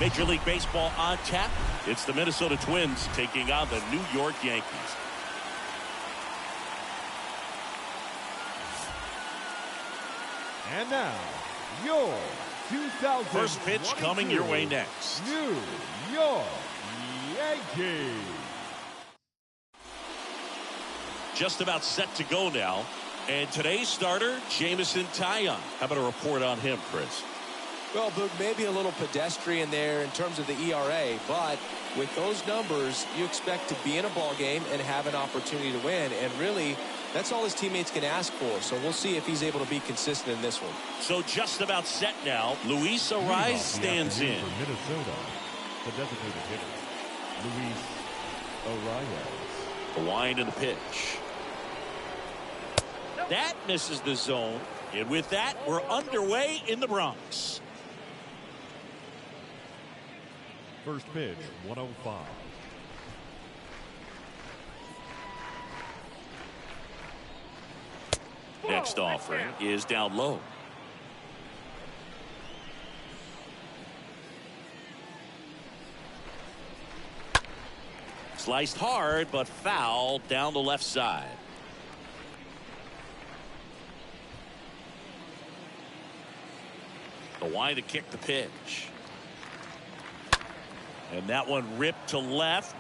Major League Baseball on tap. It's the Minnesota Twins taking on the New York Yankees. And now, your 2000 first pitch coming your way next. New York Yankees. Just about set to go now. And today's starter, Jameson Taillon. How about a report on him, Chris? Well, Boog, maybe a little pedestrian there in terms of the ERA, but with those numbers, you expect to be in a ball game and have an opportunity to win. And really, that's all his teammates can ask for. So we'll see if he's able to be consistent in this one. So just about set now. Luis Ariz stands in. For Minnesota, the designated hitter, Luis Ariz. The wind and the pitch. That misses the zone. And with that, we're underway in the Bronx. First pitch, 105. Next offering is down low. Sliced hard, but foul down the left side. The wind to kick the pitch. And that one ripped to left.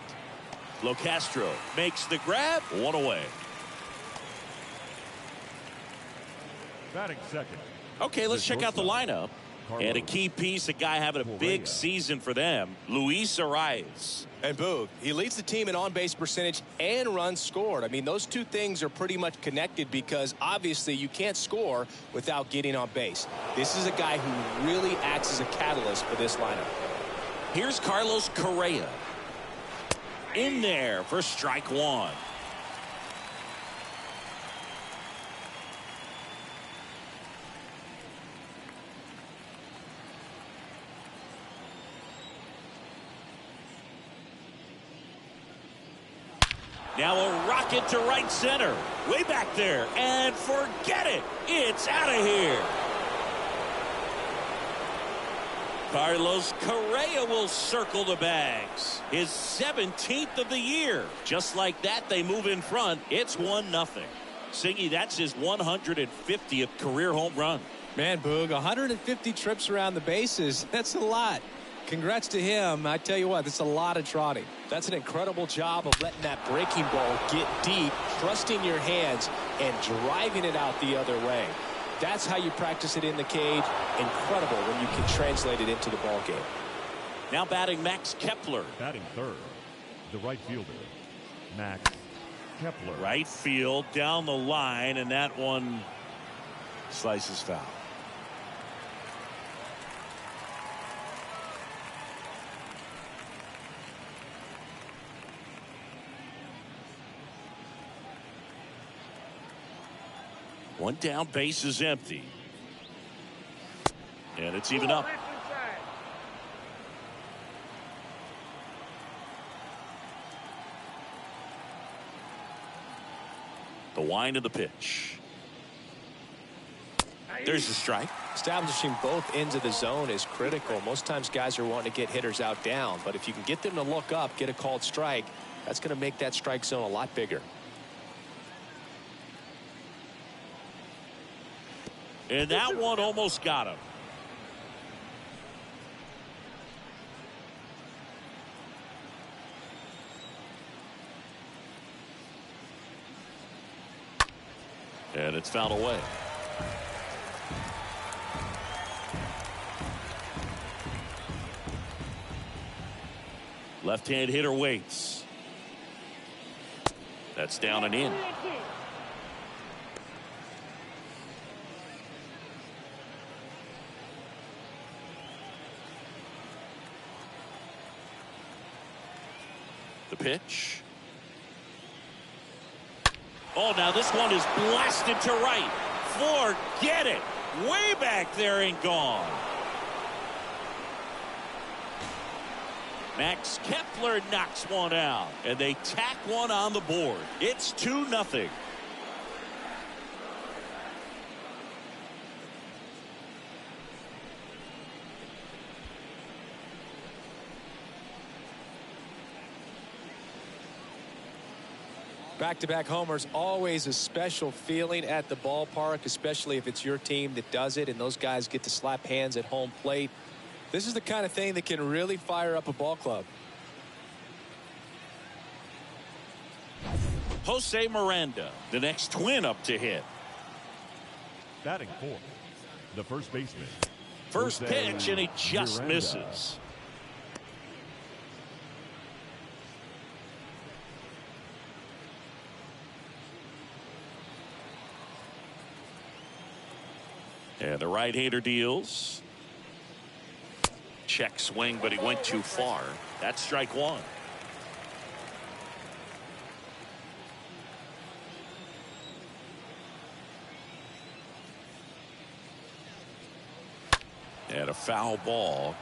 Locastro makes the grab. One away. Batting second. Okay, let's check out the lineup. And a key piece, a guy having a big season for them, Luis Ariz. And Boog, he leads the team in on-base percentage and runs scored. I mean, those two things are pretty much connected because obviously you can't score without getting on base. This is a guy who really acts as a catalyst for this lineup. Here's Carlos Correa. In there for strike one. Now a rocket to right center. Way back there. And forget it. It's out of here. Carlos Correa will circle the bags. His 17th of the year. Just like that, they move in front. It's 1-0. Singy, that's his 150th career home run. Man, Boog, 150 trips around the bases. That's a lot. Congrats to him. I tell you what, that's a lot of trotting. That's an incredible job of letting that breaking ball get deep, trusting your hands, and driving it out the other way. That's how you practice it in the cage. Incredible when you can translate it into the ball game. Now batting Max Kepler. Batting third, the right fielder, Max Kepler. Right field down the line, and that one slices foul. One down, base is empty. And it's even up. The wind of the pitch. There's the strike. Establishing both ends of the zone is critical. Most times guys are wanting to get hitters out down, but if you can get them to look up, get a called strike, that's going to make that strike zone a lot bigger. And that one almost got him. And it's fouled away. Left-hand hitter waits. That's down and in. The pitch. Oh, now this one is blasted to right. Forget it. Way back there and gone. Max Kepler knocks one out, and they tack one on the board. It's 2-0. Back-to-back homers, always a special feeling at the ballpark, especially if it's your team that does it and those guys get to slap hands at home plate. This is the kind of thing that can really fire up a ball club. Jose Miranda, the next Twin up to hit. Batting fourth, the first baseman. First Jose pitch, and he just Miranda. misses. And the right-hander deals. Check swing, but he went too far. That's strike one. And a foul ball.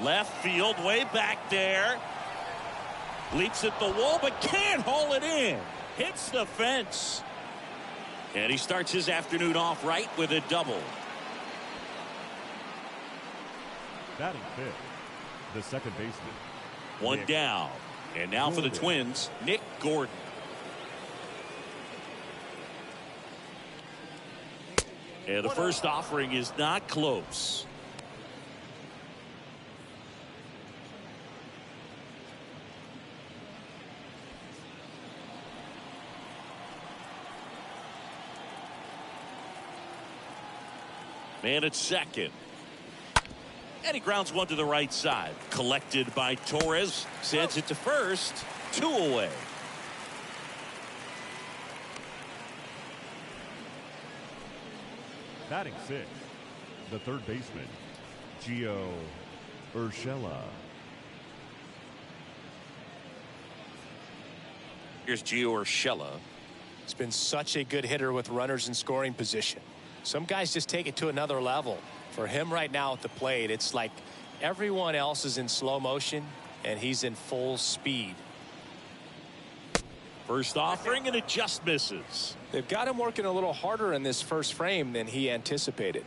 Left field, way back there. Leaps at the wall, but can't haul it in. Hits the fence. And he starts his afternoon off right with a double. Batting fifth, the second baseman. One Nick down. And now for the Gordon. Twins, Nick Gordon. And the first offering is not close. Man at second. And he grounds one to the right side. Collected by Torres. Sends it to first. 2 away. Batting sixth, the third baseman. Gio Urshela. Here's Gio Urshela. He's been such a good hitter with runners in scoring position. Some guys just take it to another level. For him right now at the plate, it's like everyone else is in slow motion and he's in full speed. First offering, and it just misses. They've got him working a little harder in this first frame than he anticipated.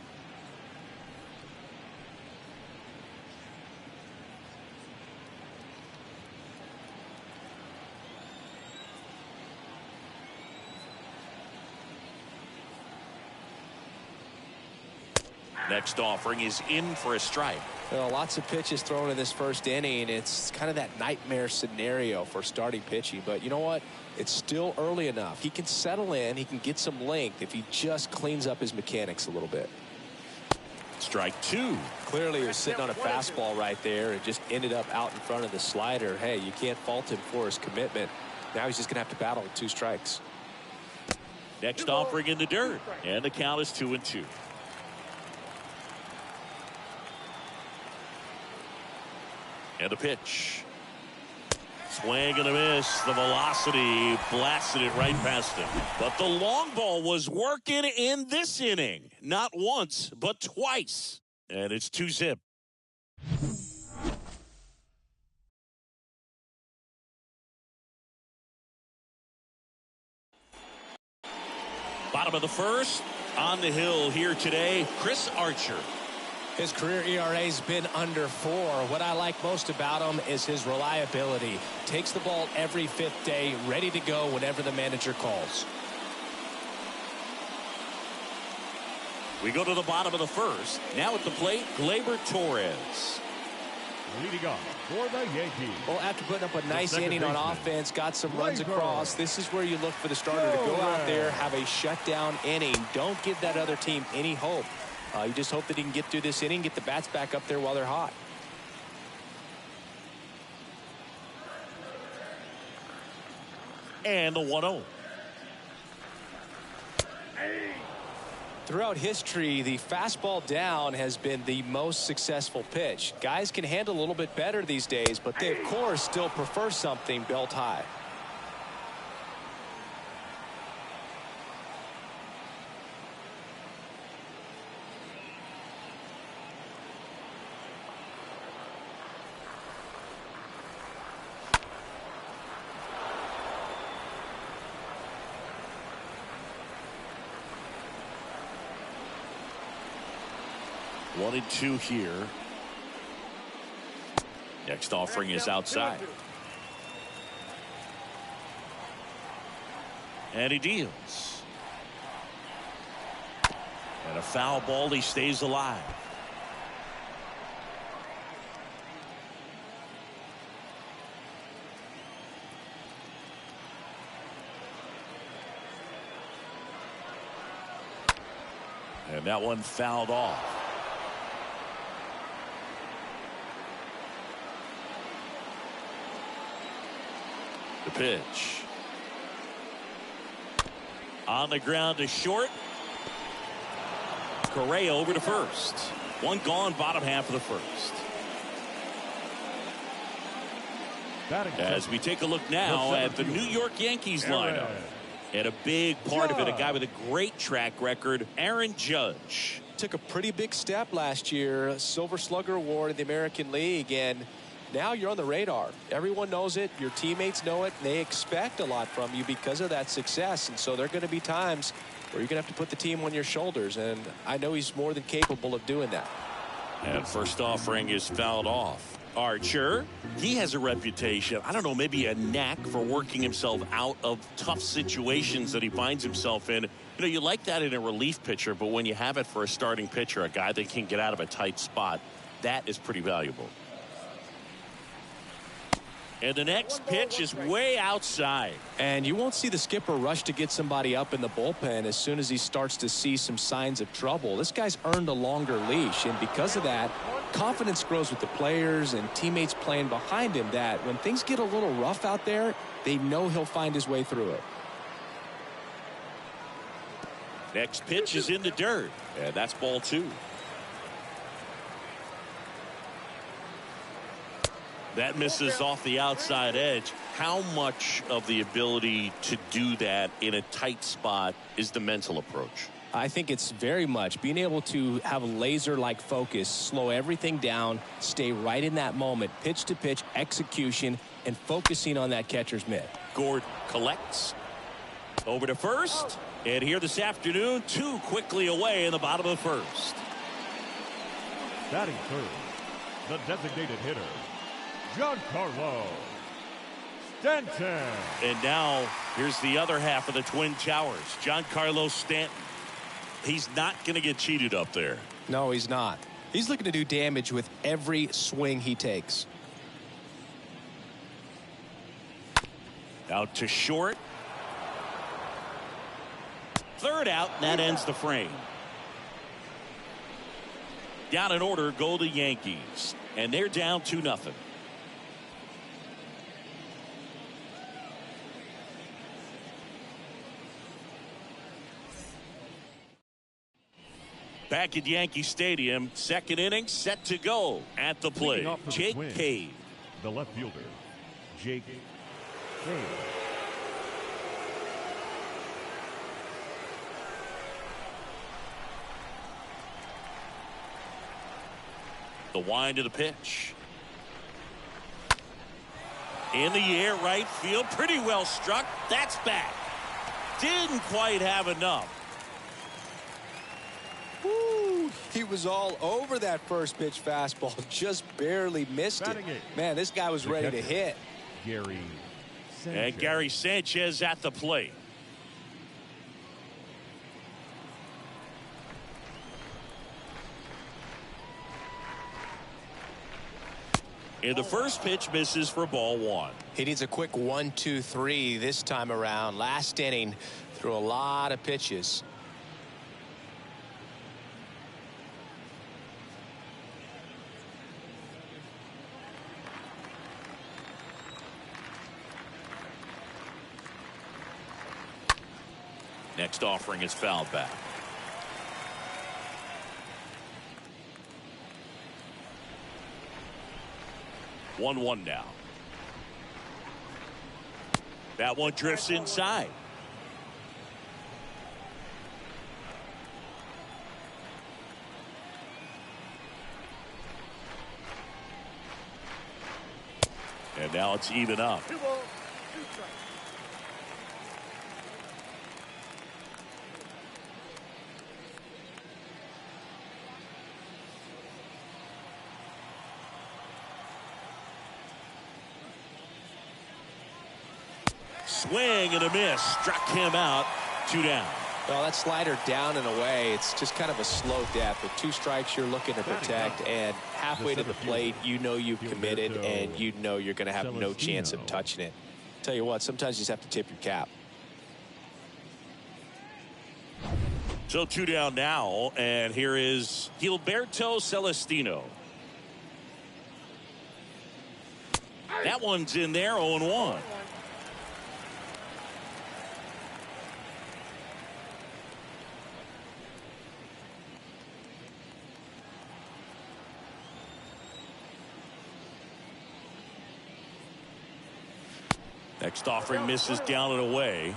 Next offering is in for a strike. Lots of pitches thrown in this first inning. It's kind of that nightmare scenario for starting pitching. But you know what? It's still early enough. He can settle in. He can get some length if he just cleans up his mechanics a little bit. Strike 2. Clearly he was sitting on a fastball right there and just ended up out in front of the slider. Hey, you can't fault him for his commitment. Now he's just going to have to battle with 2 strikes. Next offering in the dirt. And the count is 2-2. And the pitch. Swing and a miss. The velocity blasted it right past him. But the long ball was working in this inning. Not once, but twice. And it's 2-zip. Bottom of the first. On the hill here today, Chris Archer. His career ERA's been under 4. What I like most about him is his reliability. Takes the ball every 5th day, ready to go whenever the manager calls. We go to the bottom of the first. Now at the plate, Gleyber Torres. Leading off for the Yankees. Well, after putting up a nice second inning on baseman, offense, got some runs Gleyber. across, this is where you look for the starter to go out there, have a shutdown inning. Don't give that other team any hope. You just hope that he can get through this inning, get the bats back up there while they're hot. And the 1-0. Throughout history, the fastball down has been the most successful pitch. Guys can handle a little bit better these days, but they, of course, still prefer something belt high. 1-2 here. Next offering is outside. And he deals. And a foul ball. He stays alive. And that one fouled off. The pitch. On the ground to short. Correa over to first. One gone, bottom half of the first. As we take a look now at the New York Yankees lineup. And a big part of it, a guy with a great track record, Aaron Judge. Took a pretty big step last year, Silver Slugger Award in the American League, and now you're on the radar. Everyone knows it. Your teammates know it. They expect a lot from you because of that success, and so there are going to be times where you're going to have to put the team on your shoulders, and I know he's more than capable of doing that. And first offering is fouled off. Archer, he has a reputation, I don't know, maybe a knack for working himself out of tough situations that he finds himself in. You know, you like that in a relief pitcher, but when you have it for a starting pitcher, a guy that can get out of a tight spot, that is pretty valuable. And the next pitch is way outside. And you won't see the skipper rush to get somebody up in the bullpen as soon as he starts to see some signs of trouble. This guy's earned a longer leash, and because of that, confidence grows with the players and teammates playing behind him, that when things get a little rough out there, they know he'll find his way through it. Next pitch is in the dirt, and that's ball 2. That misses off the outside edge. How much of the ability to do that in a tight spot is the mental approach? I think it's very much being able to have a laser-like focus, slow everything down, stay right in that moment, pitch to pitch execution, and focusing on that catcher's mitt. Gord collects. Over to first. And here this afternoon, 2 quickly away in the bottom of the first. Batting third, the designated hitter, Giancarlo Stanton. And now here's the other half of the Twin Towers, Giancarlo Stanton. He's not going to get cheated up there. No, he's not. He's looking to do damage with every swing he takes. Out to short. Third out, and that ends the frame. Down in order go the Yankees, and they're down 2-0. Back at Yankee Stadium, second inning set to go. At the plate, Jake Cave. The left fielder, Jake Cave. The wind of the pitch. In the air, right field, pretty well struck. That's back. Didn't quite have enough. Woo, he was all over that first pitch fastball, just barely missed it. Man, this guy was ready to hit. Gary Sanchez. And Gary Sanchez at the plate. And the first pitch misses for ball 1. He needs a quick 1-2-3 this time around. Last inning, threw a lot of pitches. Next offering is fouled back. One now. That one drifts inside. And now it's even up. swing and a miss. Struck him out. 2 down. Well, that slider down and away, it's just kind of a slow death. With 2 strikes, you're looking to protect, and halfway to the plate, you know you've committed, and you know you're going to have no chance of touching it. Tell you what, sometimes you just have to tip your cap. So 2 down now, and here is Gilberto Celestino. That one's in there, 0-1. Next offering misses down and away.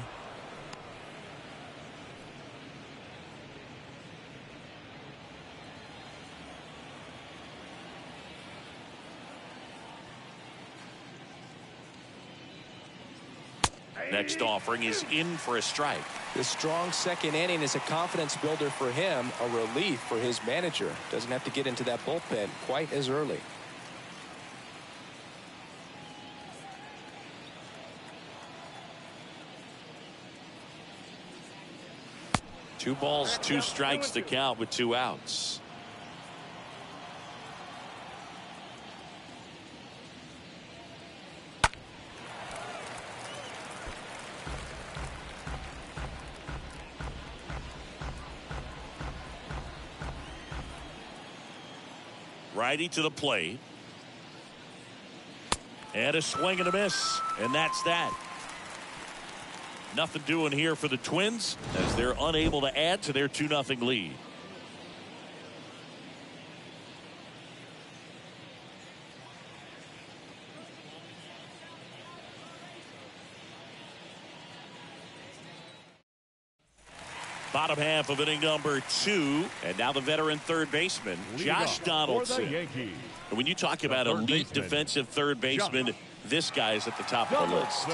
Next offering is in for a strike. This strong second inning is a confidence builder for him, a relief for his manager. Doesn't have to get into that bullpen quite as early. Two balls, 2 strikes to count with 2 outs. Righty to the plate. And a swing and a miss. And that's that. Nothing doing here for the Twins as they're unable to add to their 2-0 lead. Bottom half of inning number 2, and now the veteran third baseman, Josh Donaldson. And when you talk about elite defensive third baseman, this guy is at the top of the list.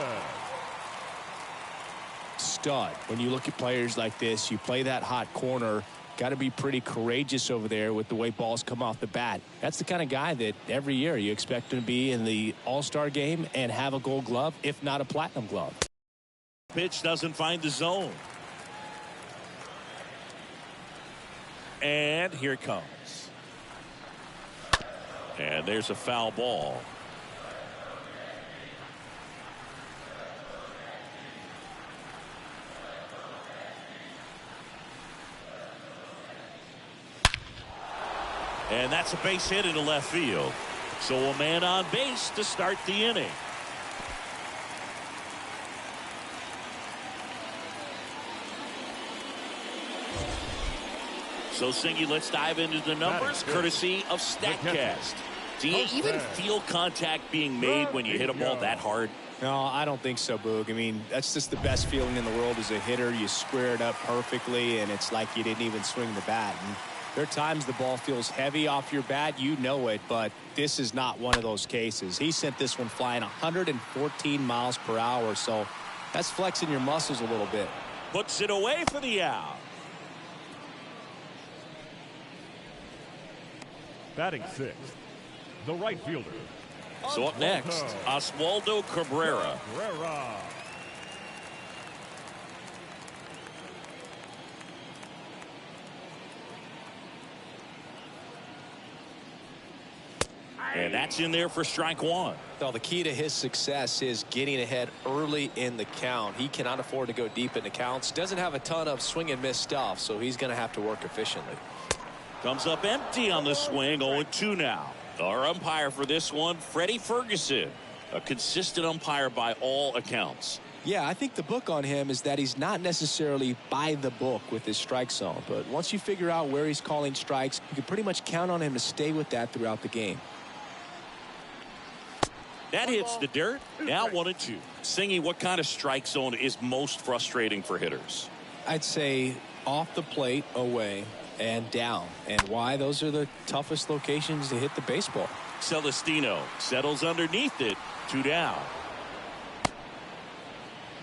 Stud. When you look at players like this, you play that hot corner, got to be pretty courageous over there with the way balls come off the bat. That's the kind of guy that every year you expect him to be in the All-Star game and have a Gold Glove, if not a Platinum Glove. Pitch doesn't find the zone. And here it comes. And there's a foul ball. And that's a base hit into left field. So a man on base to start the inning. So, Singy, let's dive into the numbers, courtesy of StatCast. Do you even feel contact being made when you hit a ball that hard? No, I don't think so, Boog. I mean, that's just the best feeling in the world as a hitter. You square it up perfectly, and it's like you didn't even swing the bat. And there are times the ball feels heavy off your bat. You know it, but this is not one of those cases. He sent this one flying 114 miles per hour, so that's flexing your muscles a little bit. Puts it away for the out. Batting 6th, the right fielder. So up next, Oswaldo Cabrera. And that's in there for strike 1. Well, the key to his success is getting ahead early in the count. He cannot afford to go deep in the counts. Doesn't have a ton of swing and miss stuff, so he's going to have to work efficiently. Comes up empty on the swing, 0-2 now. Our umpire for this one, Freddie Ferguson, a consistent umpire by all accounts. Yeah, I think the book on him is that he's not necessarily by the book with his strike zone, but once you figure out where he's calling strikes, you can pretty much count on him to stay with that throughout the game. That hits the dirt. Now 1-2. Singy, what kind of strike zone is most frustrating for hitters? I'd say off the plate, away, and down. And why? Those are the toughest locations to hit the baseball. Celestino settles underneath it. 2 down.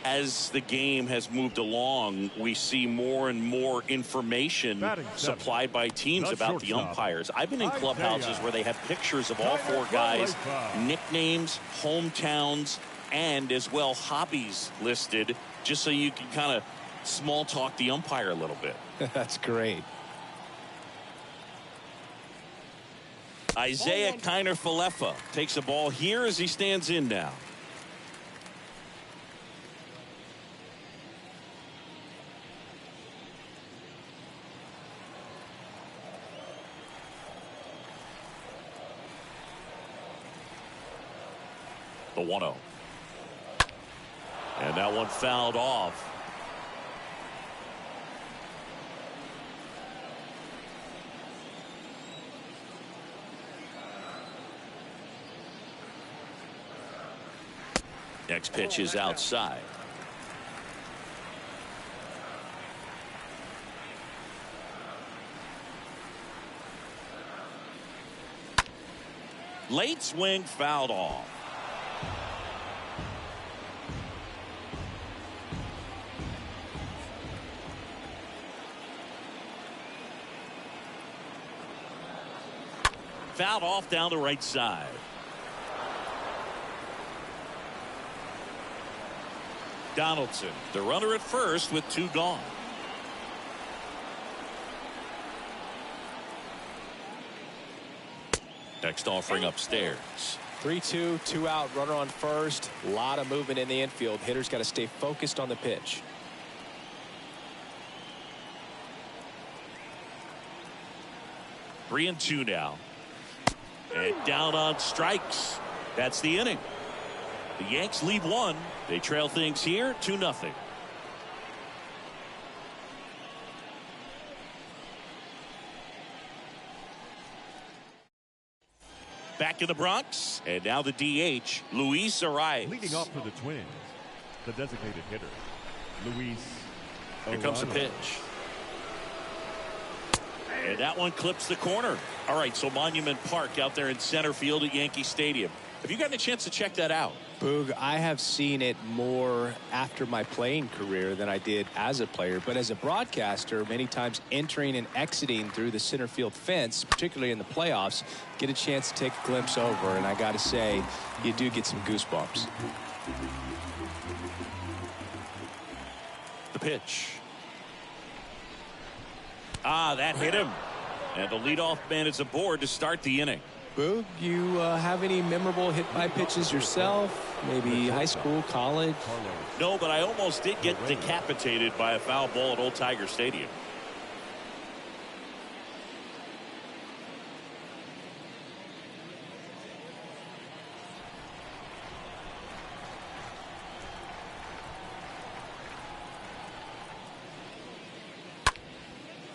As the game has moved along, we see more and more information supplied by teams about the umpires. I've been in clubhouses where they have pictures of all 4 guys, nicknames, hometowns, and as well hobbies listed, just so you can kind of small talk the umpire a little bit. That's great. Isaiah Kiner-Falefa takes a ball here as he stands in now. The 1-0. And that one fouled off. Next pitch is outside. Late swing fouled off. Fouled off down the right side. Donaldson, the runner at first with 2 gone. Next offering upstairs. 3-2, 2 out, runner on first. A lot of movement in the infield. Hitter's got to stay focused on the pitch. Three and 2 now. And down on strikes. That's the inning. The Yanks lead 1. They trail things here 2-0. Back in the Bronx, and now the DH, Luis arrives. Leading off for the Twins, the designated hitter, Luis. Here comes the pitch. And that one clips the corner. All right, so Monument Park out there in center field at Yankee Stadium. Have you gotten a chance to check that out? Boog, I have seen it more after my playing career than I did as a player. But as a broadcaster, many times entering and exiting through the center field fence, particularly in the playoffs, get a chance to take a glimpse over. And I got to say, you do get some goosebumps. The pitch. That hit him. And the leadoff man is aboard to start the inning. Boog, you have any memorable hit-by pitches yourself? Maybe high school, college? No, but I almost did get decapitated by a foul ball at Old Tiger Stadium.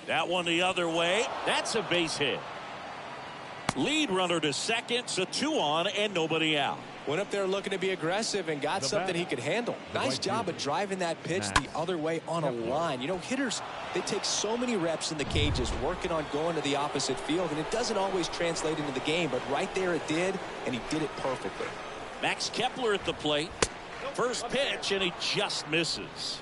That one the other way. That's a base hit. Lead runner to second, so 2 on and nobody out. Went up there looking to be aggressive and got something he could handle. Nice job of driving that pitch the other way on a line. You know, hitters, they take so many reps in the cages working on going to the opposite field, and it doesn't always translate into the game, but right there it did, and he did it perfectly. Max Kepler at the plate. First pitch, and he just misses.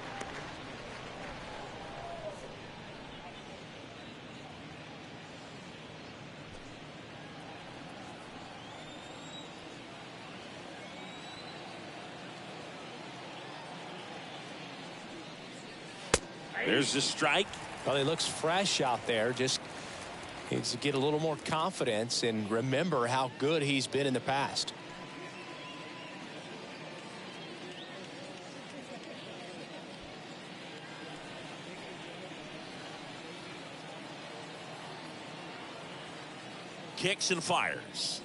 There's the strike. Well, he looks fresh out there. Just needs to get a little more confidence and remember how good he's been in the past. Kicks and fires.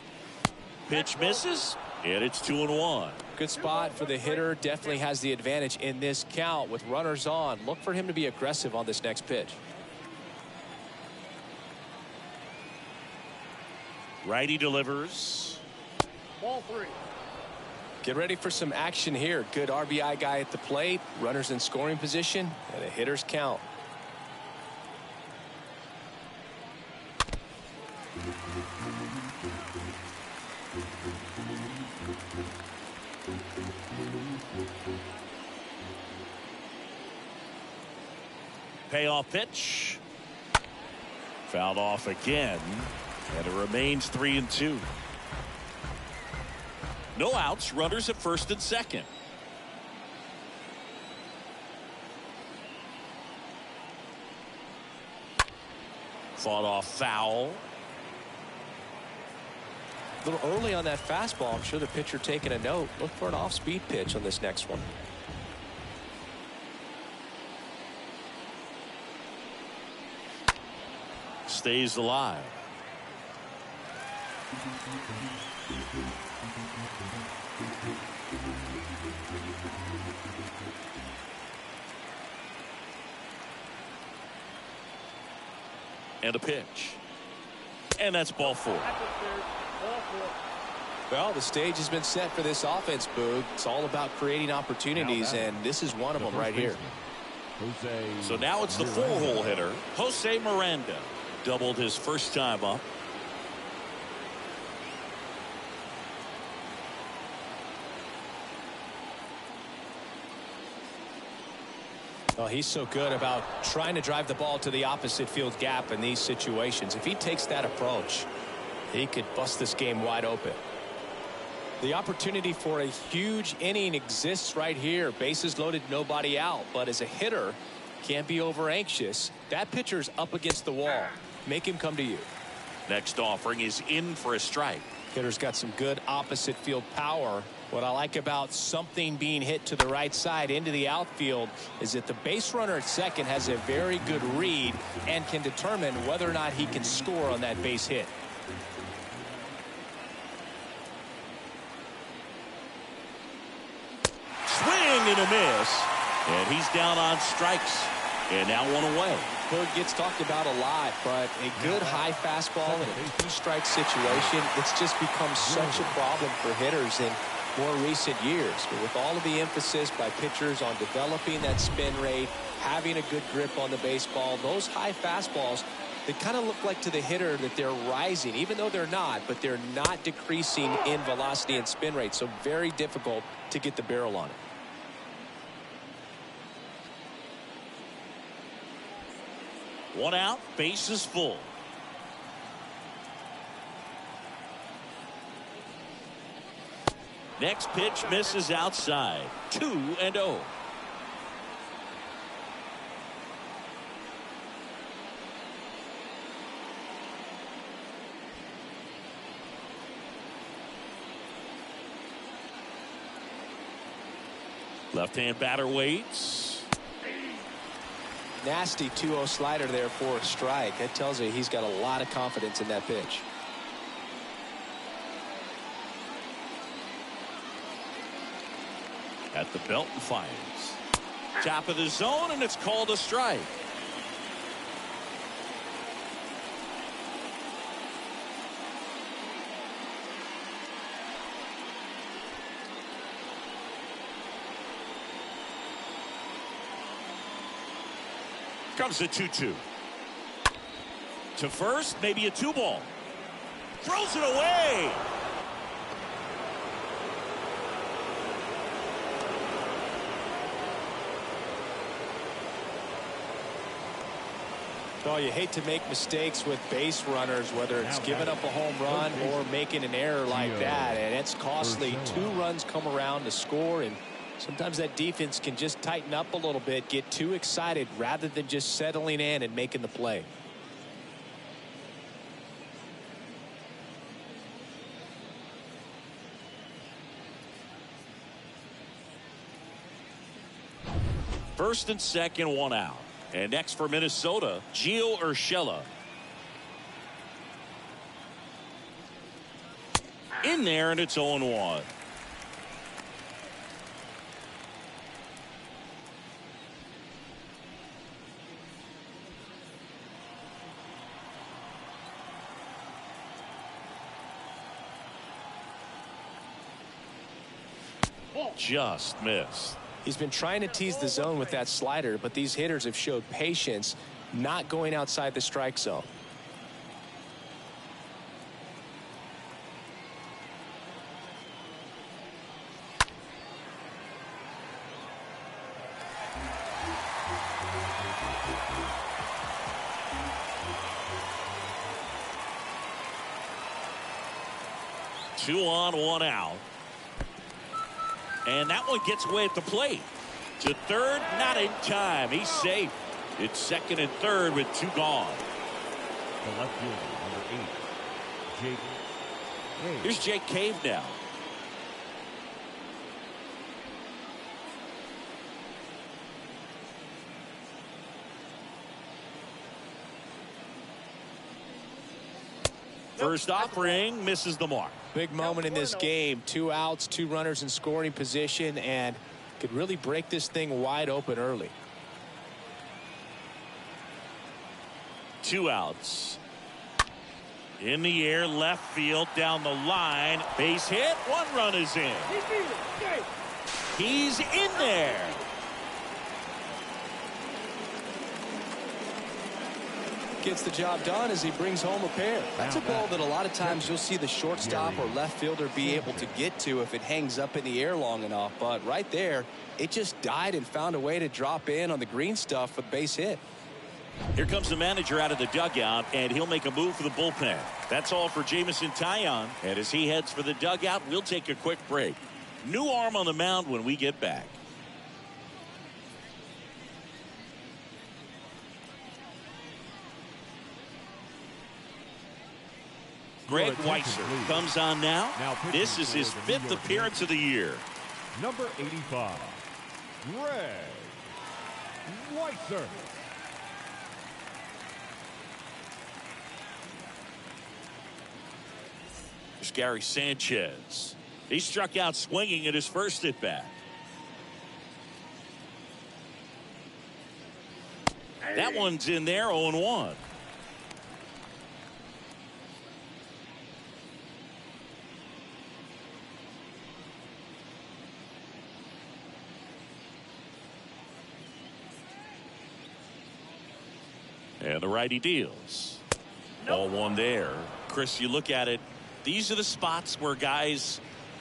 Pitch misses, and it's 2-1. Good spot for the hitter. Definitely has the advantage in this count with runners on. Look for him to be aggressive on this next pitch. Righty delivers. Ball 3. Get ready for some action here. Good RBI guy at the plate. Runners in scoring position, and a hitter's count. Payoff pitch. Fouled off again, and it remains 3-2. No outs, runners at first and second. Fought off foul. A little early on that fastball. I'm sure the pitcher taking a note. Look for an off-speed pitch on this next one. Stays alive. And a pitch. And that's ball four. Well, the stage has been set for this offense, Boog. It's all about creating opportunities, and this is one of them right here. So now it's the four-hole hitter, Jose Miranda. Doubled his first time up. Well, he's so good about trying to drive the ball to the opposite field gap in these situations. If he takes that approach, he could bust this game wide open. The opportunity for a huge inning exists right here. Bases loaded, nobody out. But as a hitter, can't be over anxious. That pitcher's up against the wall. Make him come to you. Next offering is in for a strike. Hitter's got some good opposite field power. What I like about something being hit to the right side into the outfield is that the base runner at second has a very good read and can determine whether or not he can score on that base hit. Swing and a miss. And he's down on strikes. And now one away. Boog gets talked about a lot, but a good high fastball in a two-strike situation, it's just become such a problem for hitters in more recent years. But with all of the emphasis by pitchers on developing that spin rate, having a good grip on the baseball, those high fastballs, they kind of look like to the hitter that they're rising, even though they're not, but they're not decreasing in velocity and spin rate. So very difficult to get the barrel on it. One out, base is full. Next pitch misses outside. 2-0. Left-hand batter waits. Nasty 2-0 slider there for a strike. That tells you he's got a lot of confidence in that pitch. At the belt and fires. Top of the zone, and it's called a strike. Comes the 2-2. To first, maybe a 2-ball. Throws it away. Oh, you hate to make mistakes with base runners, whether it's giving up a home run or making an error like that, and it's costly. 2 runs come around to score, and sometimes that defense can just tighten up a little bit, get too excited rather than just settling in and making the play. First and second, 1 out. And next for Minnesota, Gio Urshela. In there, and it's 0-1. Just missed. He's been trying to tease the zone with that slider, but these hitters have showed patience, not going outside the strike zone. Two on, 1 out. And that one gets away at the plate. To third, not in time. He's safe. It's second and third with 2 gone. The left fielder, number 8, Jake Cave. Here's Jake Cave now. First offering misses the mark. Big moment in this game. 2 outs, 2 runners in scoring position, and could really break this thing wide open early. 2 outs. In the air, left field, down the line. Base hit. 1 run is in. He's in there. Gets the job done as he brings home a pair. That's a ball that a lot of times you'll see the shortstop or left fielder be able to get to if it hangs up in the air long enough. But right there, it just died and found a way to drop in on the green stuff for the base hit. Here comes the manager out of the dugout, and he'll make a move for the bullpen. That's all for Jamison Taillon. And as he heads for the dugout, we'll take a quick break. New arm on the mound when we get back. Greg Weitzer comes on now. This is his 5th appearance of the year. Number 85, Greg Weitzer. There's Gary Sanchez. He struck out swinging at his first at bat. That one's in there, 0-1. And the righty deals. Ball 1 there. Chris, you look at it, these are the spots where guys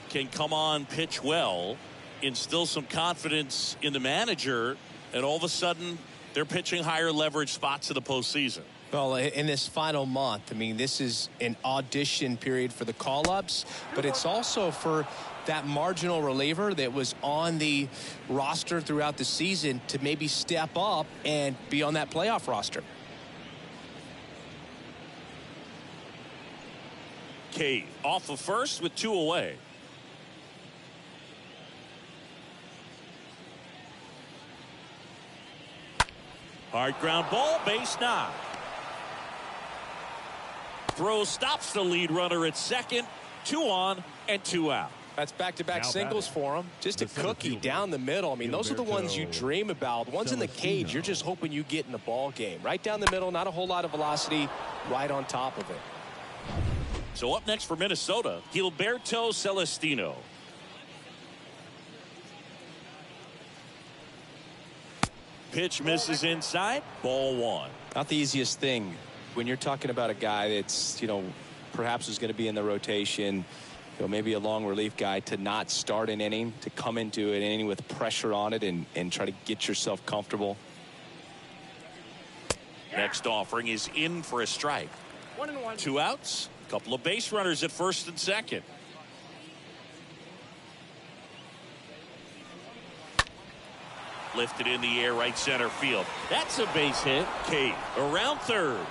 can come on, pitch well, instill some confidence in the manager, and all of a sudden they're pitching higher leverage spots of the postseason. Well, in this final month, I mean, this is an audition period for the call-ups, but it's also for that marginal reliever that was on the roster throughout the season to maybe step up and be on that playoff roster. Cave off of first with 2 away. Hard ground ball, base knock. Throw stops the lead runner at second. 2 on and 2 out. That's back-to-back singles for him. Just a cookie down the middle. I mean, those are the ones you dream about. Ones in the cage, you're just hoping you get in the ball game. Right down the middle, not a whole lot of velocity, right on top of it. So up next for Minnesota, Gilberto Celestino. Pitch misses inside, ball 1. Not the easiest thing when you're talking about a guy that's, perhaps is going to be in the rotation, maybe a long relief guy, to not start an inning, to come into an inning with pressure on it and try to get yourself comfortable. Next offering is in for a strike. 1-1. 2 outs. Couple of base runners at first and second. Lifted in the air, right center field. That's a base hit. Cave around third.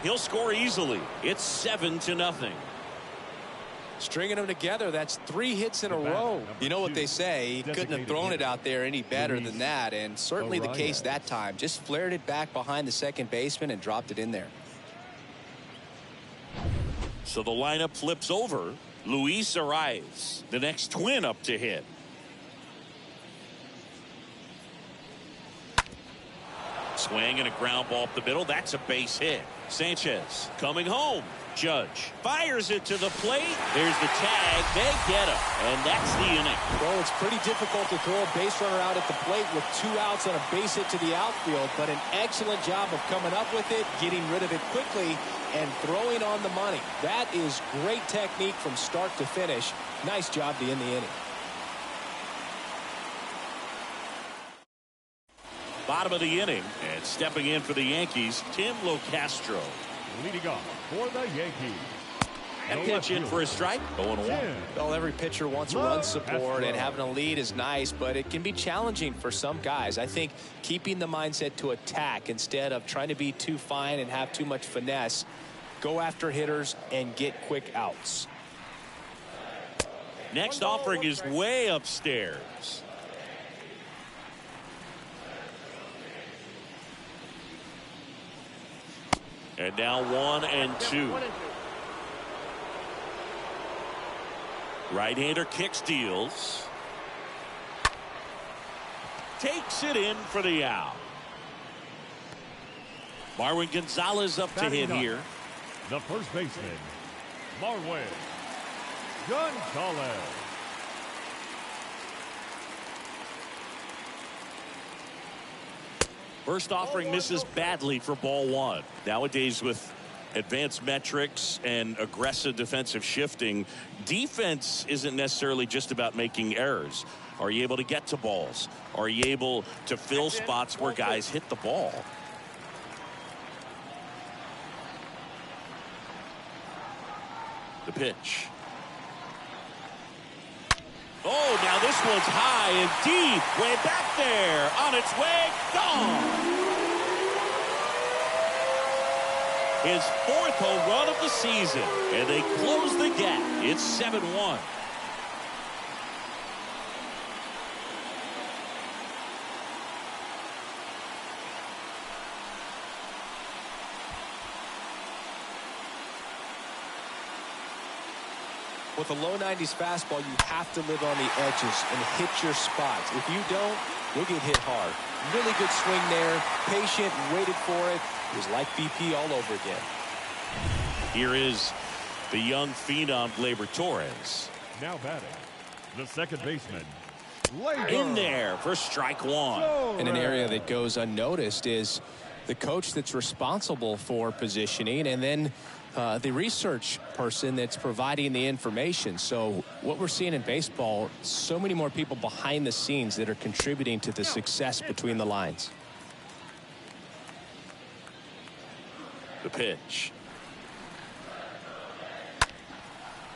He'll score easily. It's 7-0. Stringing them together, that's 3 hits in a row. You know what they say, he couldn't have thrown it out there any better than that, and certainly the case that time. Just flared it back behind the second baseman and dropped it in there. So the lineup flips over. Luis Arias, the next twin up to hit. Swing and a ground ball up the middle. That's a base hit. Sanchez coming home. Judge fires it to the plate. There's the tag. They get him. And that's the inning. Well, it's pretty difficult to throw a base runner out at the plate with 2 outs on a base hit to the outfield, but an excellent job of coming up with it, getting rid of it quickly, and throwing on the money. That is great technique from start to finish. Nice job to end the inning. Bottom of the inning, and stepping in for the Yankees, Tim Locastro. Leading off for the Yankees, That pitch in for a strike. 0-1. Well, every pitcher wants run support, and having a lead is nice, but it can be challenging for some guys. I think keeping the mindset to attack instead of trying to be too fine and have too much finesse, go after hitters and get quick outs. Next offering is way upstairs. And now 1-2. Right-hander kicks, deals. Takes it in for the out. Marwin Gonzalez up to hit here. The first baseman, Marwin Gonzalez. First offering misses badly for ball one. Nowadays, with advanced metrics and aggressive defensive shifting, defense isn't necessarily just about making errors. Are you able to get to balls? Are you able to fill spots where guys hit the ball? The pitch. Oh, now this one's high and deep, way back there, on its way, gone. His fourth home run of the season, and they close the gap. It's 7-1. With a low 90s fastball, you have to live on the edges and hit your spots. If you don't, you'll get hit hard. Really good swing there. Patient, waited for it. It was like BP all over again. Here is the young phenom, Gleyber Torres. Now batting, the second baseman, in there for strike one. In an area that goes unnoticed is the coach that's responsible for positioning, and then the research person that's providing the information. So what we're seeing in baseball, so many more people behind the scenes that are contributing to the success between the lines. The pitch.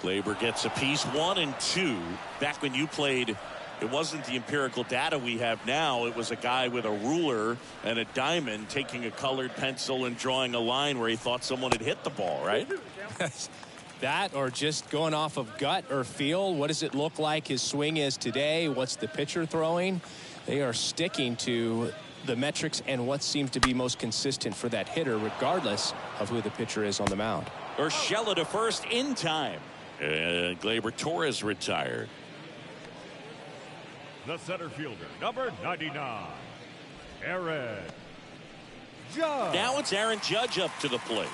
Gleyber gets a piece, 1-2. Back when you played, it wasn't the empirical data we have now. It was a guy with a ruler and a diamond taking a colored pencil and drawing a line where he thought someone had hit the ball, right? That, or just going off of gut or feel. What does it look like his swing is today? What's the pitcher throwing? They are sticking to the metrics and what seems to be most consistent for that hitter, regardless of who the pitcher is on the mound. Urshela to first in time. And Gleyber Torres retired. The center fielder, number 99, Aaron Judge. Now it's Aaron Judge up to the plate.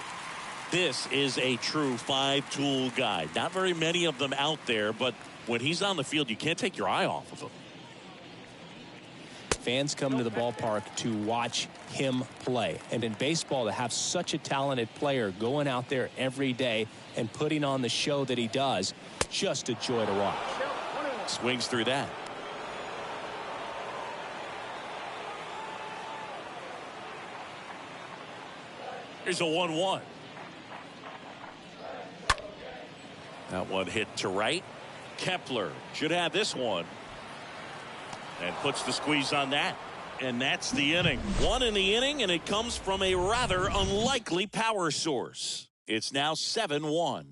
This is a true five-tool guy. Not very many of them out there, but when he's on the field, you can't take your eye off of him. Fans come to the ballpark to watch him play. And in baseball, to have such a talented player going out there every day and putting on the show that he does, just a joy to watch. Swings through that. Here's a 1-1. That one hit to right. Kepler should have this one. And puts the squeeze on that. And that's the inning. One in the inning, and it comes from a rather unlikely power source. It's now 7-1.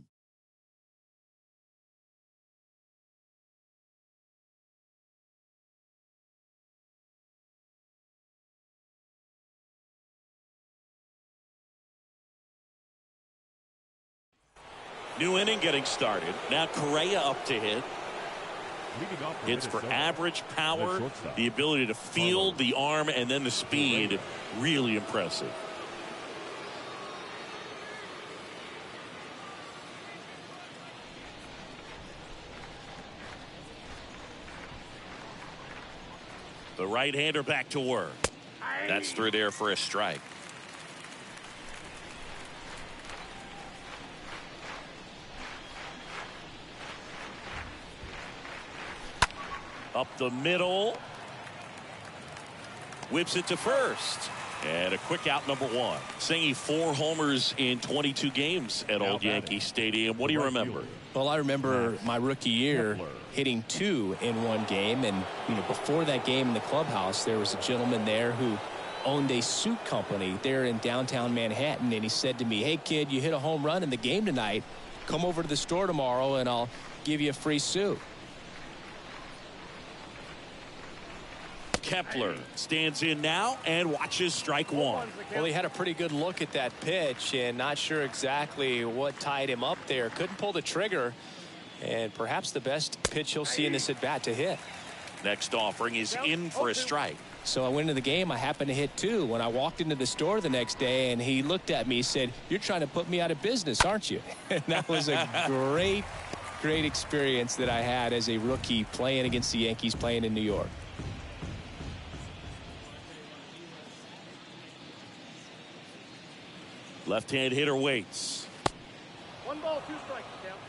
New inning getting started. Now Correa up to hit. Hits for average power, the ability to field, the arm, and then the speed. Really impressive. The right-hander back to work. That's through there for a strike. Up the middle. Whips it to first. And a quick out, number one. Singy, 4 homers in 22 games at Old Yankee Stadium. What do you remember? Well, I remember my rookie year hitting 2 in one game. And, before that game in the clubhouse, there was a gentleman there who owned a suit company there in downtown Manhattan. And he said to me, "Hey, kid, you hit a home run in the game tonight. Come over to the store tomorrow and I'll give you a free suit." Kepler stands in now and watches strike one. Well, he had a pretty good look at that pitch and not sure exactly what tied him up there. Couldn't pull the trigger, and perhaps the best pitch he'll see in this at bat to hit. Next offering is in for a strike. So I went into the game. I happened to hit 2. When I walked into the store the next day, and he looked at me and said, "You're trying to put me out of business, aren't you?" And that was a great experience that I had as a rookie playing against the Yankees, playing in New York. Left-hand hitter waits. 1 ball, 2 strikes, count.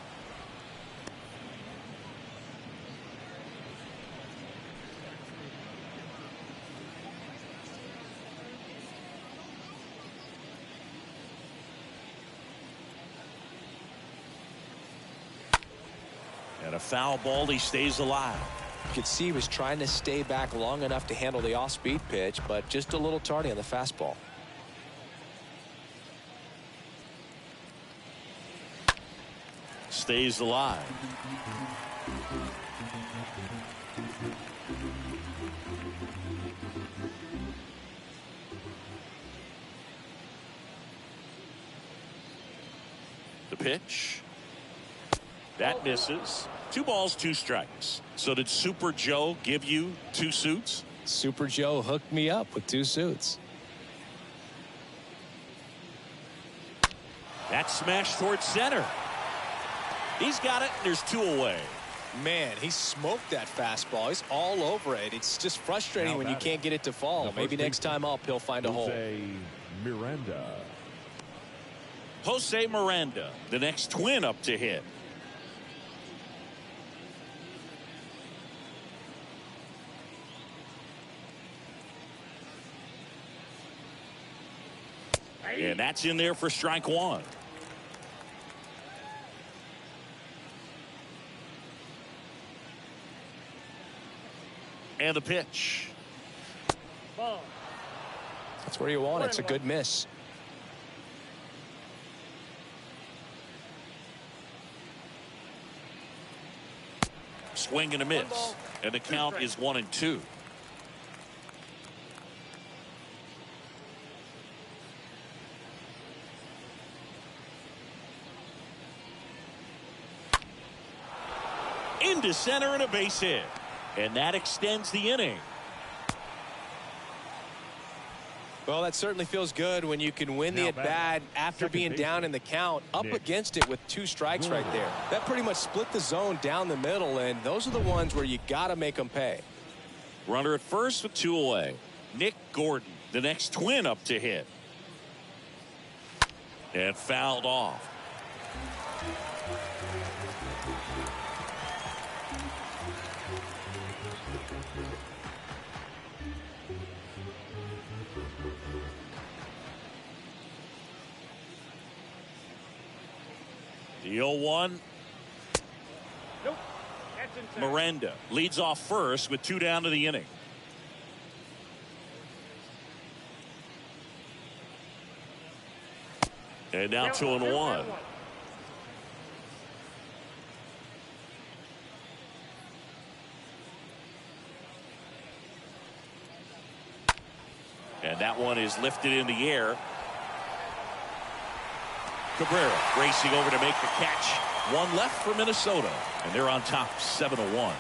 And a foul ball. He stays alive. You could see he was trying to stay back long enough to handle the off-speed pitch, but just a little tardy on the fastball. Stays alive. The pitch. That misses. 2 balls, 2 strikes. So did Super Joe give you 2 suits? Super Joe hooked me up with 2 suits. That smash towards center. He's got it. There's 2 away. Man, he smoked that fastball. He's all over it. It's just frustrating when you can't get it to fall. Maybe next time up he'll find a hole. Jose Miranda, the next Twin up to hit. And that's in there for strike 1. And the pitch. Ball. That's where you want it. It's a good miss. Swing and a miss. And the count is 1-2. Into center and a base hit. And that extends the inning. Well, that certainly feels good when you can win the at-bat after being down in the count, up against it with 2 strikes right there. That pretty much split the zone down the middle, and those are the ones where you got to make them pay. Runner at first with 2 away. Nick Gordon, the next Twin up to hit. And fouled off. The 0-1. Nope. That's inside. Miranda leads off first with 2 down to the inning. And now 2-1. And that one is lifted in the air. Cabrera racing over to make the catch. 1 left for Minnesota, and they're on top 7-1.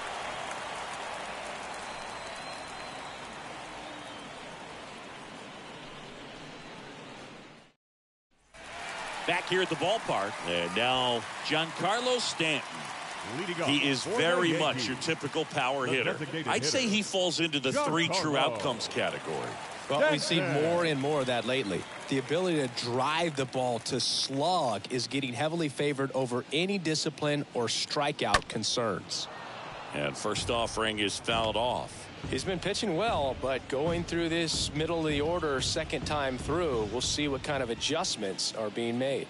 Back here at the ballpark, and now Giancarlo Stanton. He is very much your typical power hitter. I'd say he falls into the 3 true outcomes category. Well, we've seen more and more of that lately. The ability to drive the ball to slug is getting heavily favored over any discipline or strikeout concerns. And first offering is fouled off. He's been pitching well, but going through this middle of the order second time through, we'll see what kind of adjustments are being made.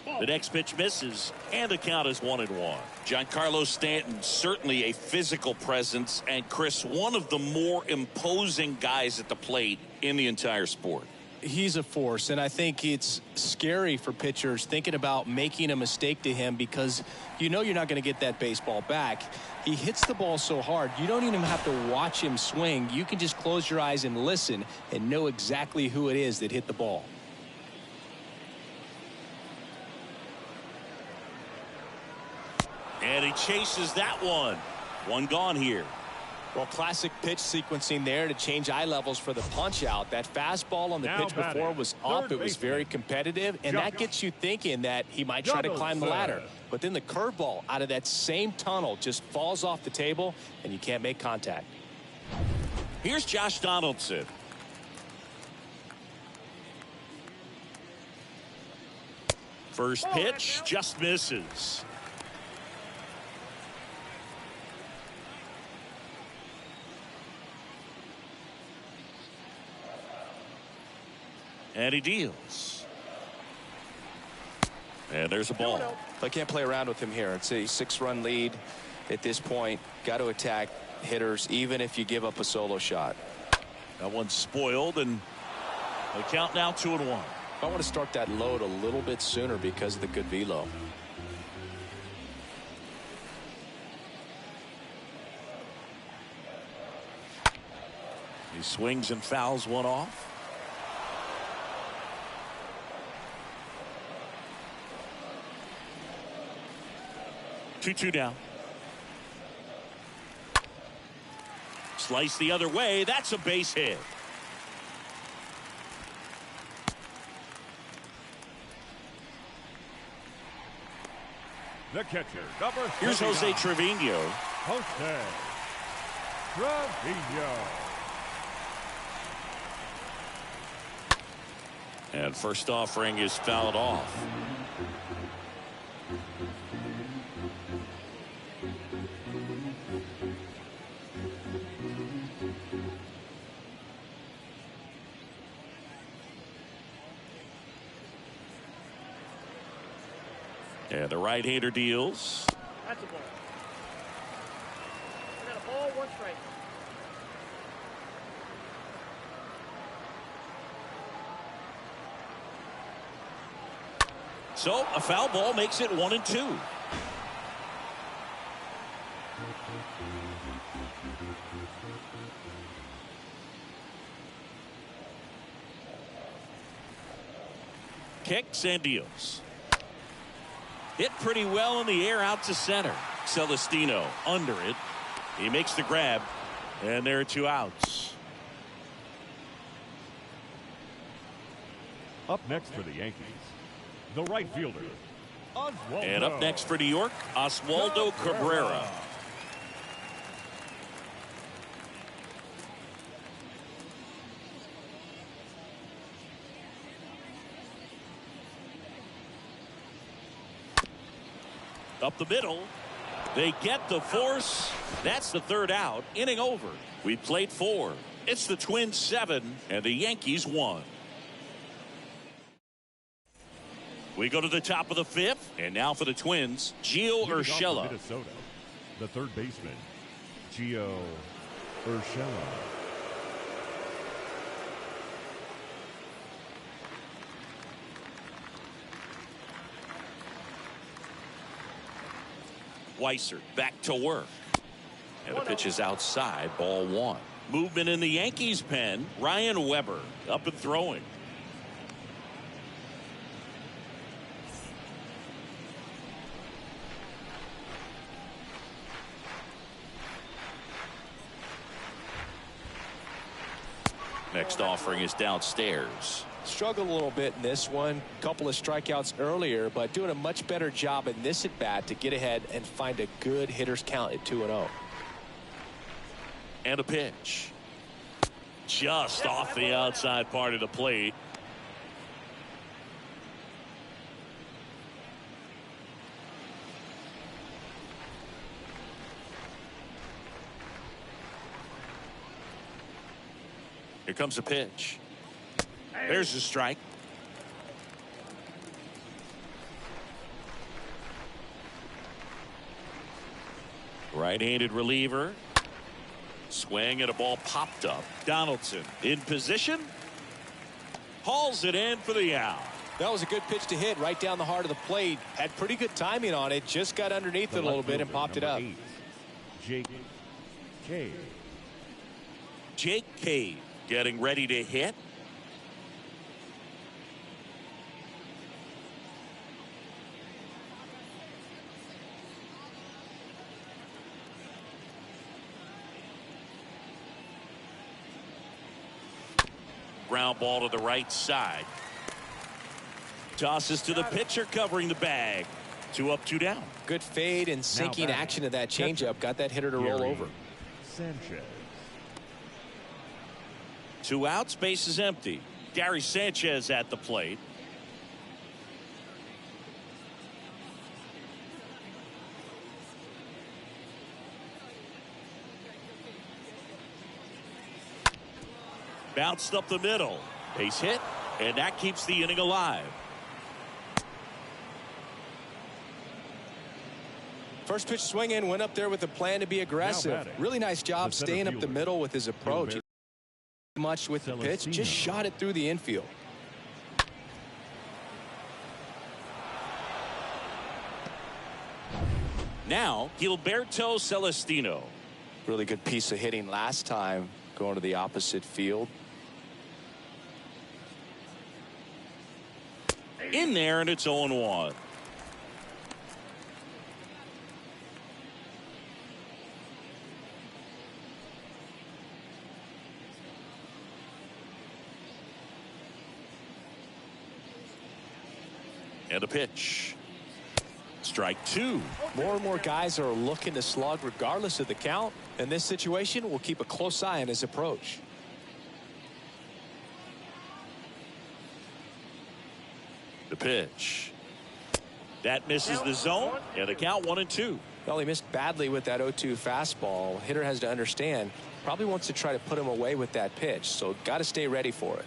The next pitch misses, and the count is 1-1. Giancarlo Stanton, certainly a physical presence, and Chris, one of the more imposing guys at the plate in the entire sport. He's a force, and I think it's scary for pitchers thinking about making a mistake to him because you know you're not going to get that baseball back. He hits the ball so hard, you don't even have to watch him swing. You can just close your eyes and listen and know exactly who it is that hit the ball. And he chases that one. One gone here. Well, classic pitch sequencing there to change eye levels for the punch out. That fastball on the Now pitch before batting, was up. third It was very baseman, competitive, and that gets you thinking that he might try to climb the ladder. Donaldson. But then the curveball out of that same tunnel just falls off the table, and you can't make contact. Here's Josh Donaldson. First pitch just misses. And he deals. And there's a ball. I can't play around with him here. It's a 6-run lead at this point. Got to attack hitters even if you give up a solo shot. That one's spoiled, and the count now 2-1. I want to start that load a little bit sooner because of the good velo. He swings and fouls one off. Two down. Slice the other way. That's a base hit. The catcher, number Here's Jose 39, Trevino. Jose Trevino. And first offering is fouled off. And the right-hander deals. That's a ball. I got a ball, 1 strike. So a foul ball makes it 1-2. Kicks and deals. Hit pretty well in the air out to center. Celestino under it. He makes the grab, and there are 2 outs. Up next for the Yankees, the right fielder, Oswaldo. And up next for New York, Oswaldo Cabrera. Up the middle. They get the force. That's the 3rd out. Inning over. We played 4. It's the Twins 7 and the Yankees 1. We go to the top of the 5th, and now for the Twins, Gio Leading off for Urshela. Minnesota, the third baseman, Gio Urshela. Weiser back to work. And the pitch is outside, ball 1. Movement in the Yankees pen. Ryan Weber up and throwing. Next offering is downstairs. Struggled a little bit in this one. Couple of strikeouts earlier, but doing a much better job in this at bat to get ahead and find a good hitter's count at 2-0. And a pitch. Just off the outside part of the plate. Here comes a pitch. There's a strike. Right-handed reliever. Swing and a ball popped up. Donaldson in position. Hauls it in for the out. That was a good pitch to hit right down the heart of the plate. Had pretty good timing on it. Just got underneath it a little bit and popped it up. 8, Jake Cave. Jake Cave getting ready to hit. Ground ball to the right side. Tosses to the pitcher covering the bag. 2 up, 2 down. Good fade and sinking back. action of that changeup. Got that hitter to roll over. Sanchez. 2 outs, base is empty. Gary Sanchez at the plate. Bounced up the middle. Base hit, and that keeps the inning alive. First pitch swinging, went up there with a plan to be aggressive. Really nice job staying up the middle with his approach. Much with the pitch, just shot it through the infield. Now, Gilberto Celestino. Really good piece of hitting last time, going to the opposite field. In there, and it's 0-1. And a pitch. Strike 2. More and more guys are looking to slug regardless of the count. In this situation, we'll keep a close eye on his approach. The pitch. That misses the zone, and a count 1-2. Well, he missed badly with that 0-2 fastball. Hitter has to understand, probably wants to try to put him away with that pitch, so got to stay ready for it.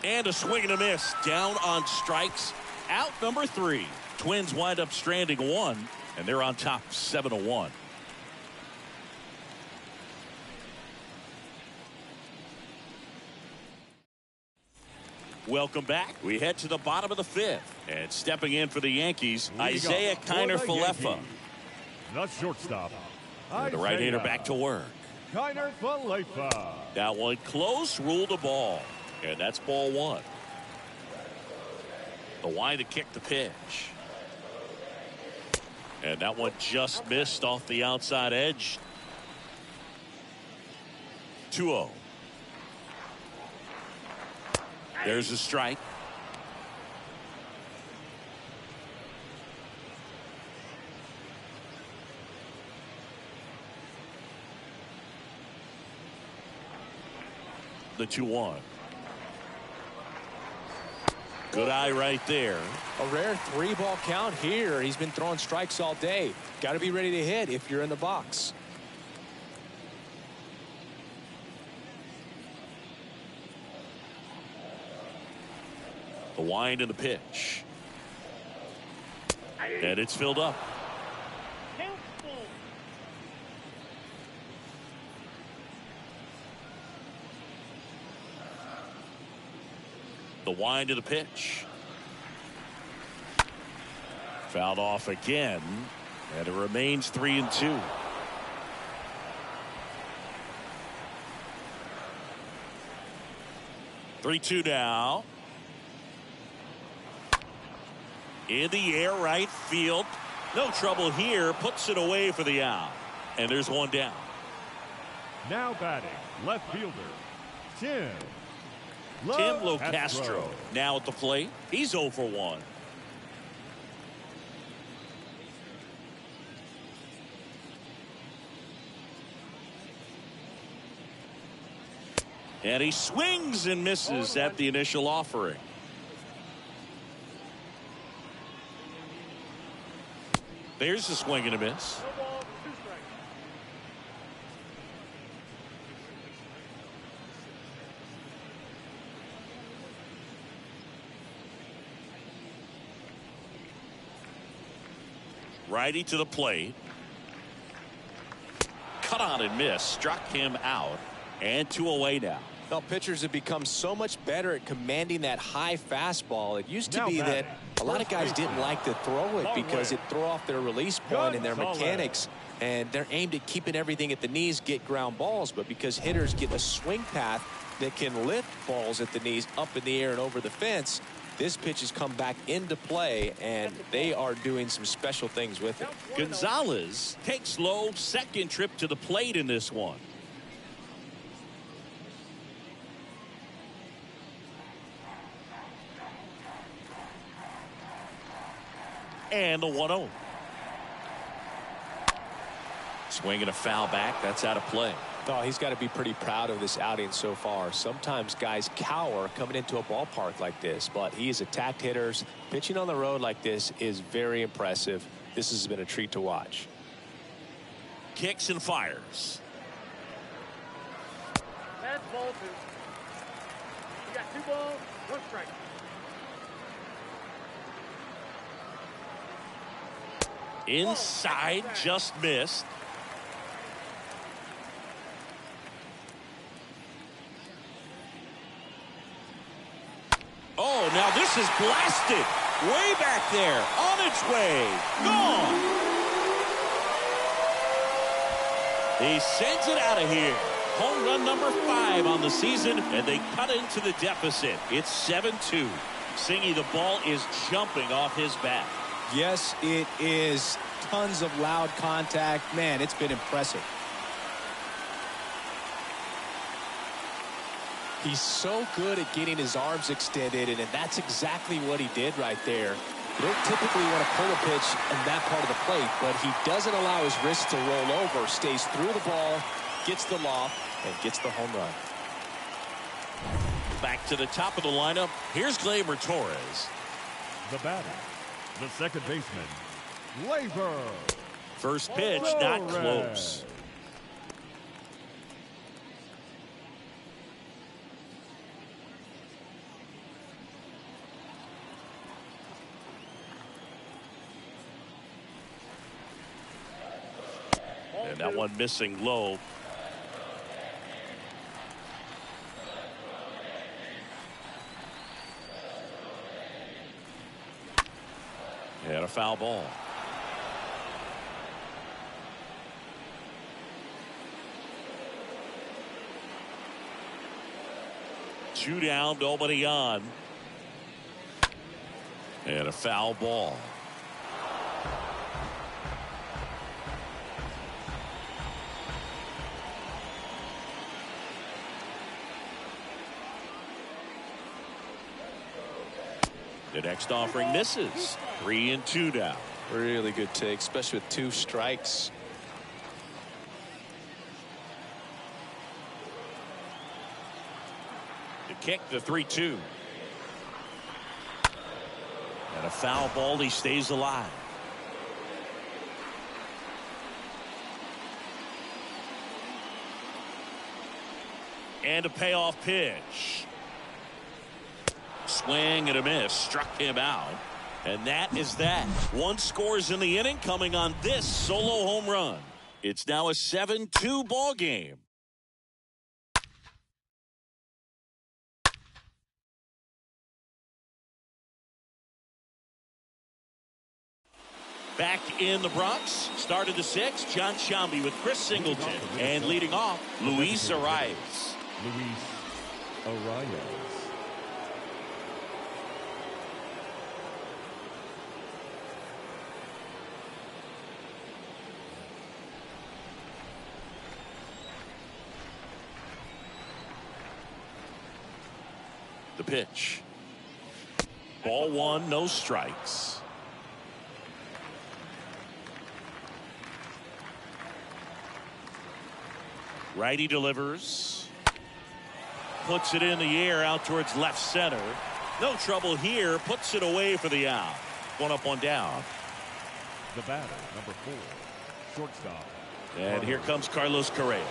And a swing and a miss. Down on strikes. Out number 3. Twins wind up stranding 1, and they're on top 7-1. Welcome back. We head to the bottom of the 5th. And stepping in for the Yankees, Isaiah Kiner-Falefa. The shortstop. The right-hander back to work. Kiner-Falefa. That one close, ruled a ball. And that's ball 1. The wind to kick the pitch. And that one just missed off the outside edge. 2-0. There's a strike. The 2-1. Good eye right there. A rare 3-ball count here. He's been throwing strikes all day. Got to be ready to hit if you're in the box. The wind and the pitch. And it's filled up. The wind of the pitch. Fouled off again, and it remains 3-2. Three-two now. In the air, right field. No trouble here. Puts it away for the out. And there's one down. Now batting, left fielder, Tim Locastro now at the plate. He's 0 for 1. And he swings and misses at the initial offering. There's a swing and a miss. No ball, 2 strikes. Righty to the plate. Cut on and miss. Struck him out. And 2 away now. Well, pitchers have become so much better at commanding that high fastball. It used to Now be batting, that a lot of guys didn't like to throw it because it threw off their release point and their mechanics. And they're aimed at keeping everything at the knees, get ground balls. But because hitters get a swing path that can lift balls at the knees up in the air and over the fence, this pitch has come back into play, and they are doing some special things with it. Gonzalez takes low, second trip to the plate in this one. And the 1-0. Swinging a foul back. That's out of play. Oh, he's got to be pretty proud of this outing so far. Sometimes guys cower coming into a ballpark like this, but he has attacked hitters. Pitching on the road like this is very impressive. This has been a treat to watch. Kicks and fires. That's ball 2. You got 2 balls, 1 strike. Inside, just missed. Oh, now this is blasted. Way back there. On its way. Gone. He sends it out of here. Home run number 5 on the season, and they cut into the deficit. It's 7-2. Singy, the ball is jumping off his bat. Yes, it is. Tons of loud contact. Man, it's been impressive. He's so good at getting his arms extended, and that's exactly what he did right there. You don't typically want to pull a pitch in that part of the plate, but he doesn't allow his wrist to roll over, stays through the ball, gets the loft, and gets the home run. Back to the top of the lineup. Here's Gleyber Torres. The batter, the second baseman, Gleyber. First pitch, not close. And that one missing low. And a foul ball. Two down, nobody on. And a foul ball. The next offering misses. 3-2 now. Really good take, especially with 2 strikes. The kick, the 3-2. And a foul ball. He stays alive. And a payoff pitch. Swing and a miss. Struck him out. And that is that. 1 scores in the inning coming on this solo home run. It's now a 7-2 ball game. Back in the Bronx, started the 6th, John Sciambi with Chris Singleton. And leading off, Luis Arias. Luis Arias. The pitch. Ball 1, no strikes. Righty delivers. Puts it in the air out towards left center. No trouble here. Puts it away for the out. 1 up, 1 down. The batter, number 4, shortstop. And here comes Carlos Correa.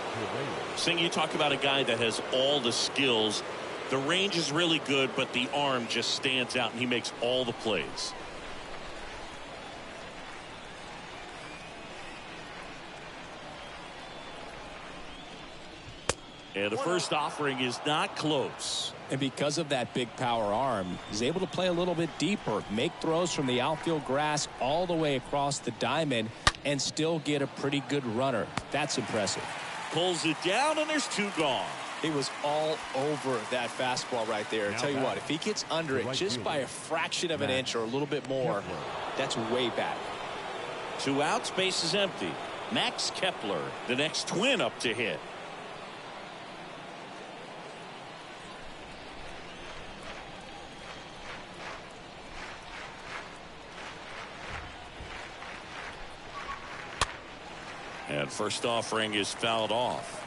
Sing, you talk about a guy that has all the skills. The range is really good, but the arm just stands out, and he makes all the plays. And the first offering is not close. And because of that big power arm, he's able to play a little bit deeper, make throws from the outfield grass all the way across the diamond, and still get a pretty good runner. That's impressive. Pulls it down, and there's 2 gone. He was all over that fastball right there. Tell you what, if he gets under it just by a fraction of an inch or a little bit more, that's way back. 2 outs, base is empty. Max Kepler, the next Twin up to hit. And first offering is fouled off.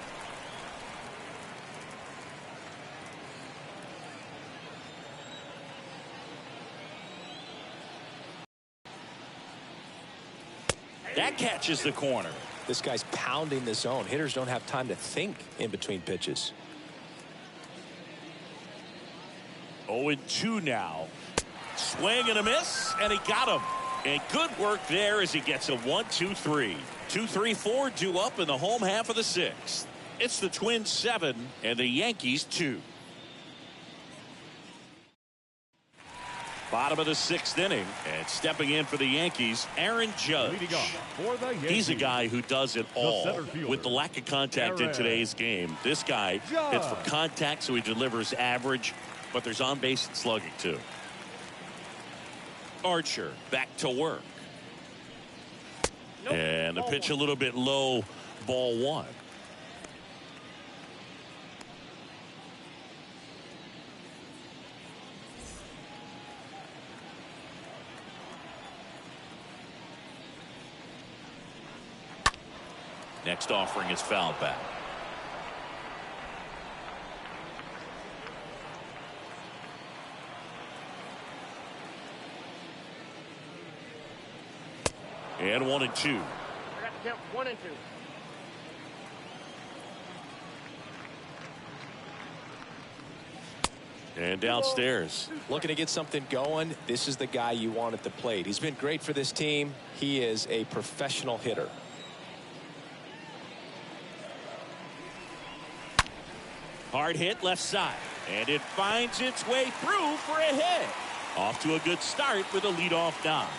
That catches the corner. This guy's pounding the zone. Hitters don't have time to think in between pitches. 0-2 now. Swing and a miss, and he got him. And good work there as he gets a 1-2-3. 2-3-4 due up in the home half of the 6th. It's the Twins 7 and the Yankees 2. Bottom of the 6th inning, and stepping in for the Yankees, Aaron Judge. He's a guy who does it all. With the lack of contact in today's game, this guy hits for contact, so he delivers average, but there's on base and slugging too. Archer back to work. And the pitch a little bit low, ball 1. Next offering is fouled back. And 1-2. I got to count 1 and 2. And downstairs. Looking to get something going. This is the guy you want at the plate. He's been great for this team. He is a professional hitter. Hard hit left side. And it finds its way through for a hit. Off to a good start with a leadoff knock.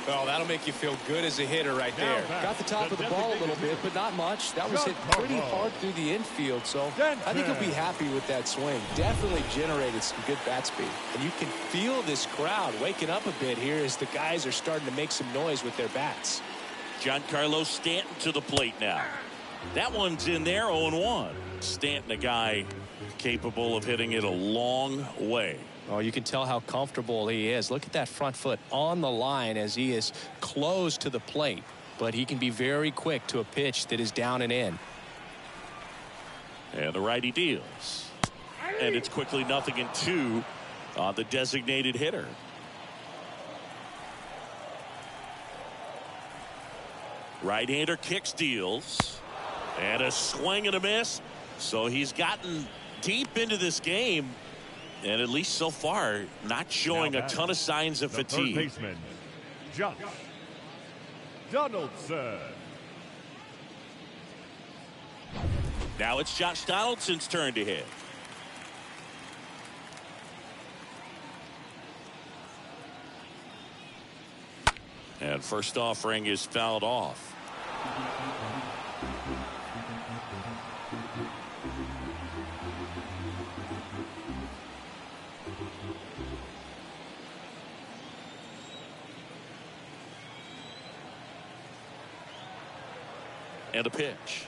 Well, that'll make you feel good as a hitter right there. Got the top of the ball a little bit, but not much. That was hit pretty hard through the infield, so I think he'll be happy with that swing. Definitely generated some good bat speed. And you can feel this crowd waking up a bit here as the guys are starting to make some noise with their bats. Giancarlo Stanton to the plate now. That one's in there, 0-1. Stanton, a guy capable of hitting it a long way. Oh, you can tell how comfortable he is. Look at that front foot on the line as he is close to the plate. But he can be very quick to a pitch that is down and in. And the righty deals. And it's quickly 0-2 on the designated hitter. Right-hander kicks, deals. And a swing and a miss. So he's gotten deep into this game. And at least so far, not showing a ton of signs of fatigue. Third baseman, Josh Donaldson. Now it's Josh Donaldson's turn to hit. And first offering is fouled off. And a pitch.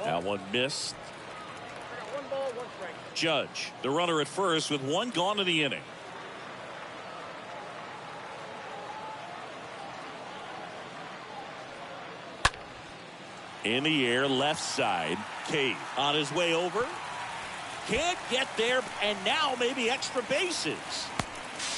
That one missed. I got 1 ball, 1 strike. Judge, the runner at first with 1 gone in the inning. In the air, left side. Cade on his way over. Can't get there, and now maybe extra bases.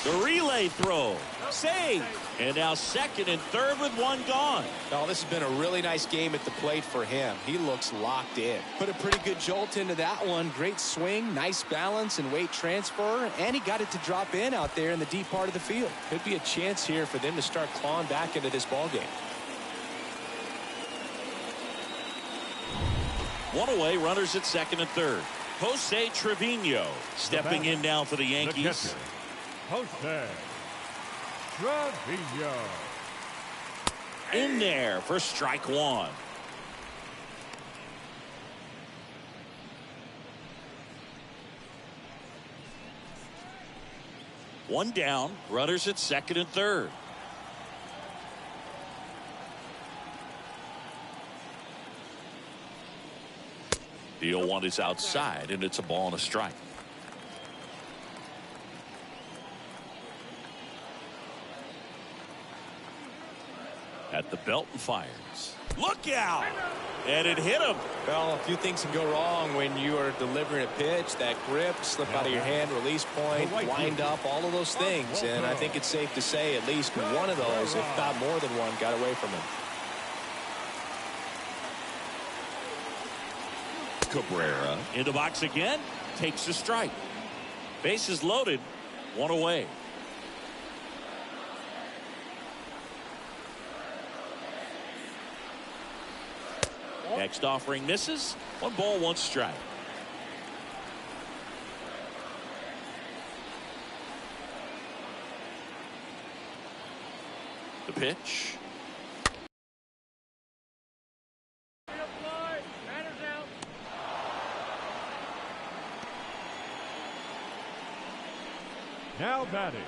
The relay throw. Save. And now second and third with one gone. Oh, this has been a really nice game at the plate for him. He looks locked in. Put a pretty good jolt into that one. Great swing, nice balance and weight transfer. And he got it to drop in out there in the deep part of the field. Could be a chance here for them to start clawing back into this ball game. One away, runners at second and third. Jose Trevino stepping in now for the Yankees. Jose Trevino. In there for strike one. One down, runners at second and third. The 0-1 is outside, and it's a ball and a strike. At the belt and fires. Look out! And it hit him. Well, a few things can go wrong when you are delivering a pitch. That grip, slip out of your hand, release point, wind up, all of those things. And I think it's safe to say at least one of those, if not more than one, got away from him. Cabrera in the box again, takes a strike. Bases loaded, one away. Next offering misses. One ball, one strike. The pitch. Now batting,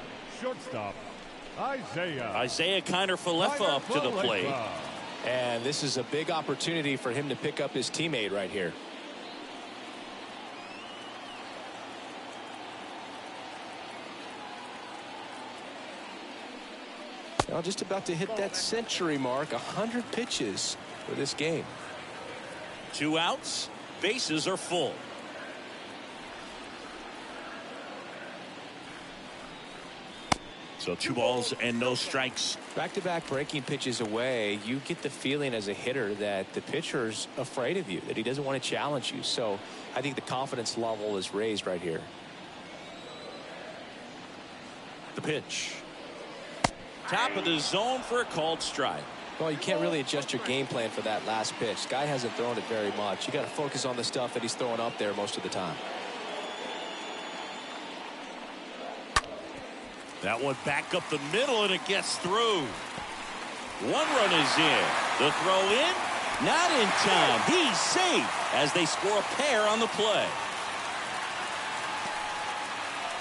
shortstop, Isaiah Kiner-Falefa up to the plate. And this is a big opportunity for him to pick up his teammate right here. Now just about to hit that century mark, 100 pitches for this game. 2 outs, bases are full. So 2 balls and no strikes. Back-to-back breaking pitches away, you get the feeling as a hitter that the pitcher's afraid of you, that he doesn't want to challenge you. So I think the confidence level is raised right here. The pitch. Top of the zone for a called strike. Well, you can't really adjust your game plan for that last pitch. Guy hasn't thrown it very much. You got to focus on the stuff that he's throwing up there most of the time. That one back up the middle, and it gets through. 1 run is in. The throw in, not in time. He's safe as they score a pair on the play.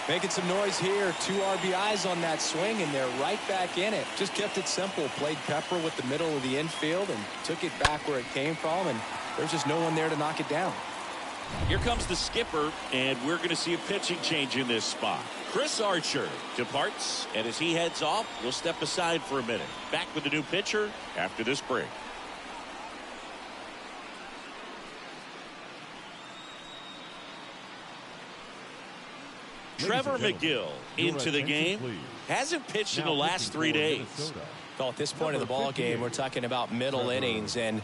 Making some noise here. 2 RBIs on that swing, and they're right back in it. Just kept it simple. Played Pepper with the middle of the infield and took it back where it came from, and there's just no one there to knock it down. Here comes the skipper, and we're going to see a pitching change in this spot. Chris Archer departs, and as he heads off, we'll step aside for a minute. Back with the new pitcher after this break. Trevor McGill into the game. Hasn't pitched in the last 3 days. Well, at this point of the ball game, we're talking about middle innings, and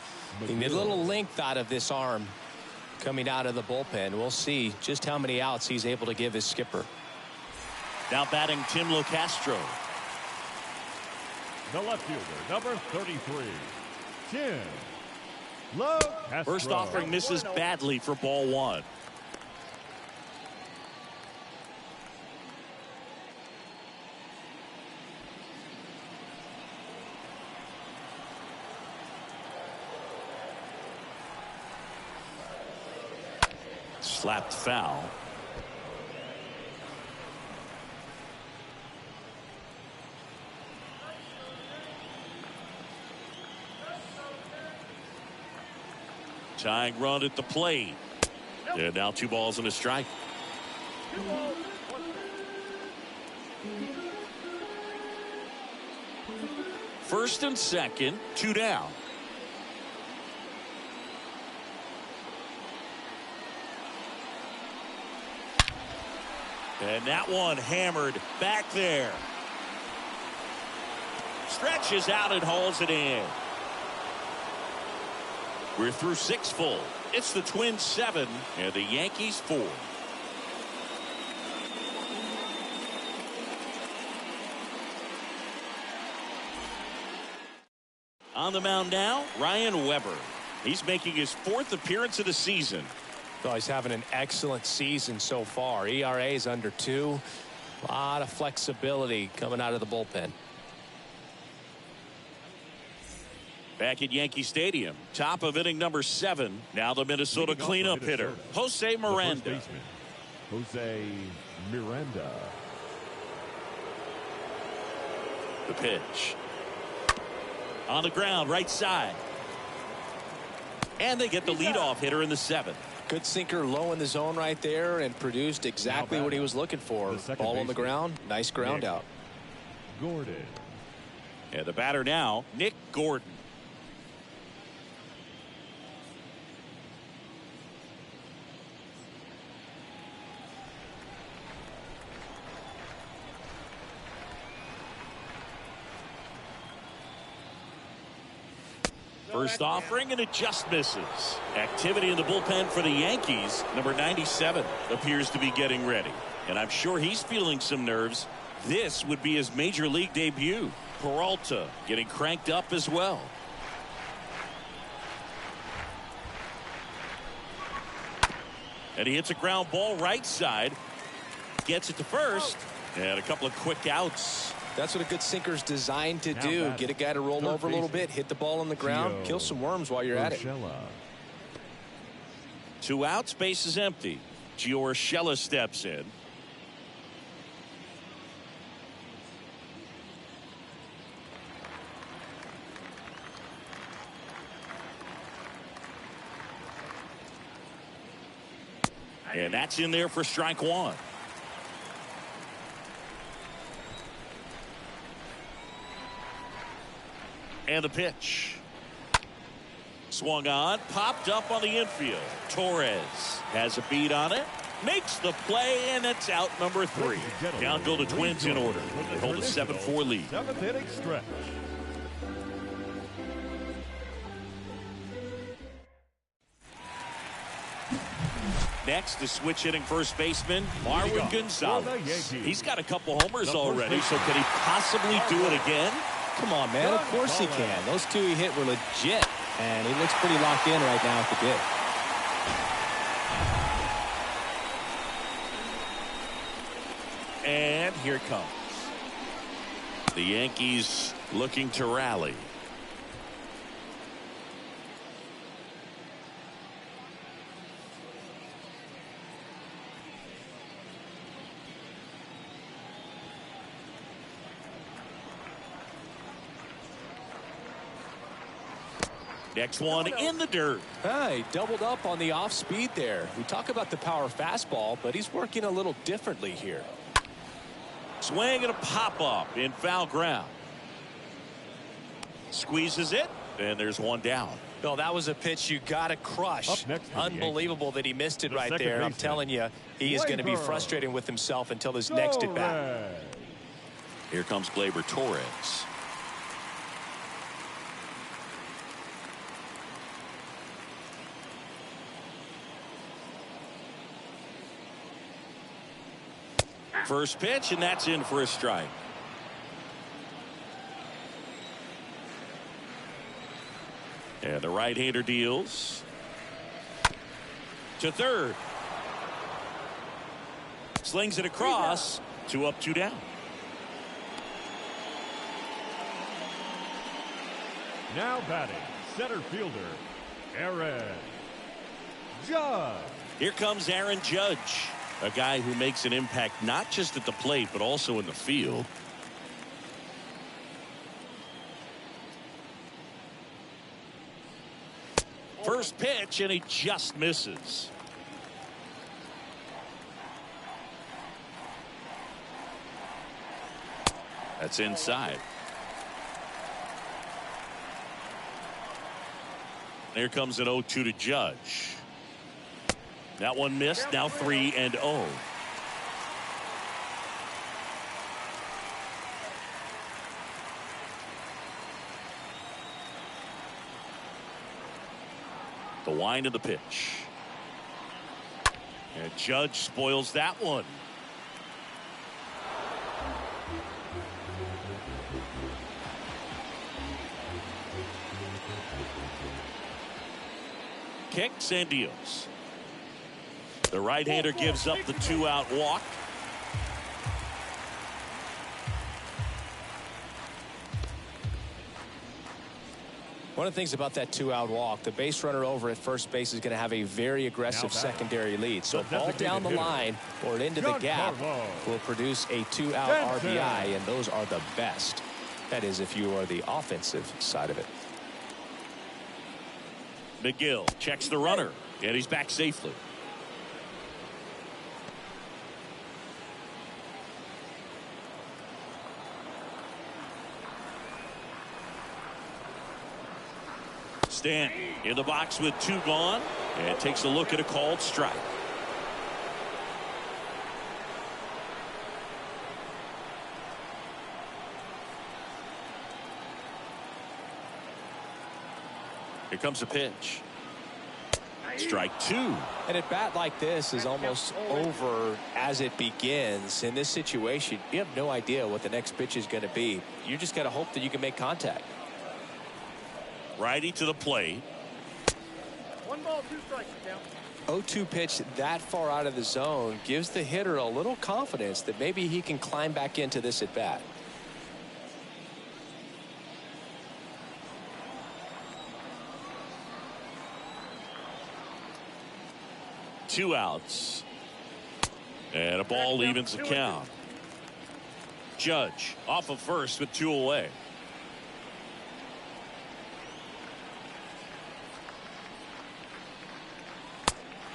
you need a little length out of this arm coming out of the bullpen. We'll see just how many outs he's able to give his skipper. Now batting Tim Locastro. The left fielder, number 33, Tim Locastro. First offering misses badly for ball 1. Slapped foul. Tying run at the plate. And now 2 balls and a strike. First and second, 2 down. And that one hammered back there. Stretches out and hauls it in. We're through 6 full. It's the Twins 7 and the Yankees 4. On the mound now, Ryan Weber. He's making his 4th appearance of the season. Oh, he's having an excellent season so far. ERA is under 2. A lot of flexibility coming out of the bullpen. Back at Yankee Stadium, top of inning number 7. Now the Minnesota cleanup hitter, Jose Miranda. Jose Miranda. The pitch. On the ground, right side. And they get the leadoff hitter in the 7th. Good sinker low in the zone right there and produced exactly what he was looking for. Ball on the ground. Nice ground out. Gordon. And the batter now, Nick Gordon. First offering, and it just misses. Activity in the bullpen for the Yankees. Number 97 appears to be getting ready. And I'm sure he's feeling some nerves. This would be his major league debut. Peralta getting cranked up as well. And he hits a ground ball right side. Gets it to first. And a couple of quick outs. That's what a good sinker's designed to do. Get a guy to roll over a little bit, hit the ball on the ground, kill some worms while you're at it. 2 outs, base is empty. Gio Urshela steps in. And that's in there for strike 1. And the pitch. Swung on, popped up on the infield. Torres has a beat on it, makes the play, and it's out number 3. Down go the Twins in order. They hold a 7-4 lead. 7th inning stretch. Next, the switch hitting first baseman, Marwin Gonzalez. He's got a couple homers already, so can he possibly do it again? Come on, man. Of course he can. Those 2 he hit were legit, and he looks pretty locked in right now at the dig. And here it comes. The Yankees looking to rally. Next one in the dirt. Hey, doubled up on the off speed there. We talk about the power fastball, but he's working a little differently here. Swing and a pop up in foul ground. Squeezes it, and there's one down. No, that was a pitch you got to crush. Unbelievable that he missed it right there. I'm telling you, he is going to be frustrated with himself until his next at bat. Here comes Gleyber Torres. First pitch, and that's in for a strike. And the right-hander deals to third. Slings it across. 2 up, 2 down. Now batting, center fielder, Aaron Judge. Here comes Aaron Judge. A guy who makes an impact not just at the plate, but also in the field. First pitch, and he just misses. That's inside. Here comes an 0-2 to Judge. That one missed. Now 3-0. The wind of the pitch. And Judge spoils that one. Kicks and deals. The right-hander gives up the 2-out walk. One of the things about that 2-out walk, the base runner over at first base is going to have a very aggressive secondary lead. So a ball down the line or into the gap will produce a 2-out RBI, and those are the best. That is, if you are the offensive side of it. McGill checks the runner, and he's back safely. Stanton in the box with 2 gone, and takes a look at a called strike. Here comes a pitch. Strike 2. And at bat like this is almost over as it begins. In this situation, you have no idea what the next pitch is going to be. You just got to hope that you can make contact. Righty to the plate. 1 ball, 2 strikes. Count. 0-2 pitch that far out of the zone gives the hitter a little confidence that maybe he can climb back into this at bat. Two outs. And a ball evens the count. Judge off of first with 2 away.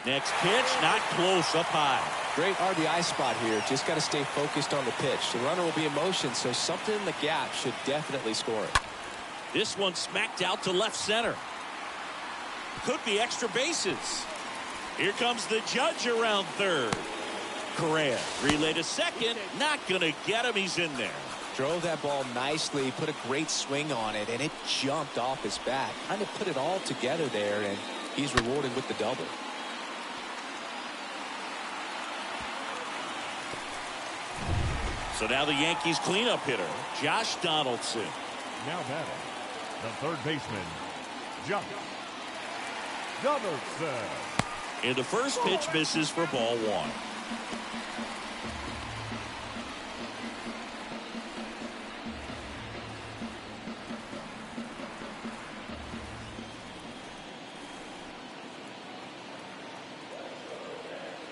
Next pitch, not close, up high. Great RBI spot here. Just got to stay focused on the pitch. The runner will be in motion, so something in the gap should definitely score it. This one smacked out to left center. Could be extra bases. Here comes the Judge around third. Correa relay to second. Not going to get him. He's in there. Drove that ball nicely, put a great swing on it, and it jumped off his bat. Kind of put it all together there, and he's rewarded with the double. So now the Yankees cleanup hitter, Josh Donaldson. Now batting, the third baseman, Josh Donaldson. And the first pitch misses for ball 1.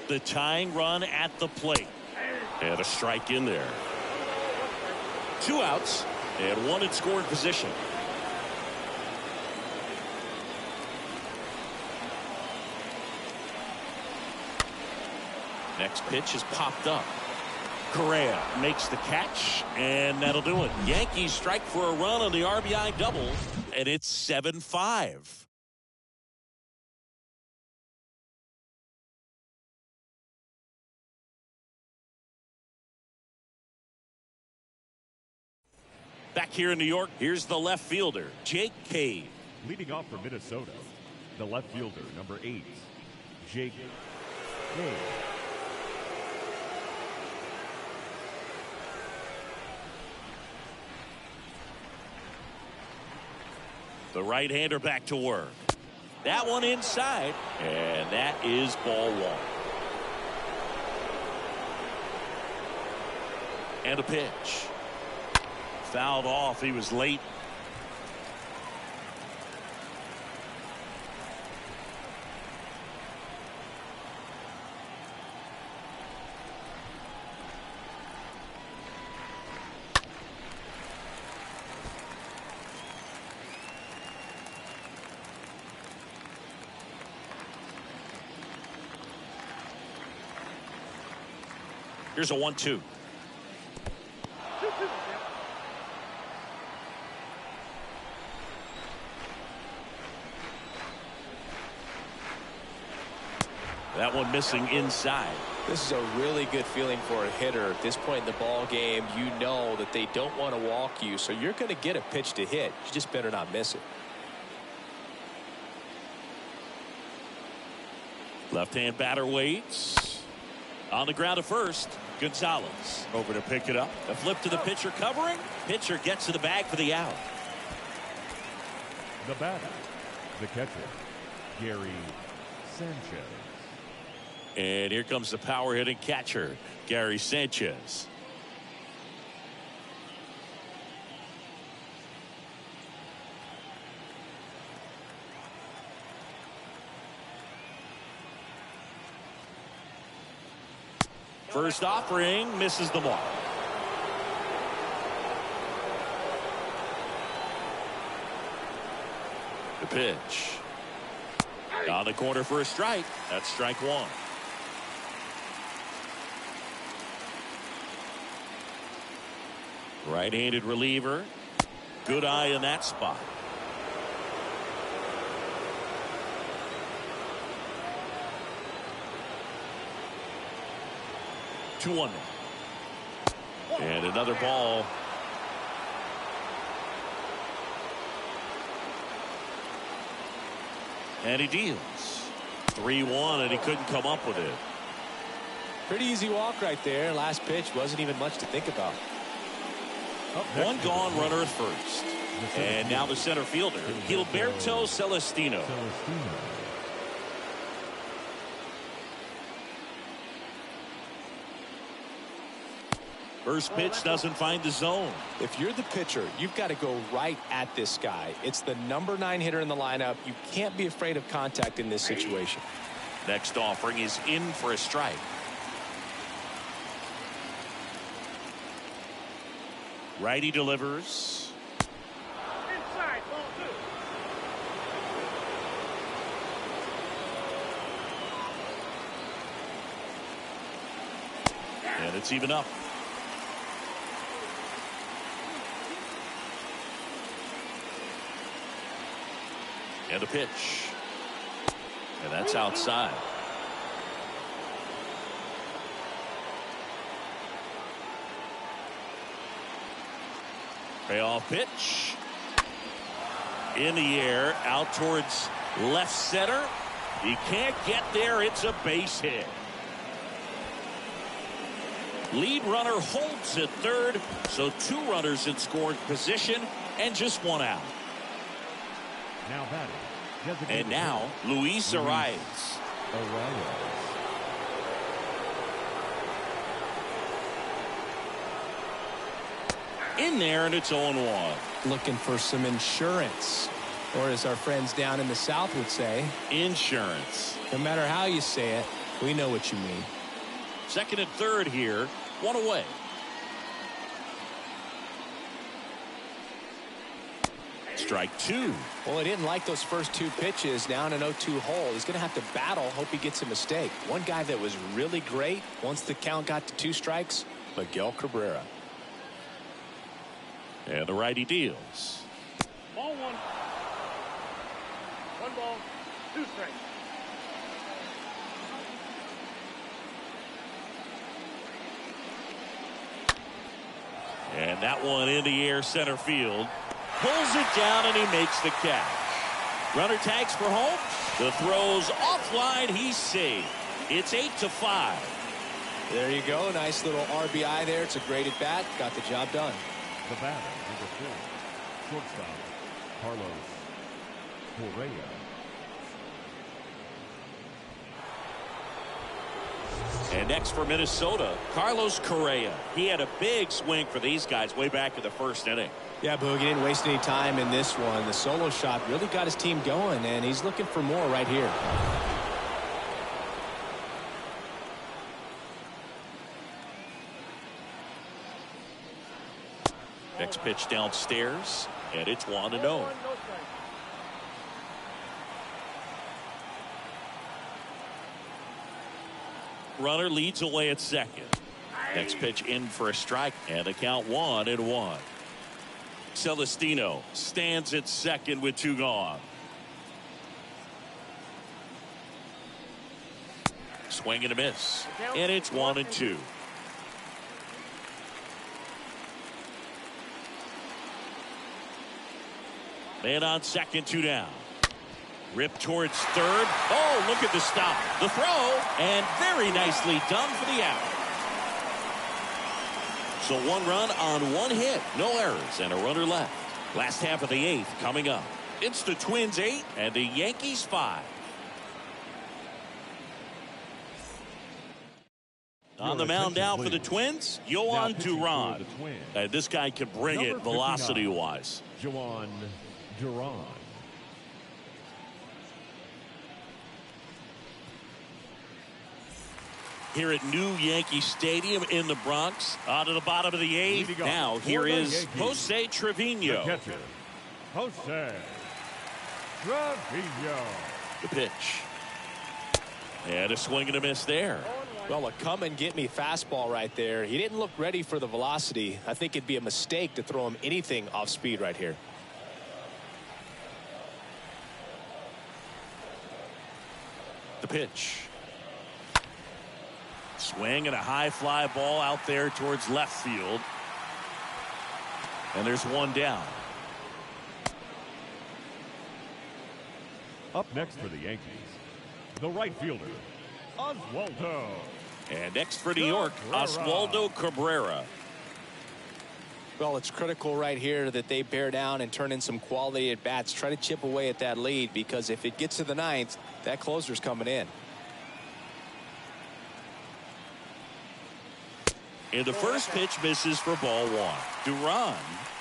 The tying run at the plate. And a strike in there. 2 outs and 1 in scoring position. Next pitch is popped up. Correa makes the catch, and that'll do it. Yankees strike for a run on the RBI double, and it's 7-5. Back here in New York, here's the left fielder, Jake Cave. Leading off for Minnesota, the left fielder, number 8, Jake Cave. The right-hander back to work. That one inside, and that is ball 1. And a pitch. Fouled off. He was late. Here's a 1-2. That one missing inside. This is a really good feeling for a hitter at this point in the ball game. You know that they don't want to walk you, so you're going to get a pitch to hit. You just better not miss it. Left-hand batter waits. On the ground at first. Gonzalez over to pick it up. A flip to the pitcher covering. Pitcher gets to the bag for the out. The batter, the catcher, Gary Sanchez. And here comes the power hitting catcher, Gary Sanchez. First offering misses the mark. The pitch. On the corner for a strike. That's strike one. Right-handed reliever. Good eye in that spot. Two-one. And another ball. And he deals. 3-1, and he couldn't come up with it. Pretty easy walk right there. Last pitch wasn't even much to think about. One gone, runner at first. And now the center fielder, Gilberto Celestino. First pitch doesn't find the zone. If you're the pitcher, you've got to go right at this guy. It's the number 9 hitter in the lineup. You can't be afraid of contact in this situation. Next offering is in for a strike. Righty delivers. Inside, ball 2. And it's even up. And a pitch. And that's outside. Payoff pitch. In the air, out towards left center. He can't get there. It's a base hit. Lead runner holds at third, so 2 runners in scoring position and just 1 out. Now batting. And now Luis Arias. In there, and it's 0-1. Looking for some insurance, or as our friends down in the South would say, Insurance. no matter how you say it, we know what you mean. Second and third here, 1 away. Strike 2. Well, he didn't like those first 2 pitches. Down an 0-2 hole. He's going to have to battle. Hope he gets a mistake. One guy that was really great once the count got to 2 strikes, Miguel Cabrera. And the righty deals. Ball 1. 1 ball, 2 strikes. And that one in the air center field. Pulls it down and he makes the catch. Runner tags for home. The throw's offline. He's safe. It's 8-5. There you go. Nice little RBI there. It's a great at bat. Got the job done. The batter, number 4, shortstop, Carlos Correa. And next for Minnesota, Carlos Correa. He had a big swing for these guys way back in the first inning. Yeah, Boog, he didn't waste any time in this one. The solo shot really got his team going, and he's looking for more right here. Next pitch downstairs, and it's 1-0. No strike. Runner leads away at second. Next pitch in for a strike, and the count 1-1. Celestino stands at second with 2 gone. Swing and a miss, and it's 1-2. Man on second, 2 down. Ripped towards third. Oh, look at the stop. The throw, and very nicely done for the out. So 1 run on 1 hit. No errors and a runner left. Last half of the 8th coming up. It's the Twins 8 and the Yankees 5. On the mound now for the Twins, Yohan Duran. And this guy can bring it velocity-wise. Yohan Duran. Here at New Yankee Stadium in the Bronx. On to the bottom of the 8th. Now here is Jose Trevino. The catcher, Jose Trevino. The pitch. And a swing and a miss there. Well, a come and get me fastball right there. He didn't look ready for the velocity. I think it'd be a mistake to throw him anything off speed right here. The pitch. Swing and a high fly ball out there towards left field. And there's 1 down. Up next for the Yankees, the right fielder, Oswaldo. And next for New York, Oswaldo Cabrera. Well, it's critical right here that they bear down and turn in some quality at bats. Try to chip away at that lead, because if it gets to the 9th, that closer's coming in. And the first pitch misses for ball 1. Duran,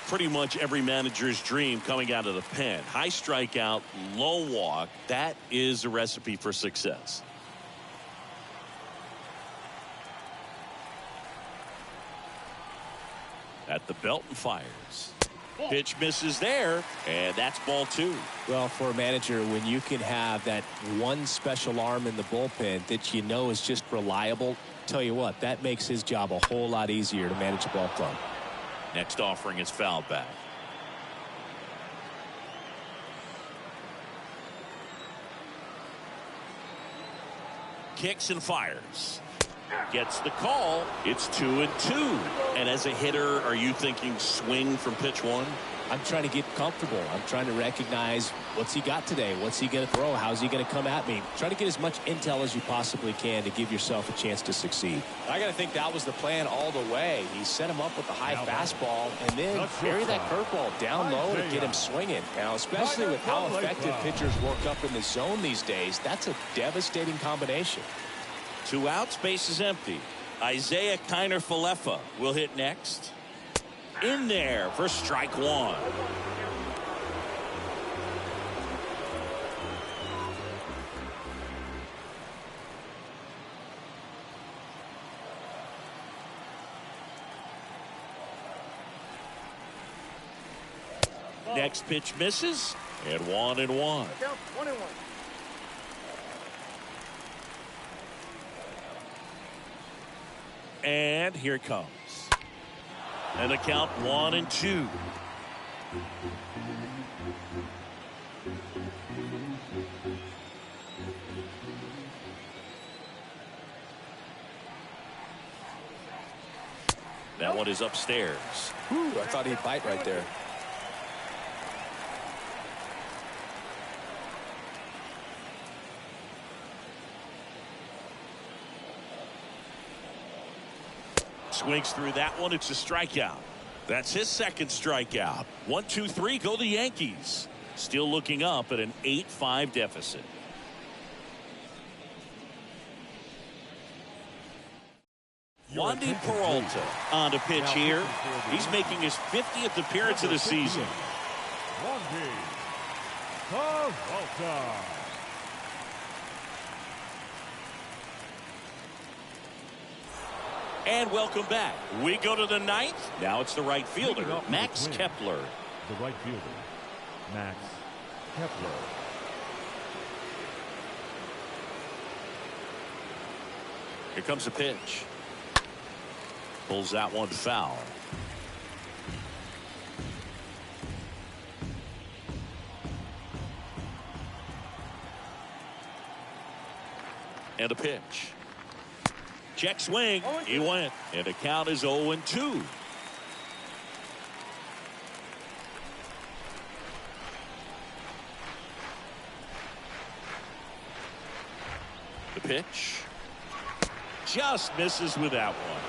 pretty much every manager's dream coming out of the pen. High strikeout, low walk. That is a recipe for success. At the belt and fires. Pitch misses there, and that's ball 2. Well, for a manager, when you can have that one special arm in the bullpen that you know is just reliable, tell you what, that makes his job a whole lot easier to manage a ball club. Next offering is fouled back. Kicks and fires. Gets the call. It's 2-2. And as a hitter, are you thinking swing from pitch 1? I'm trying to get comfortable. I'm trying to recognize what's he got today. What's he going to throw? How's he going to come at me? Try to get as much intel as you possibly can to give yourself a chance to succeed. I got to think that was the plan all the way. He set him up with a high fastball and then bury that curveball down low to get him swinging. Now, especially with how effective pitchers work up in the zone these days, that's a devastating combination. 2 outs, base is empty. Isaiah Kiner-Falefa will hit next. In there for strike 1. Next pitch misses, and 1-1. 1-1. And here it comes. And the count 1-2. That one is upstairs. Ooh, I thought he'd bite right there. Swings through that one. It's a strikeout. That's his second strikeout. 1-2-3 go the Yankees. Still looking up at an 8-5 deficit. Wandy Peralta on to pitch here. He's making his 50th appearance of the season. Wandy Peralta. And welcome back. We go to the 9th. Now it's the right fielder, Max Kepler. The right fielder, Max Kepler. Here comes the pitch. Pulls that one foul. And a pitch. Check swing. He went. And the count is 0-2. The pitch. Just misses with that one.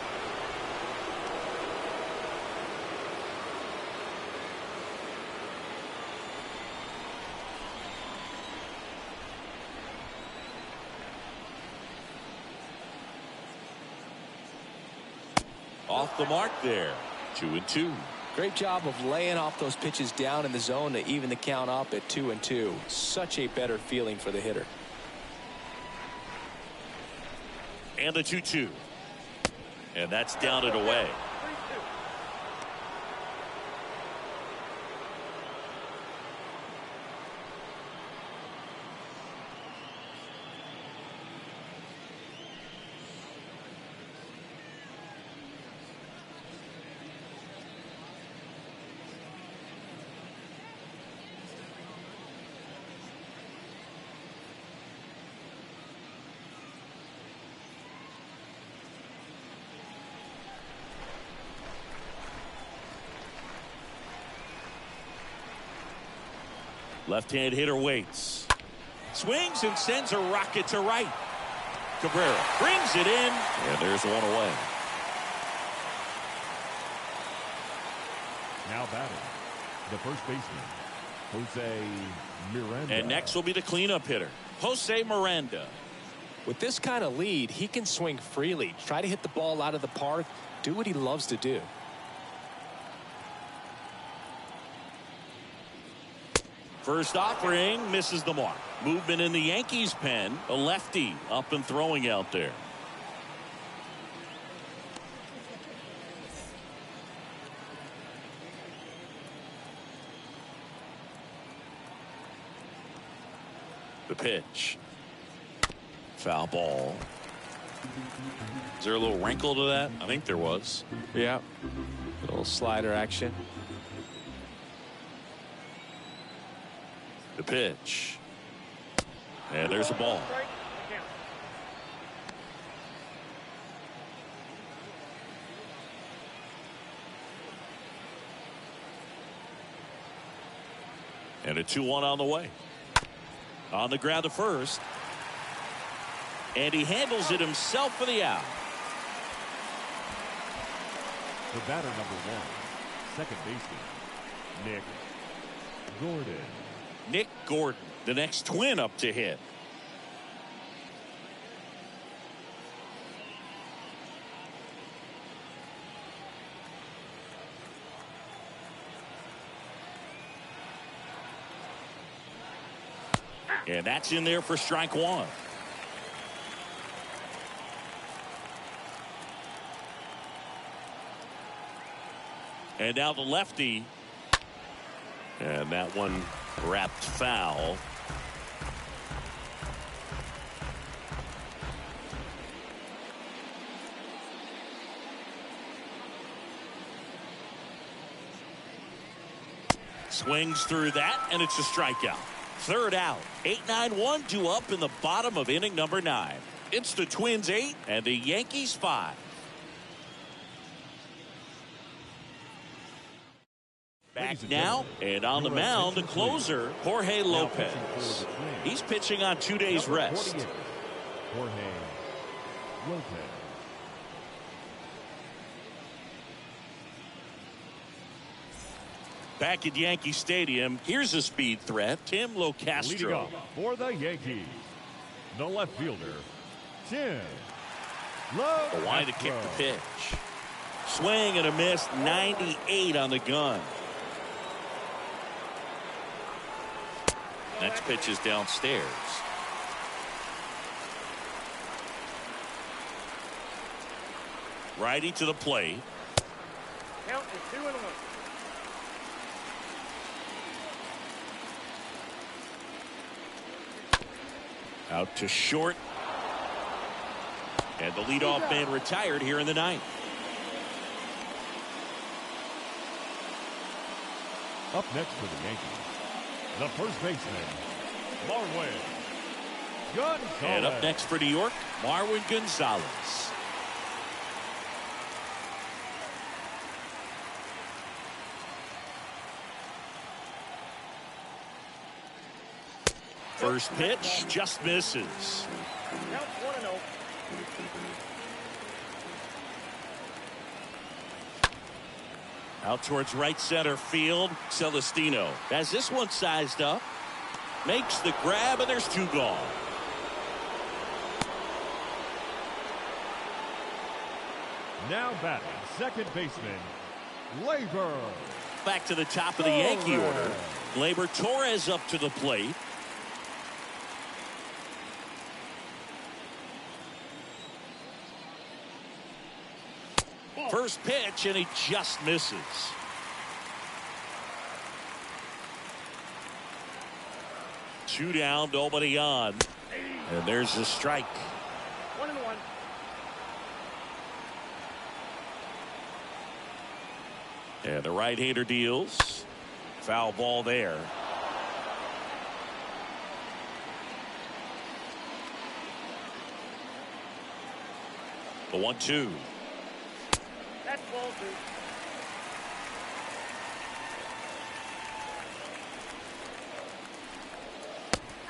Off the mark there. 2-2. Great job of laying off those pitches down in the zone to even the count up at 2-2. Such a better feeling for the hitter. And the 2-2. And that's down and away. Left-hand hitter waits. Swings and sends a rocket to right. Cabrera brings it in, and there's one away. Now batting, the first baseman, Jose Miranda. And next will be the cleanup hitter, Jose Miranda. With this kind of lead, he can swing freely, try to hit the ball out of the park, do what he loves to do. First offering misses the mark. Movement in the Yankees pen. A lefty up and throwing out there. The pitch. Foul ball. Is there a little wrinkle to that? I think there was. Yeah. A little slider action. The pitch. And there's a ball. And a 2-1 on the way. On the ground to first. And he handles it himself for the out. The batter number 1, second baseman, Nick Gordon. Nick Gordon, the next twin up to hit. And that's in there for strike one. And now the lefty. And that one wrapped foul. Swings through that, and it's a strikeout. Third out. 8-9-1 due up in the bottom of inning number 9. It's the Twins 8 and the Yankees 5. Back now, and on the mound, the closer, Jorge Lopez. He's pitching on 2 days rest. Jorge Lopez. Back at Yankee Stadium, here's a speed threat, Tim Leading Locastro. up for the Yankees, the left fielder, Tim Locastro. The line to kick the pitch. Swing and a miss, 98 on the gun. Next pitch is downstairs. Righty to the plate. Count is 2-1. Out to short. And the leadoff man retired here in the 9th. Up next for the Yankees, the first baseman, Marwin Gonzalez. And up next for New York, Marwin Gonzalez. First pitch just misses. Count 1-0. Out towards right center field. Celestino has this one sized up. Makes the grab, and there's 2 gone. Now batting, second baseman, Labor. Back to the top of the Yankee order. Labor Torres up to the plate. First pitch, and he just misses. Two down, nobody on. And there's the strike. 1-1. And the right-hander deals. Foul ball there. The 1-2. That's ball 2.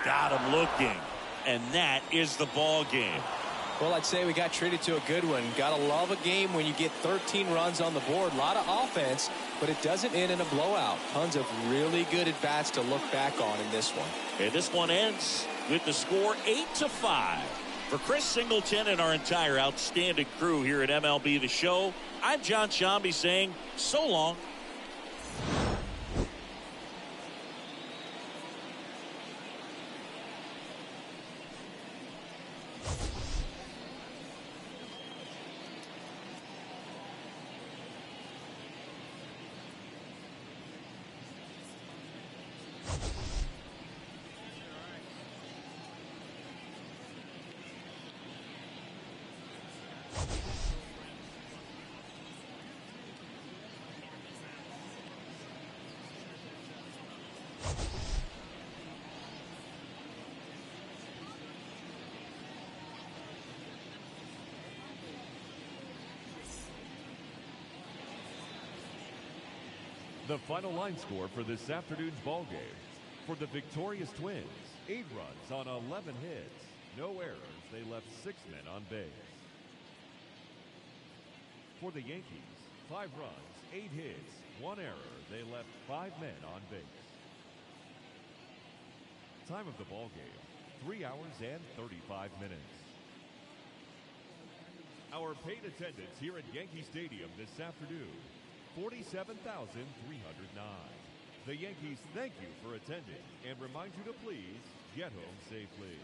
Got him looking. And that is the ball game. Well, I'd say we got treated to a good one. Gotta love a game when you get 13 runs on the board. A lot of offense, but it doesn't end in a blowout. Tons of really good at-bats to look back on in this one. And this one ends with the score 8-5. For Chris Singleton and our entire outstanding crew here at MLB The Show, I'm John Shambi saying so long. The final line score for this afternoon's ball game. For the victorious Twins, 8 runs on 11 hits. No errors. They left 6 men on base. For the Yankees, 5 runs, 8 hits, 1 error. They left 5 men on base. Time of the ball game, 3 hours and 35 minutes. Our paid attendance here at Yankee Stadium this afternoon, 47,309. The Yankees thank you for attending and remind you to please get home safely.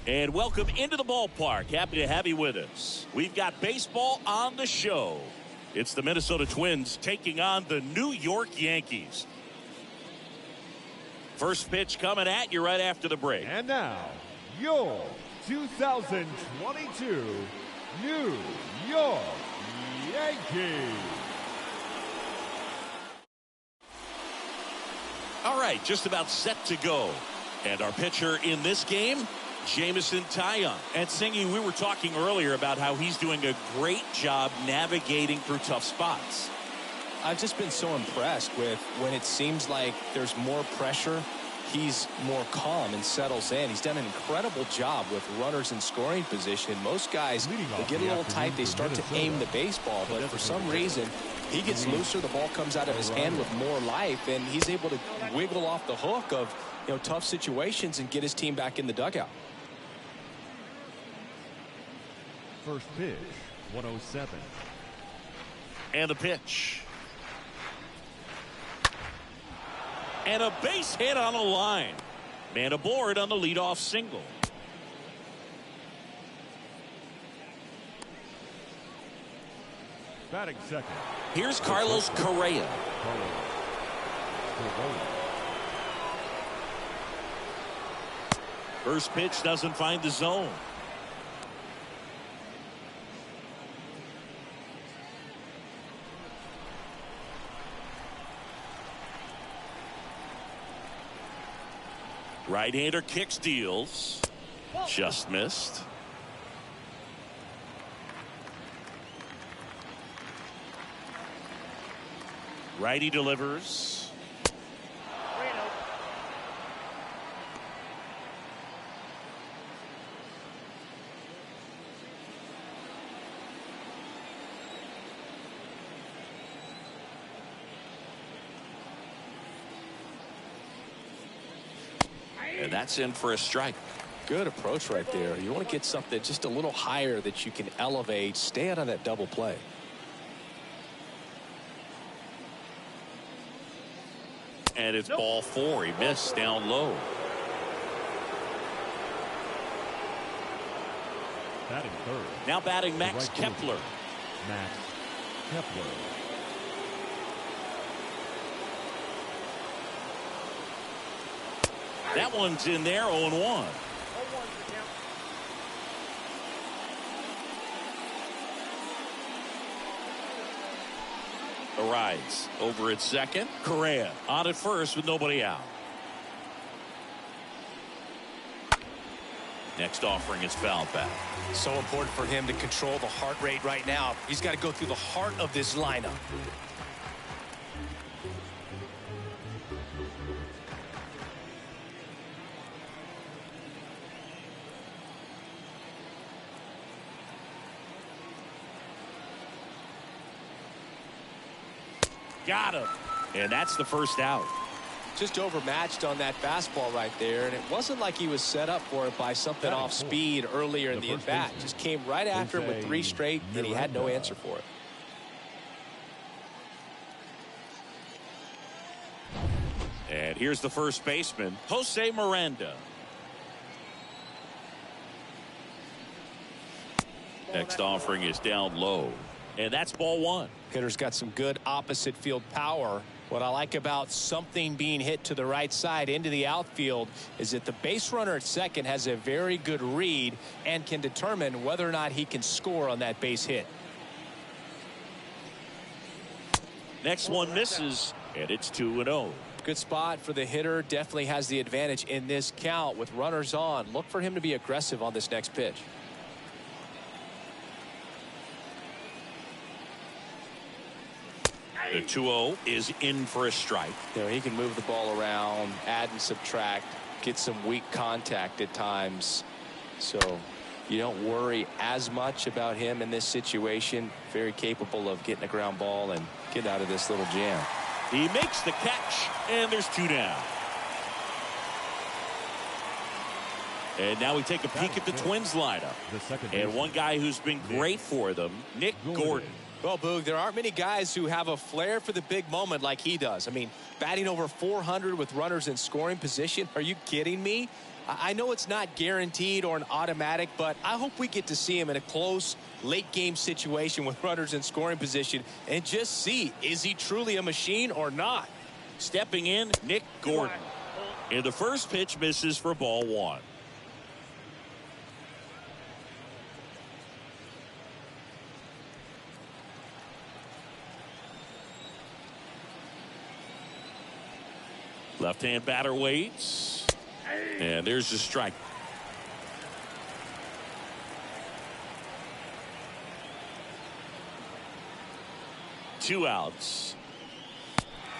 And welcome into the ballpark. Happy to have you with us. We've got baseball on the show. It's the Minnesota Twins taking on the New York Yankees. First pitch coming at you right after the break. And now, your 2022 New York Yankees. All right, just about set to go. And our pitcher in this game, Jameson Taillon. And Singy, we were talking earlier about how he's doing a great job navigating through tough spots. I've just been so impressed with when it seems like there's more pressure, he's more calm and settles in. He's done an incredible job with runners in scoring position. Most guys, they get a little tight, they start to aim the baseball, but for some reason, He gets looser, the ball comes out of his hand with more life, and he's able to wiggle off the hook of tough situations and get his team back in the dugout. First pitch, 107. And a pitch. And a base hit on a line. Man aboard on the leadoff single. Batting second. Here's Carlos Correa. First pitch doesn't find the zone. Right-hander kicks, deals. Just missed. Righty delivers. And that's in for a strike. Good approach right there. You want to get something just a little higher that you can elevate. Stay out of that double play. And it's ball 4. He missed down low. Batting third. Now batting Max Kepler. Max Kepler. That one's in there, 0-1. Arrives over at second. Correa on at first with nobody out. Next offering is fouled back. So important for him to control the heart rate right now. He's got to go through the heart of this lineup. Got him. And that's the first out. Just overmatched on that fastball right there, and it wasn't like he was set up for it by something off speed earlier in the at-bat. Just came right after him with 3 straight, and he had no answer for it. And here's the first baseman, Jose Miranda. Next offering is down low. And that's ball 1. Hitter's got some good opposite field power. What I like about something being hit to the right side into the outfield is that the base runner at second has a very good read and can determine whether or not he can score on that base hit. Next one misses, and it's 2-0. Good spot for the hitter. Definitely has the advantage in this count with runners on. Look for him to be aggressive on this next pitch. The 2-0 is in for a strike. He can move the ball around, add and subtract, get some weak contact at times. So you don't worry as much about him in this situation. Very capable of getting a ground ball and get out of this little jam. He makes the catch, and there's 2 down. And now we take a peek at the Twins lineup. And one guy who's been great for them, Nick Gordon. Well, Boog, there aren't many guys who have a flair for the big moment like he does. I mean, batting over 400 with runners in scoring position. Are you kidding me? I know it's not guaranteed or an automatic, but I hope we get to see him in a close late game situation with runners in scoring position and just see, is he truly a machine or not? Stepping in, Nick Gordon. And the first pitch misses for ball 1. Left-hand batter waits. And there's the strike. Two outs.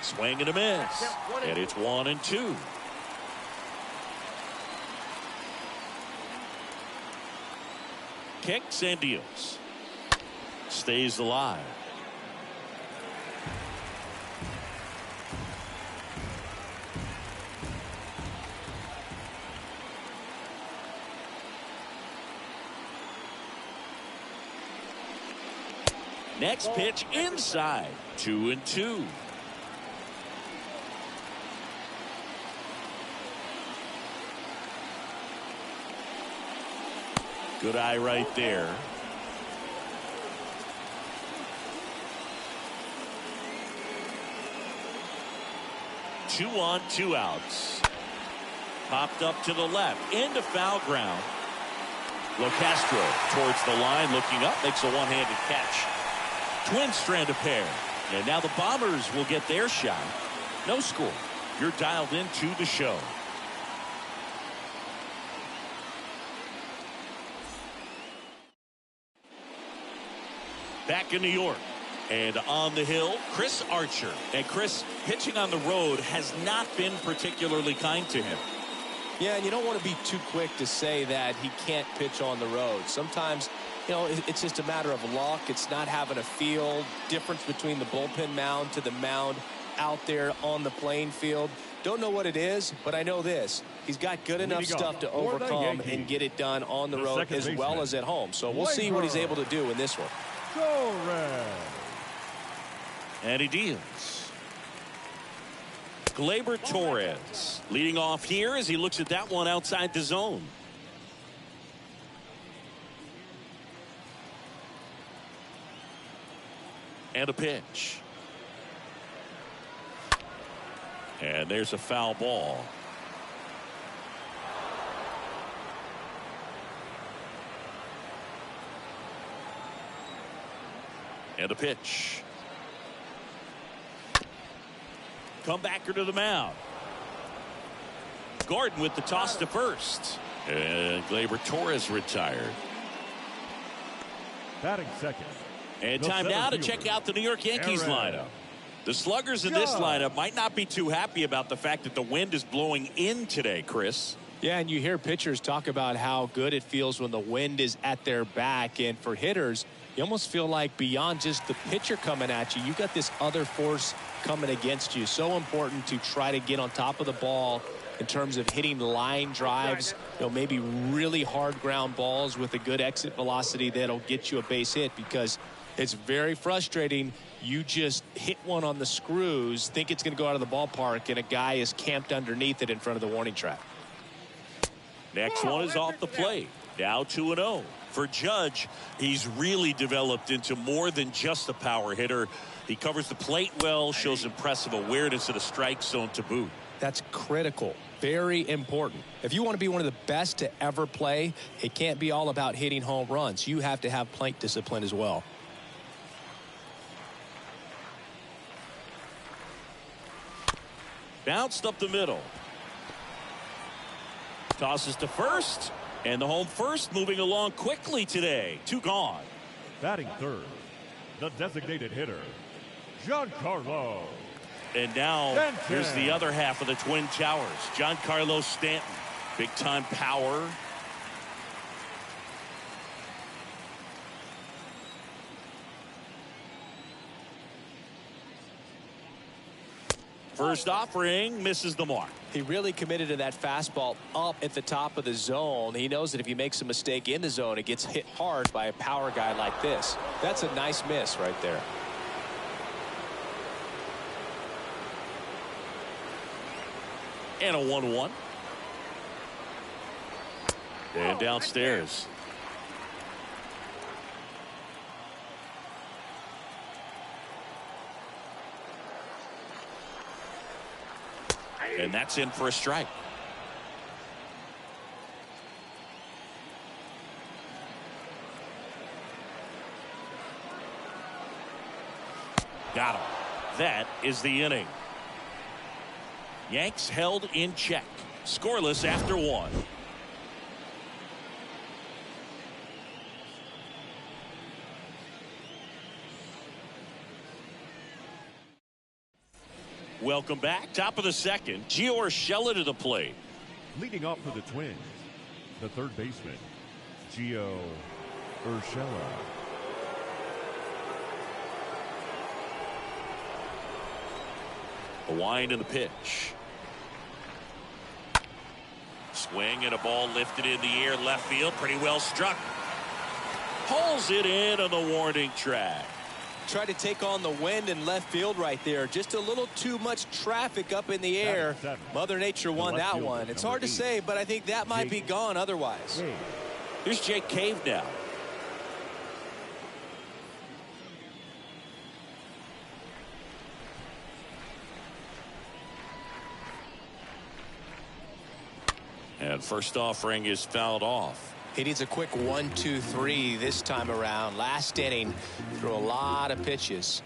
Swing and a miss. And it's 1-2. Kicks and deals. Stays alive. Next pitch inside. 2-2. Good eye right there. Two on, two outs. Popped up to the left into foul ground. LoCastro towards the line, looking up, makes a one-handed catch. Twins strand a pair, and now the Bombers will get their shot. No score. You're dialed into the show. Back in New York. And on the hill, Chris Archer. And Chris, pitching on the road has not been particularly kind to him. Yeah, and you don't want to be too quick to say that he can't pitch on the road. Sometimes, you know, it's just a matter of luck. It's not having a feel. Difference between the bullpen mound to the mound out there on the playing field. Don't know what it is, but I know this. He's got good enough stuff to overcome and get it done on the road as well as at home. So we'll see what he's able to do in this one. And he deals. Gleyber Torres leading off here as he looks at that one outside the zone. And a pitch. And there's a foul ball. And a pitch. Comebacker to the mound. Gordon with the toss to first. And Gleyber Torres retired. Batting second. And time now to check out the New York Yankees lineup. The sluggers in this lineup might not be too happy about the fact that the wind is blowing in today, Chris. Yeah, and you hear pitchers talk about how good it feels when the wind is at their back. And for hitters, you almost feel like beyond just the pitcher coming at you, you've got this other force coming against you. So important to try to get on top of the ball in terms of hitting line drives, you know, maybe really hard ground balls with a good exit velocity that'll get you a base hit, because it's very frustrating. You just hit one on the screws, think it's going to go out of the ballpark, and a guy is camped underneath it in front of the warning track. Next one is off the plate. Now 2-0. For Judge, he's really developed into more than just a power hitter. He covers the plate well, shows impressive awareness of the strike zone to boot. That's critical. Very important. If you want to be one of the best to ever play, it can't be all about hitting home runs. You have to have plate discipline as well. Bounced up the middle. Tosses to first. And the home first moving along quickly today. Two gone. Batting third, the designated hitter, Giancarlo. And now Stanton. here's the other half of the Twin Towers. Giancarlo Stanton. Big time power. First offering misses the mark. He really committed to that fastball up at the top of the zone. He knows that if he makes a mistake in the zone, it gets hit hard by a power guy like this. That's a nice miss right there. And a 1-1. And downstairs. And that's in for a strike. Got him. That is the inning. Yanks held in check. Scoreless after one. Welcome back. Top of the second. Gio Urshela to the plate. Leading off for the Twins, the third baseman, Gio Urshela. A wind in the pitch. Swing and a ball lifted in the air left field. Pretty well struck. Pulls it in on the warning track. tried to take on the wind in left field right there. Just a little too much traffic up in the air. Mother Nature won that one. It's hard to say, but I think that might be gone otherwise. Here's Jake Cave now. And first offering is fouled off. He needs a quick 1-2-3 this time around. Last inning, threw a lot of pitches.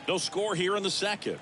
No score here in the second.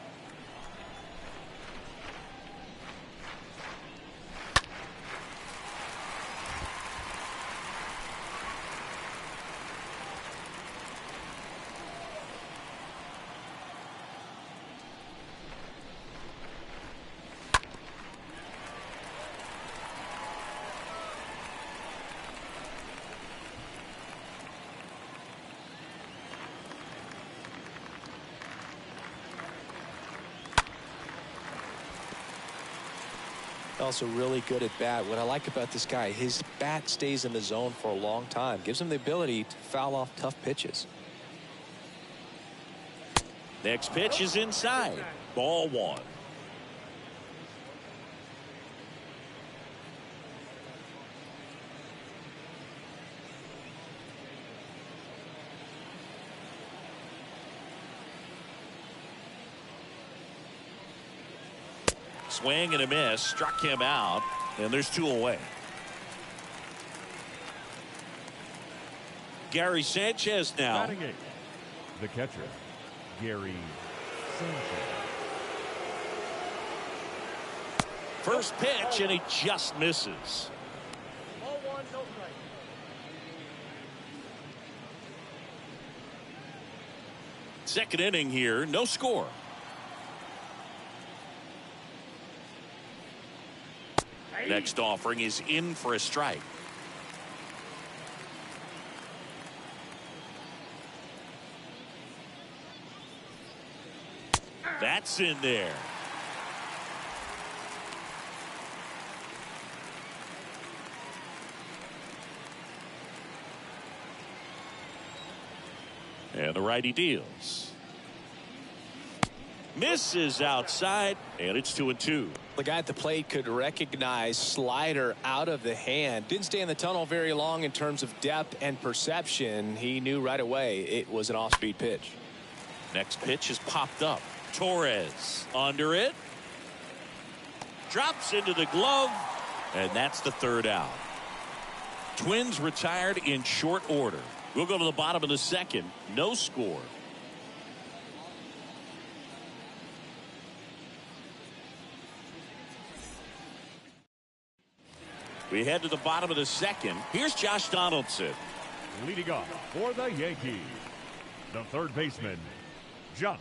Also really good at bat. What I like about this guy, his bat stays in the zone for a long time. Gives him the ability to foul off tough pitches. Next pitch is inside. Ball one. Swing and a miss, struck him out, and there's two away. Gary Sanchez now. Batting eighth, the catcher, Gary Sanchez. First pitch, and he just misses. Ball one, no strike. Second inning here, no score. Next offering is in for a strike. That's in there. And the righty deals. Misses outside, and it's 2-2. The guy at the plate could recognize slider out of the hand. Didn't stay in the tunnel very long in terms of depth and perception. He knew right away it was an off-speed pitch. Next pitch is popped up. Torres under it. Drops into the glove, and that's the third out. Twins retired in short order. We'll go to the bottom of the second. No score. We head to the bottom of the second. Here's Josh Donaldson. Leading off for the Yankees, the third baseman, Josh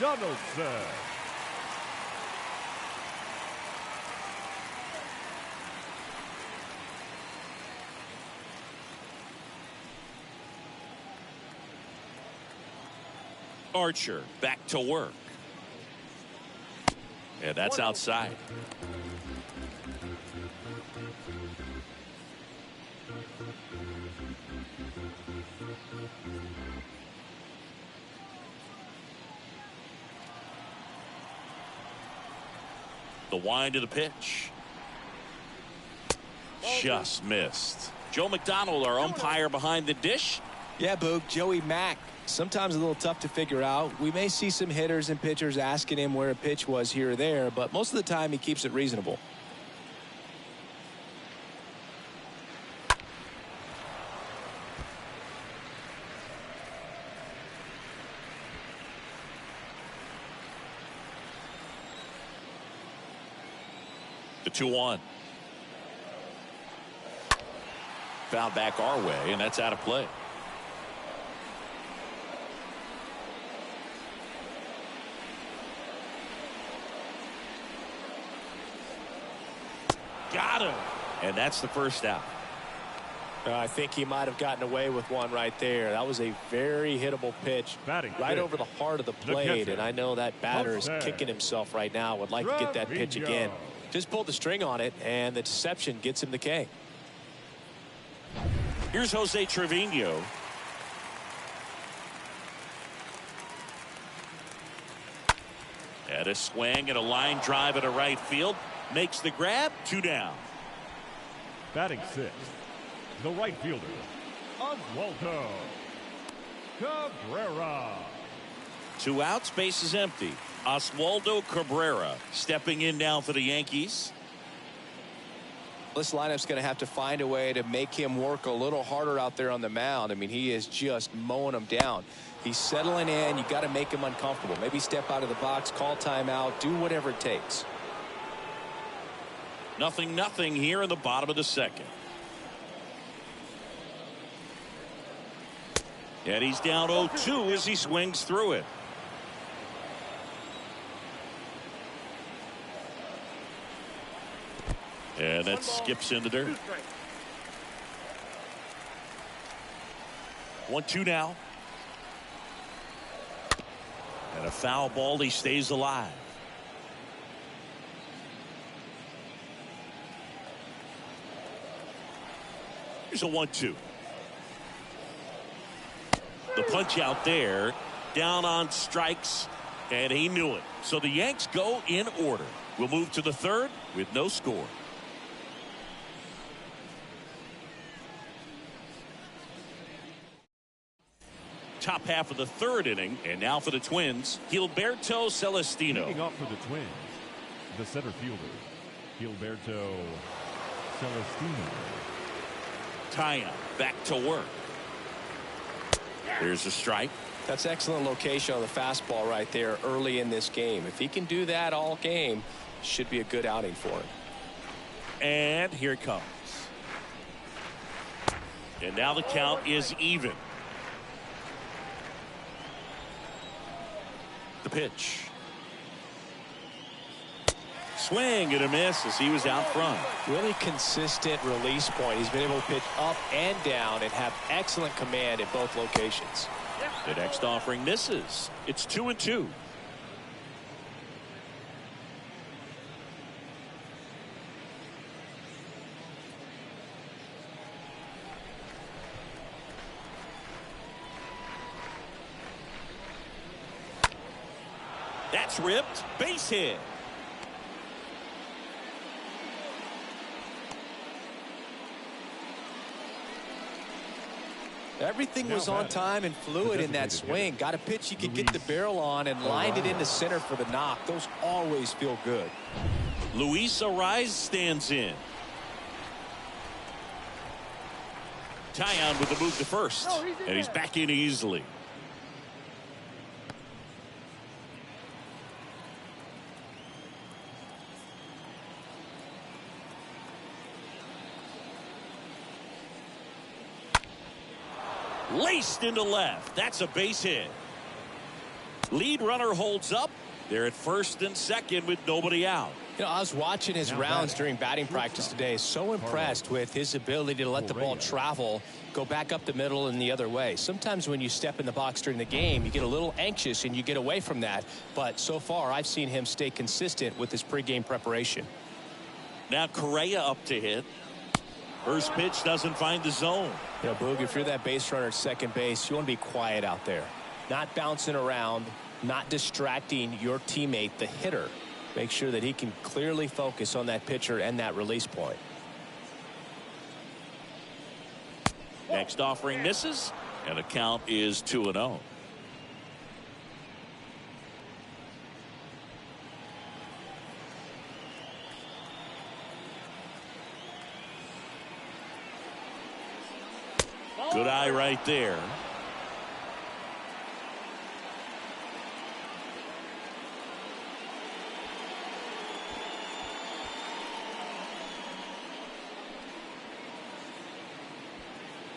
Donaldson. Archer back to work. And that's outside. The wind of the pitch. Just missed. Joe McDonald, our umpire behind the dish. Yeah, Boog, Joey Mack. Sometimes a little tough to figure out. We may see some hitters and pitchers asking him where a pitch was here or there, but most of the time he keeps it reasonable. The 2-1. Foul back our way, and that's out of play. Got him. And that's the first out. I think he might have gotten away with one right there. That was a very hittable pitch right over the heart of the plate. And I know that batter is kicking himself right now. Would like to get that pitch again. Just pulled the string on it, and the deception gets him the K. Here's Jose Trevino. And a swing and a line drive at a right field. Makes the grab. 2 down. Batting 6th, the right fielder, Oswaldo Cabrera. 2 outs, base is empty. Oswaldo Cabrera stepping in now for the Yankees. This lineup's going to have to find a way to make him work a little harder out there on the mound. I mean, he is just mowing them down. He's settling in. You got to make him uncomfortable. Maybe step out of the box, call timeout, do whatever it takes. 0-0 here in the bottom of the 2nd. And he's down 0-2 as he swings through it. And that skips in the dirt. 1-2 now. And a foul ball. He stays alive. Here's a 1-2. The punch out there. Down on strikes. And he knew it. So the Yanks go in order. We'll move to the 3rd with no score. Top half of the 3rd inning, and now for the Twins, Gilberto Celestino. Leading off for the Twins, the center fielder, Gilberto Celestino. Taya back to work. There's a strike. That's excellent location on the fastball right there early in this game. If he can do that all game, should be a good outing for him. And here it comes. And now the count is even. The pitch. Swing and a miss as he was out front. Really consistent release point. He's been able to pitch up and down and have excellent command at both locations. The next offering misses. It's 2-2. That's ripped. Base hit. Everything was on time and fluid in that swing. Got a pitch you could get the barrel on and lined it into center for the knock. Those always feel good. Luis Ariz stands in. Tyon with the move to first. And he's back in easily. Laced into left. That's a base hit. Lead runner holds up. They're at first and second with nobody out. You know, I was watching his rounds during batting practice today. So impressed with his ability to let the ball travel, go back up the middle and the other way. Sometimes when you step in the box during the game, you get a little anxious and you get away from that. But so far, I've seen him stay consistent with his pregame preparation. Now Correa up to hit. First pitch doesn't find the zone. You know, Boog, if you're that base runner at second base, you want to be quiet out there. Not bouncing around, not distracting your teammate, the hitter. Make sure that he can clearly focus on that pitcher and that release point. Next offering misses, and the count is 2-0. Good eye right there.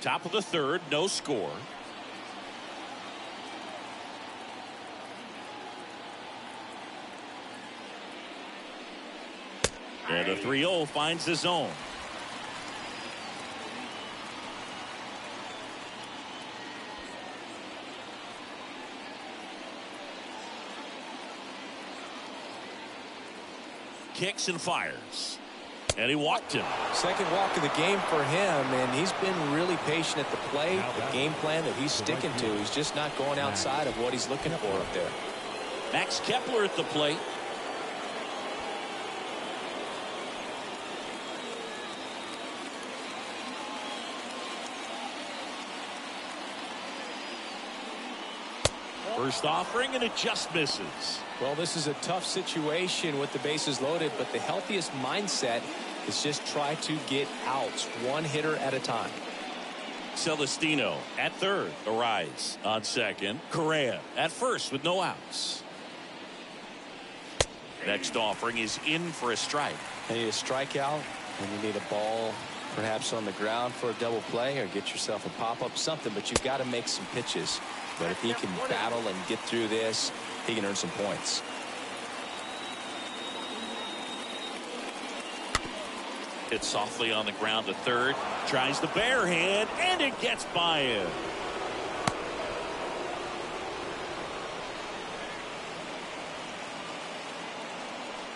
Top of the third, no score. And a 3-0 finds the zone. Kicks and fires. And he walked him. Second walk of the game for him, and he's been really patient at the plate. The game plan that he's sticking to, he's just not going outside of what he's looking for up there. Max Kepler at the plate. First offering, and it just misses. Well, this is a tough situation with the bases loaded, but the healthiest mindset is just try to get outs, one hitter at a time. Celestino at third. Arise on second. Correa at first with no outs. Next offering is in for a strike. You need a strikeout, and you need a ball perhaps on the ground for a double play, or get yourself a pop-up, something, but you've got to make some pitches. But if he can battle and get through this, he can earn some points. Hit softly on the ground to third. Tries the bare hand, and it gets by him.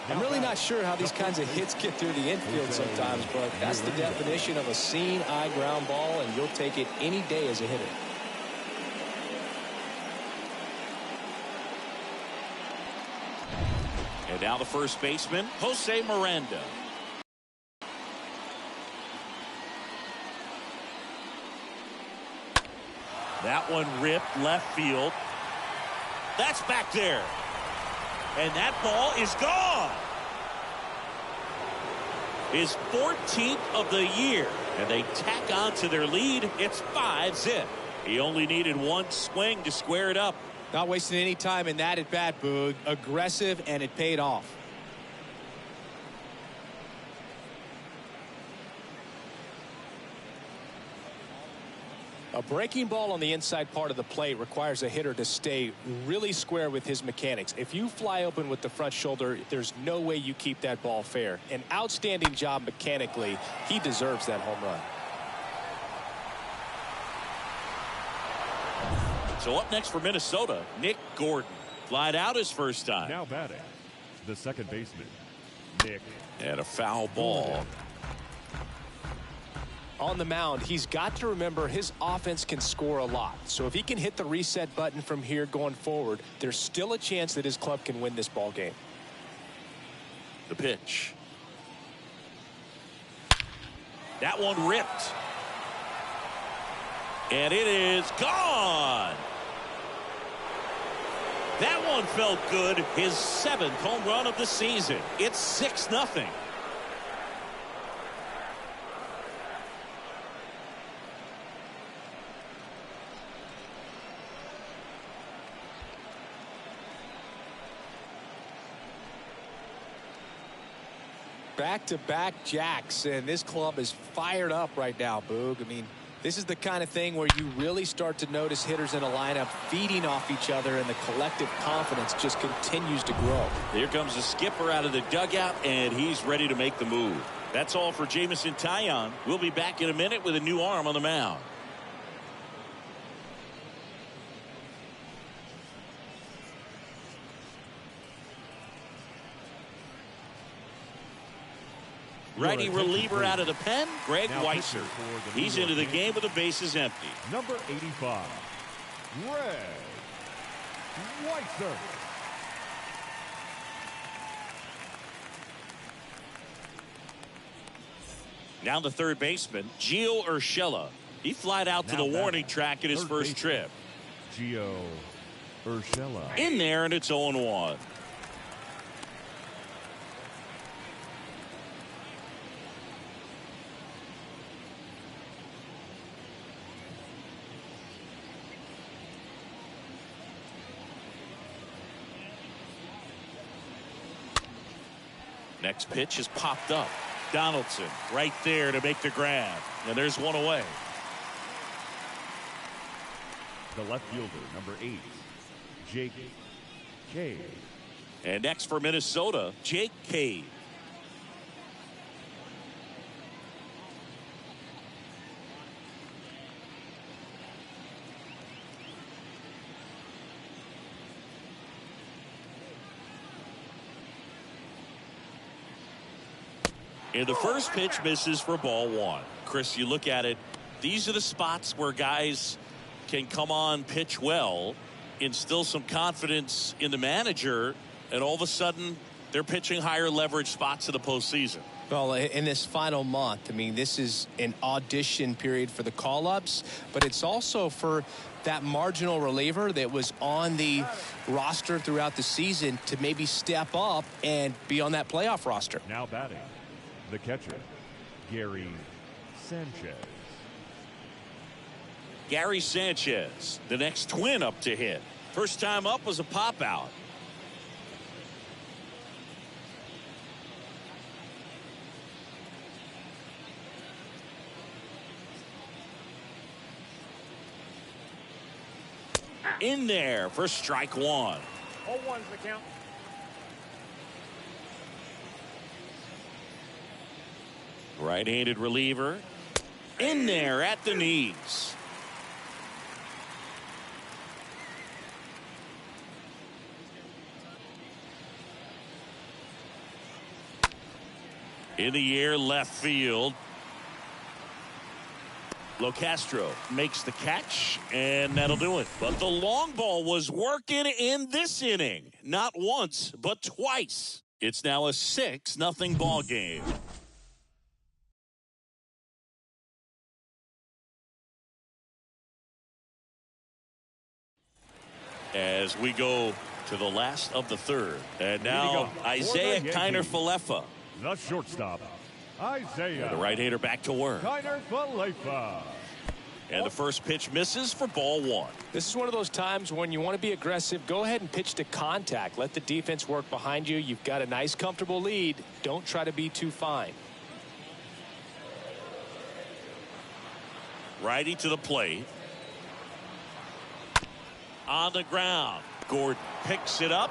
I'm really not sure how these kinds of hits get through the infield sometimes, but that's the definition of a seeing eye ground ball, and you'll take it any day as a hitter. And now the first baseman, Jose Miranda. That one ripped left field. That's back there. And that ball is gone. His 14th of the year. And they tack on to their lead. It's 5-0. He only needed one swing to square it up. Not wasting any time in that at bat, Boog. Aggressive, and it paid off. A breaking ball on the inside part of the plate requires a hitter to stay really square with his mechanics. If you fly open with the front shoulder, there's no way you keep that ball fair. An outstanding job mechanically. He deserves that home run. So up next for Minnesota, Nick Gordon. Flied out his first time. Now batting, the second baseman, Nick. And a foul ball. On the mound, he's got to remember his offense can score a lot. So if he can hit the reset button from here going forward, there's still a chance that his club can win this ball game. The pitch. That one ripped. And it is gone. That one felt good. His 7th home run of the season. It's 6-0. Back-to-back jacks, and this club is fired up right now, Boog. I mean, this is the kind of thing where you really start to notice hitters in a lineup feeding off each other, and the collective confidence just continues to grow. Here comes the skipper out of the dugout, and he's ready to make the move. That's all for Jamison Taillon. We'll be back in a minute with a new arm on the mound. Righty reliever out of the pen, Greg Weisser. He's into the game with the bases empty. Number 85, Greg Weisser. Now the third baseman, Gio Urshela. He flied out to the warning track at his first trip. Gio Urshela. In there, and it's 0-1. Next pitch is popped up. Donaldson right there to make the grab. And there's one away. The left fielder, number 8, Jake Cave. And next for Minnesota, Jake Cave. And the first pitch misses for ball one. Chris, you look at it, these are the spots where guys can come on, pitch well, instill some confidence in the manager, and all of a sudden they're pitching higher leverage spots in the postseason. Well, in this final month, I mean, this is an audition period for the call-ups, but it's also for that marginal reliever that was on the roster throughout the season to maybe step up and be on that playoff roster. Now batting, the catcher, Gary Sanchez. Gary Sanchez, the next Twin up to hit. First time up was a pop out. In there for strike one. 0-1's the count. Right-handed reliever. In there at the knees. In the air, left field. Locastro makes the catch, and that'll do it. But the long ball was working in this inning. Not once, but twice. It's now a 6-0 ball game. As we go to the last of the third. And now Isaiah Kiner-Falefa. The shortstop, Isaiah. The right-hander back to work. Kiner-Falefa. And the first pitch misses for ball one. This is one of those times when you want to be aggressive. Go ahead and pitch to contact. Let the defense work behind you. You've got a nice, comfortable lead. Don't try to be too fine. Righty to the plate. On the ground. Gordon picks it up.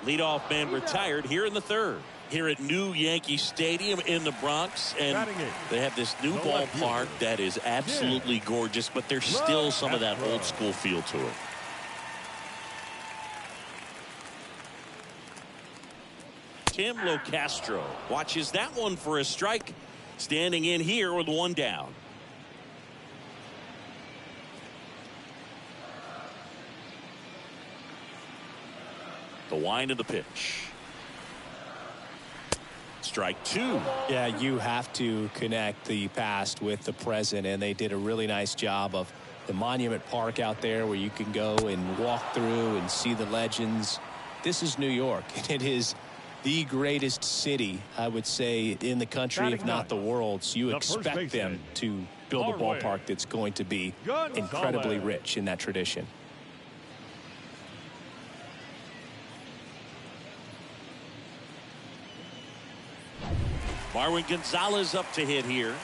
Leadoff man retired here in the third. Here at New Yankee Stadium in the Bronx, and they have this new ballpark that is absolutely gorgeous, but there's still some of that old school feel to it. Tim Locastro watches that one for a strike, standing in here with one down. The wind of the pitch. Strike two. Yeah, you have to connect the past with the present, and they did a really nice job of the Monument Park out there where you can go and walk through and see the legends. This is New York, and it is the greatest city, I would say, in the country, if not the world. So you expect them to build a ballpark that's going to be incredibly rich in that tradition. Marwin Gonzalez up to hit here.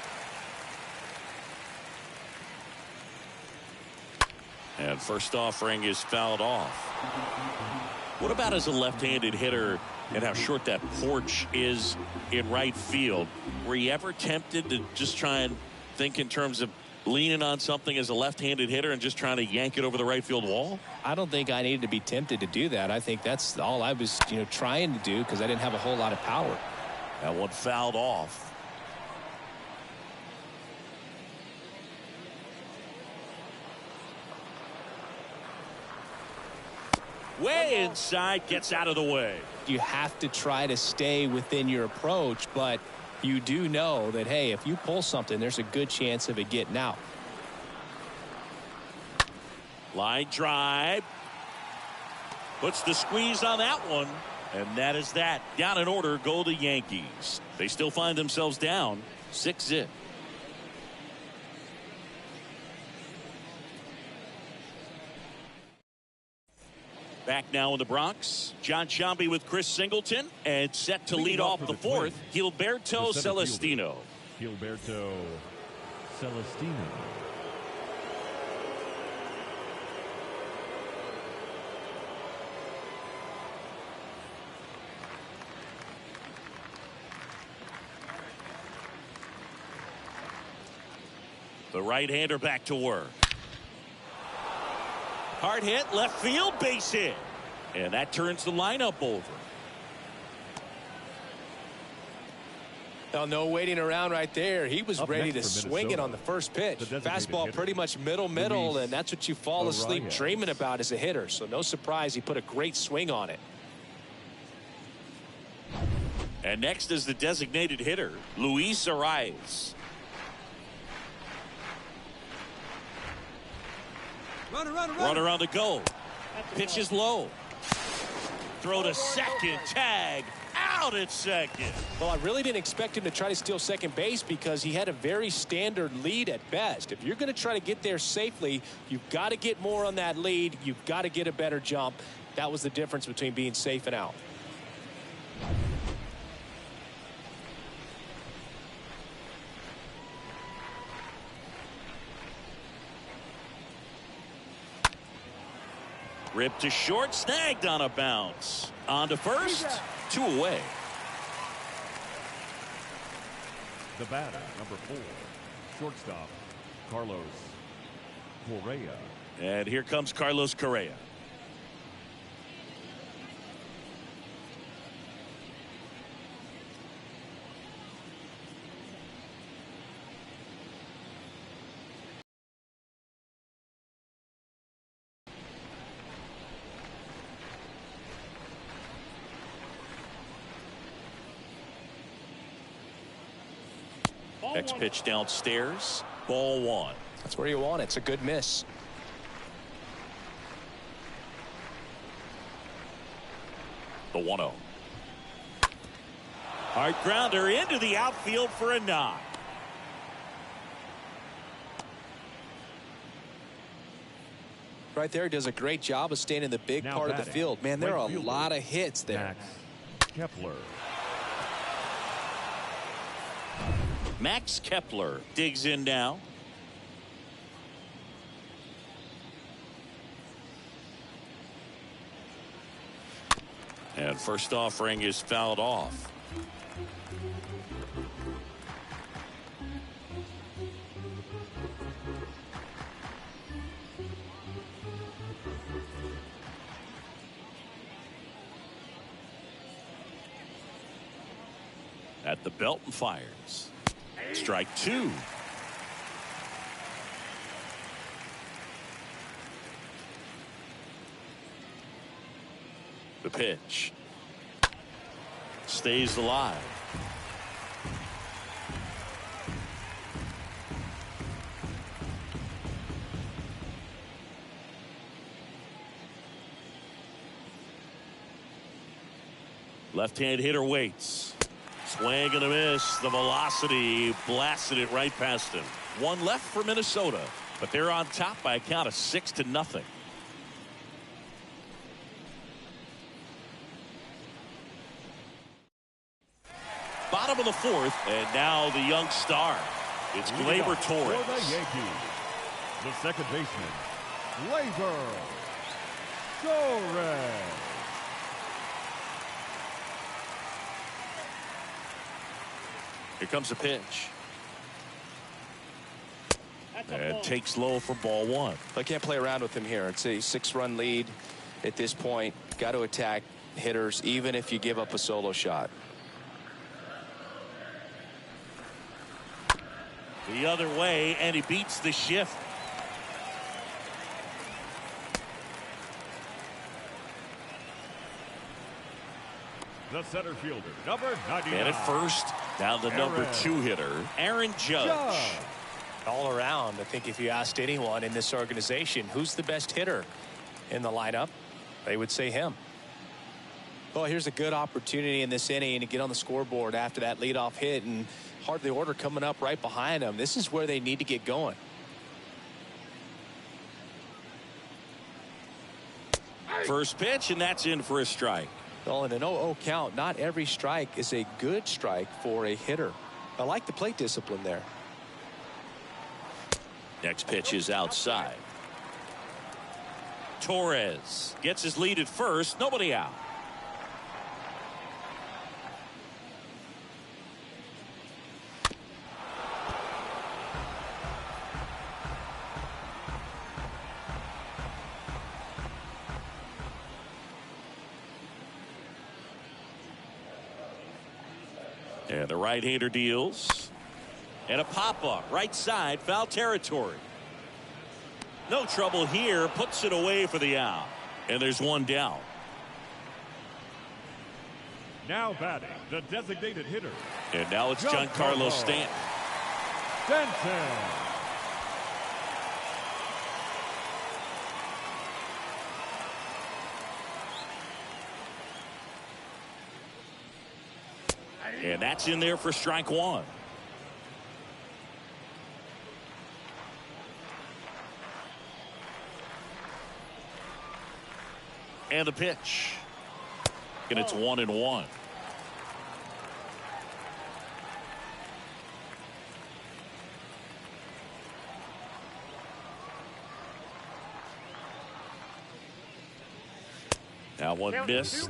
And first offering is fouled off. What about as a left-handed hitter and how short that porch is in right field? Were you ever tempted to just try and think in terms of leaning on something as a left-handed hitter and just trying to yank it over the right field wall? I don't think I needed to be tempted to do that. I think that's all I was, trying to do because I didn't have a whole lot of power. That one fouled off. Way inside, gets out of the way. You have to try to stay within your approach, but you do know that, hey, if you pull something, there's a good chance of it getting out. Line drive. Puts the squeeze on that one. And that is that. Down in order go the Yankees. They still find themselves down 6-0. Back now in the Bronx. John Sciambi with Chris Singleton. And set to lead off the fourth, Gilberto Celestino. Gilberto Celestino. The right-hander back to work. Hard hit, left field, base hit. And that turns the lineup over. Well, no waiting around right there. He was ready to swing it on the first pitch. Fastball pretty much middle, and that's what you fall asleep dreaming about as a hitter. So no surprise he put a great swing on it. And next is the designated hitter, Luis Arias. Runner on the go. Pitch is low. Throw to second. Tag. Out at second. Well, I really didn't expect him to try to steal second base because he had a very standard lead at best. If you're going to try to get there safely, you've got to get more on that lead. You've got to get a better jump. That was the difference between being safe and out. Ripped to short, snagged on a bounce. On to first, 2 away. The batter, number 4, shortstop, Carlos Correa. And here comes Carlos Correa. Next pitch downstairs. Ball 1. That's where you want it. It's a good miss. The 1-0. Hard grounder into the outfield for a knock. Right there, does a great job of staying in the big part of the field. Man, there are a lot of hits there. Max Kepler. Max Kepler digs in now. And first offering is fouled off. At the belt and fires. Strike 2. The pitch. Stays alive. Left-hand hitter waits. Swing and a miss. The velocity blasted it right past him. 1 left for Minnesota, but they're on top by a count of 6-0. Bottom of the 4th, and now the young star. It's Gleyber Torres. For the Yankees, the second baseman, Gleyber Torres. Here comes the pitch. And takes low for ball 1. I can't play around with him here. It's a 6-run lead at this point. Got to attack hitters even if you give up a solo shot. The other way, and he beats the shift. The center fielder, number 99. And at first, now the number 2 hitter, Aaron Judge. All around, I think if you asked anyone in this organization who's the best hitter in the lineup, they would say him. Well, here's a good opportunity in this inning to get on the scoreboard after that leadoff hit, and part of the order coming up right behind them. This is where they need to get going. First pitch, and that's in for a strike. Well, in an 0-0 count, not every strike is a good strike for a hitter. I like the plate discipline there. Next pitch is outside. Torres gets his lead at first. Nobody out. And the right-hander deals. And a pop-up. Right side. Foul territory. No trouble here. Puts it away for the out. And there's one down. Now batting, the designated hitter. And now it's Giancarlo Stanton. And that's in there for strike one. And the pitch. And it's 1-1. Now one miss.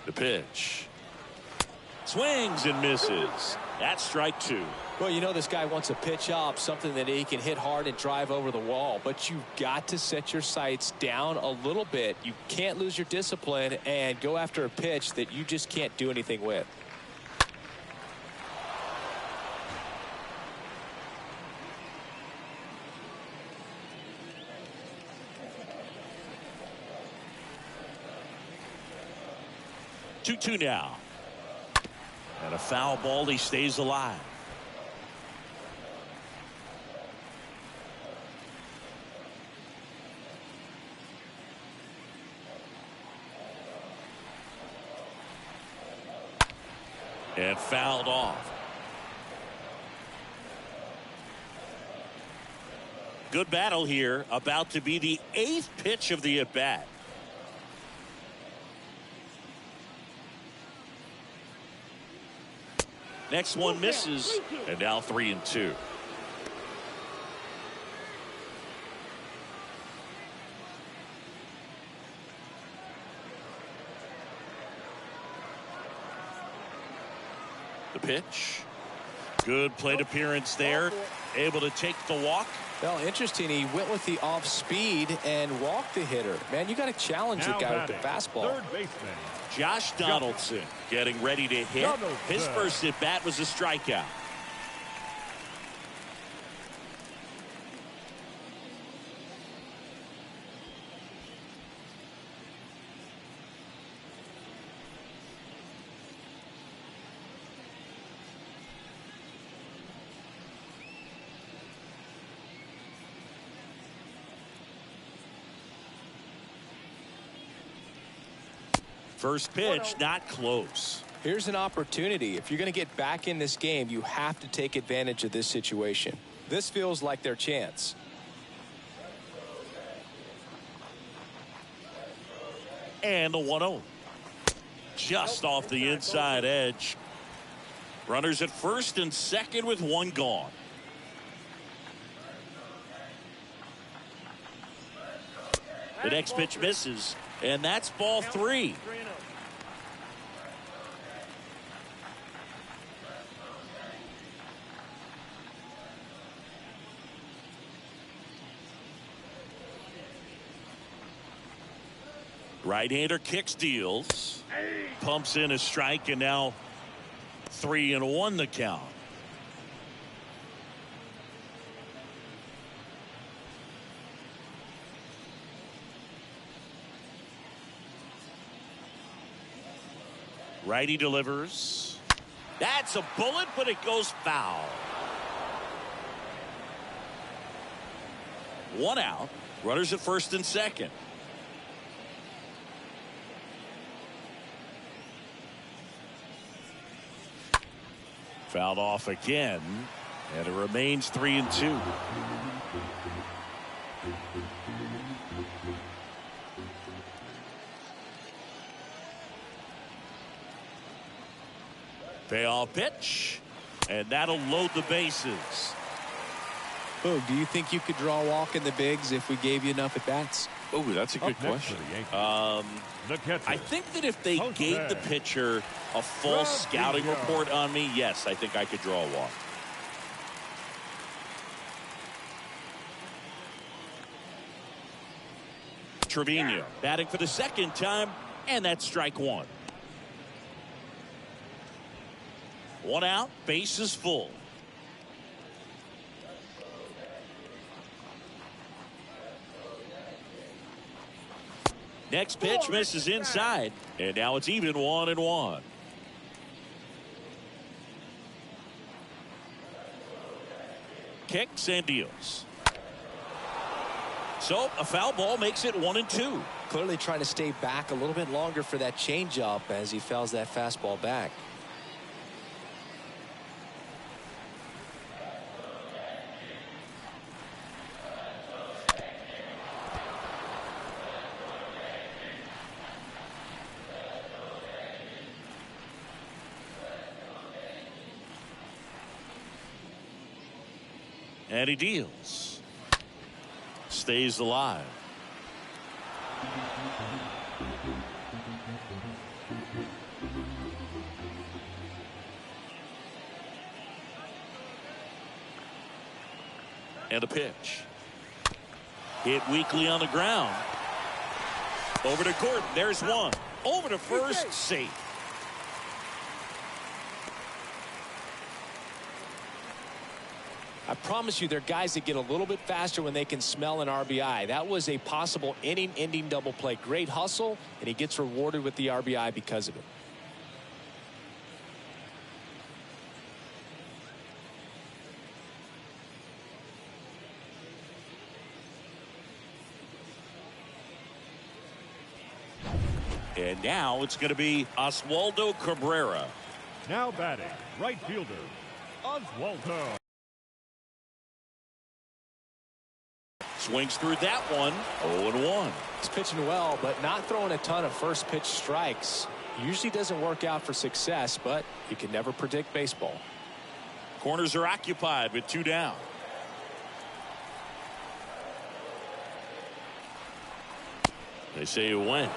The pitch. Swings and misses. That's strike two. Well, you know this guy wants a pitch up, something that he can hit hard and drive over the wall. But you've got to set your sights down a little bit. You can't lose your discipline and go after a pitch that you just can't do anything with. Two now. And a foul ball. He stays alive. And fouled off. Good battle here. About to be the 8th pitch of the at-bat. Next one misses, and now 3-2. The pitch. Good plate appearance there. Able to take the walk. Well, interesting. He went with the off speed and walked the hitter. Man, you got to challenge the guy with the fastball. Third baseman. Josh Donaldson getting ready to hit. His first at bat was a strikeout. First pitch, not close. Here's an opportunity. If you're going to get back in this game, you have to take advantage of this situation. This feels like their chance. And the 1-0. Just off the inside edge. Runners at first and second with one gone. The next pitch misses, and that's ball 3. Right-hander kicks, deals, pumps in a strike, and now 3-1 the count. Righty delivers. That's a bullet, but it goes foul. 1 out. Runners at first and second. Fouled off again, and it remains 3-2. Payoff pitch, and that'll load the bases. Oh, do you think you could draw a walk in the bigs if we gave you enough at bats? Oh, that's a good question. I think that if they gave the pitcher a full scouting report on me, yes, I think I could draw a walk. Trevino batting for the second time, and that's strike one. One out, base is full. Next pitch misses inside, and now it's even 1-1. Kicks and deals. So a foul ball makes it 1-2. Clearly trying to stay back a little bit longer for that changeup as he fouls that fastball back. And he deals. Stays alive. And a pitch. Hit weakly on the ground. Over to Gordon. There's one. Over to first. Safe. I promise you, they're guys that get a little bit faster when they can smell an RBI. That was a possible inning-ending double play. Great hustle, and he gets rewarded with the RBI because of it. And now it's going to be Oswaldo Cabrera. Now batting, right fielder, Oswaldo. Swings through that one. 0-1. He's pitching well, but not throwing a ton of first pitch strikes. Usually doesn't work out for success, but you can never predict baseball. Corners are occupied with 2 down. They say you win.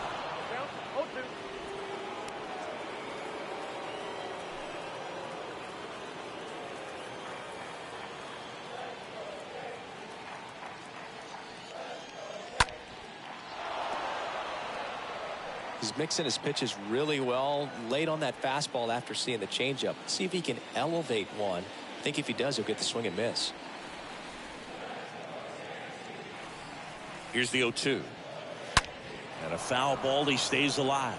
He's mixing his pitches really well. Late on that fastball after seeing the changeup. See if he can elevate one. I think if he does, he'll get the swing and miss. Here's the 0-2. And a foul ball. He stays alive.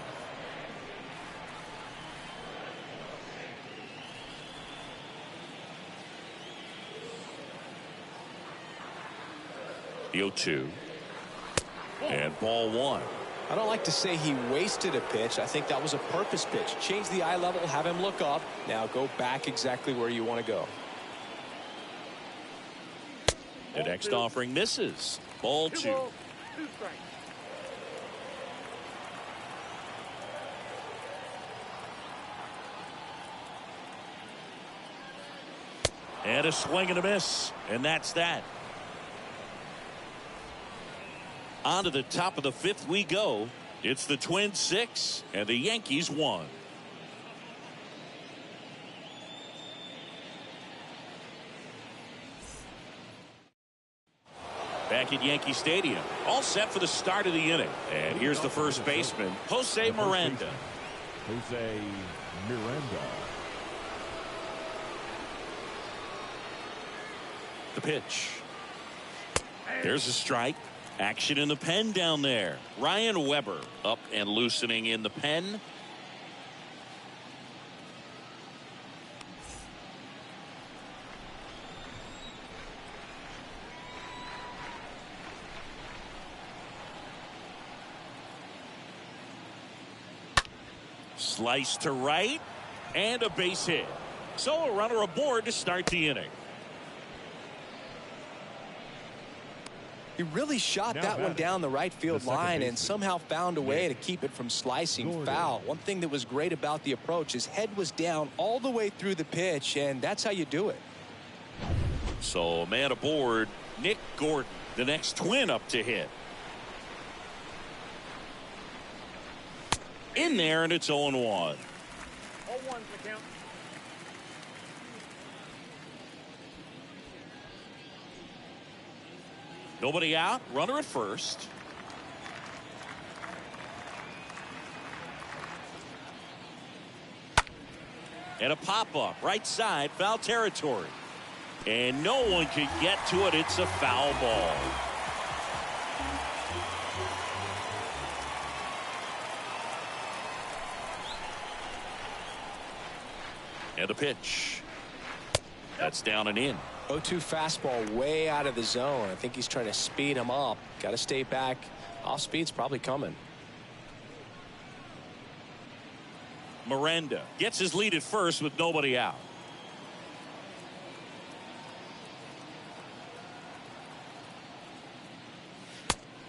The 0-2. And ball 1. I don't like to say he wasted a pitch. I think that was a purpose pitch. Change the eye level, have him look up. Now go back exactly where you want to go. The next offering misses. Ball 2. 2 strikes. And a swing and a miss. And that's that. On to the top of the 5th we go. It's the Twins 6 and the Yankees 1. Back at Yankee Stadium. All set for the start of the inning. And here's the first baseman, Jose Miranda. Jose Miranda. The pitch. There's a strike. Action in the pen down there. Ryan Weber up and loosening in the pen. Slice to right and a base hit. So a runner aboard to start the inning. He really shot that one down the right field line and somehow found a way to keep it from slicing foul. One thing that was great about the approach, his head was down all the way through the pitch, and that's how you do it. So a man aboard, Nick Gordon, the next Twin up to hit. In there, and it's 0-1. 0-1's the count. Nobody out, runner at first. And a pop-up right side, foul territory. And no one can get to it. It's a foul ball. And a pitch. That's down and in. 0-2 fastball way out of the zone. I think he's trying to speed him up. Got to stay back. Off speed's probably coming. Miranda gets his lead at first with nobody out.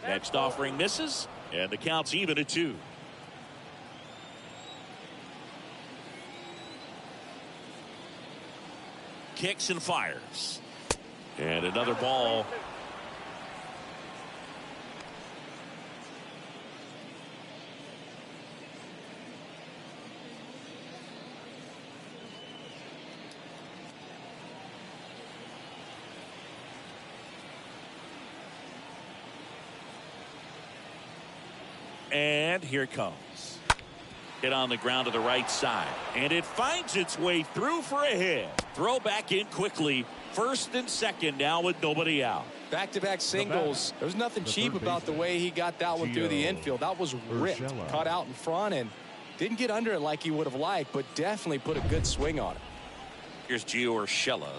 Next offering misses, and the count's even at 2. Kicks and fires. And another ball. And here it comes. Hit on the ground to the right side. And it finds its way through for a hit. Throw back in quickly. First and second now with nobody out. Back-to-back singles. There's nothing cheap about the way he got that one through the infield. That was ripped. Caught out in front and didn't get under it like he would have liked, but definitely put a good swing on it. Here's Gio Urshela.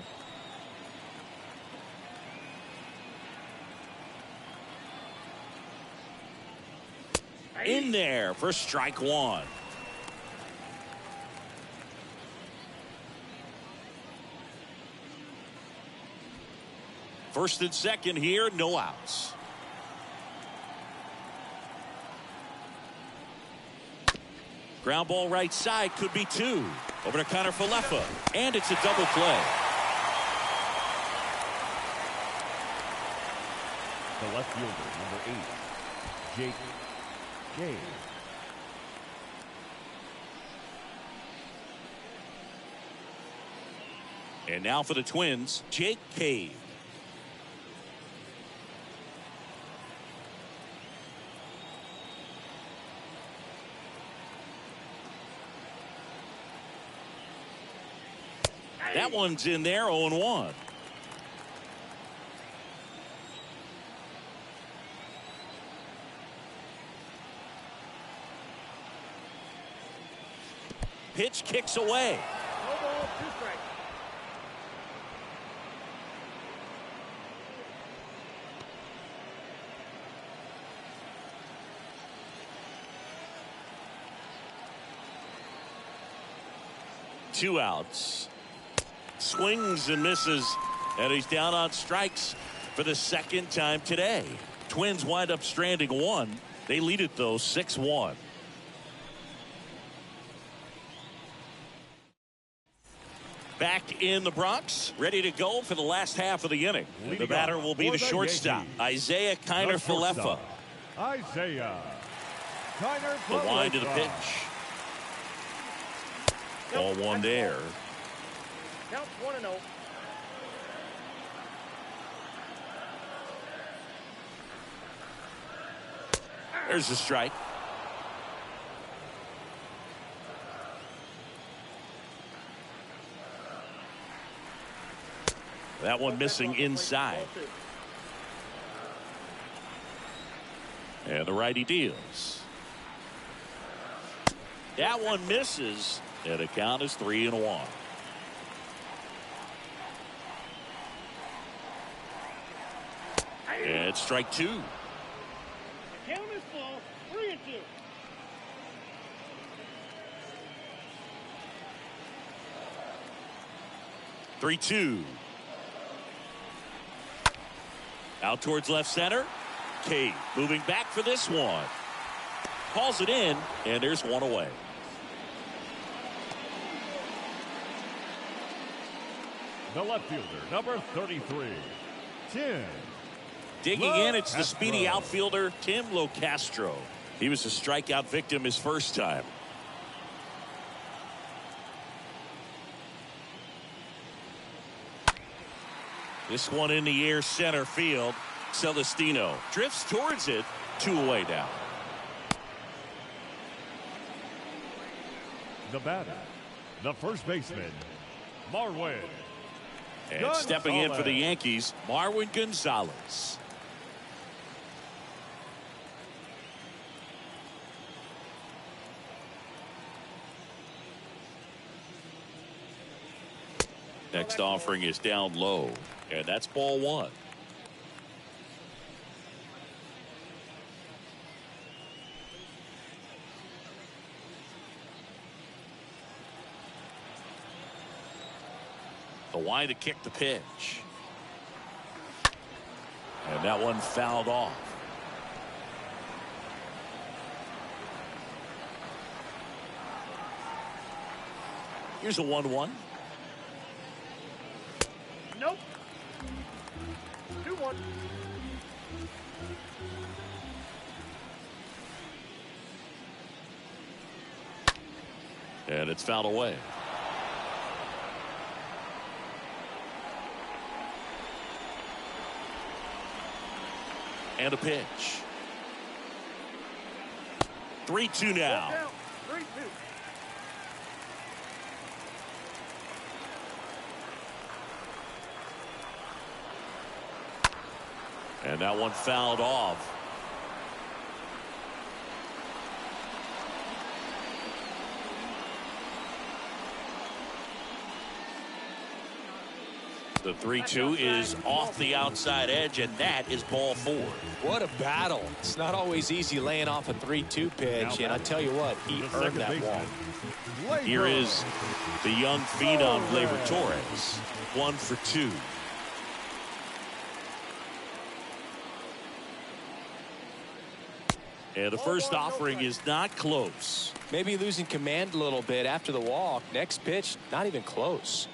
In there for strike 1. First and second here, no outs. Ground ball right side, could be 2. Over to Connor Falefa, and it's a double play. The left fielder, number 8, Jake Gay. And now for the Twins, Jake Cave. That one's in there, 0-1. Pitch kicks away. No ball, 2 strikes. Two outs. Swings and misses, and he's down on strikes for the second time today. Twins wind up stranding 1. They lead it though 6-1. Back in the Bronx, ready to go for the last half of the inning. The batter will be the shortstop, Isaiah Kiner Falefa. Isaiah Kiner The wind to the pitch. Ball 1 there. Count 1-0. There's the strike. That one missing inside. And the righty deals. That one misses, and the count is 3-1. And strike 2. Count is full, 3-2. Three-2. Out towards left center. Cade moving back for this one. Calls it in, and there's one away. The left fielder, number 33, Tim. Digging in, it's the speedy outfielder, Tim Locastro. He was a strikeout victim his first time. This one in the air, center field. Celestino drifts towards it. 2 away now. The batter, The first baseman, Marwin. And stepping in for the Yankees, Marwin Gonzalez. Next offering is down low, and that's ball one. The wide to kick the pitch. And that one fouled off. Here's a 1-1. Nope. 2-1. And it's fouled away. And a pitch. 3-2 now. 3-2. And that one fouled off. The 3-2 is off the outside edge, and that is ball four. What a battle. It's not always easy laying off a 3-2 pitch, and I tell you what, he earned that walk. Here is the young phenom, Gleyber Torres. 1 for 2. And the first offering is not close. Maybe losing command a little bit after the walk. Next pitch, not even close.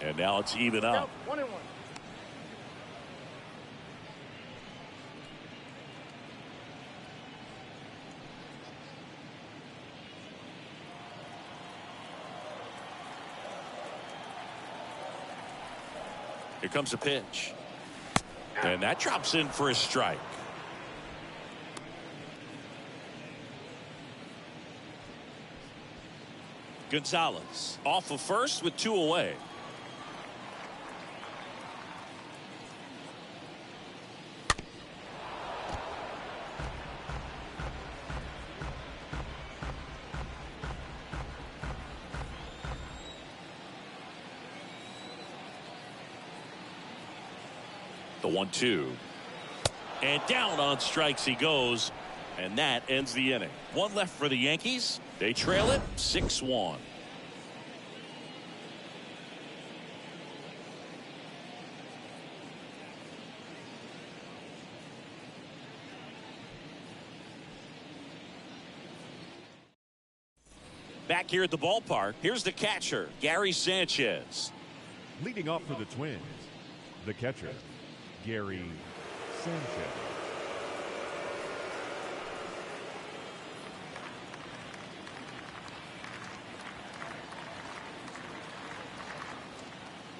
And now it's even up. 1-1. Here comes a pitch. And that drops in for a strike. Gonzalez off of first with 2 away. The 1-2. And down on strikes he goes. And that ends the inning. 1 left for the Yankees. They trail it 6-1. Back here at the ballpark, here's the catcher, Gary Sanchez. Leading off for the Twins, the catcher, Gary Sanchez.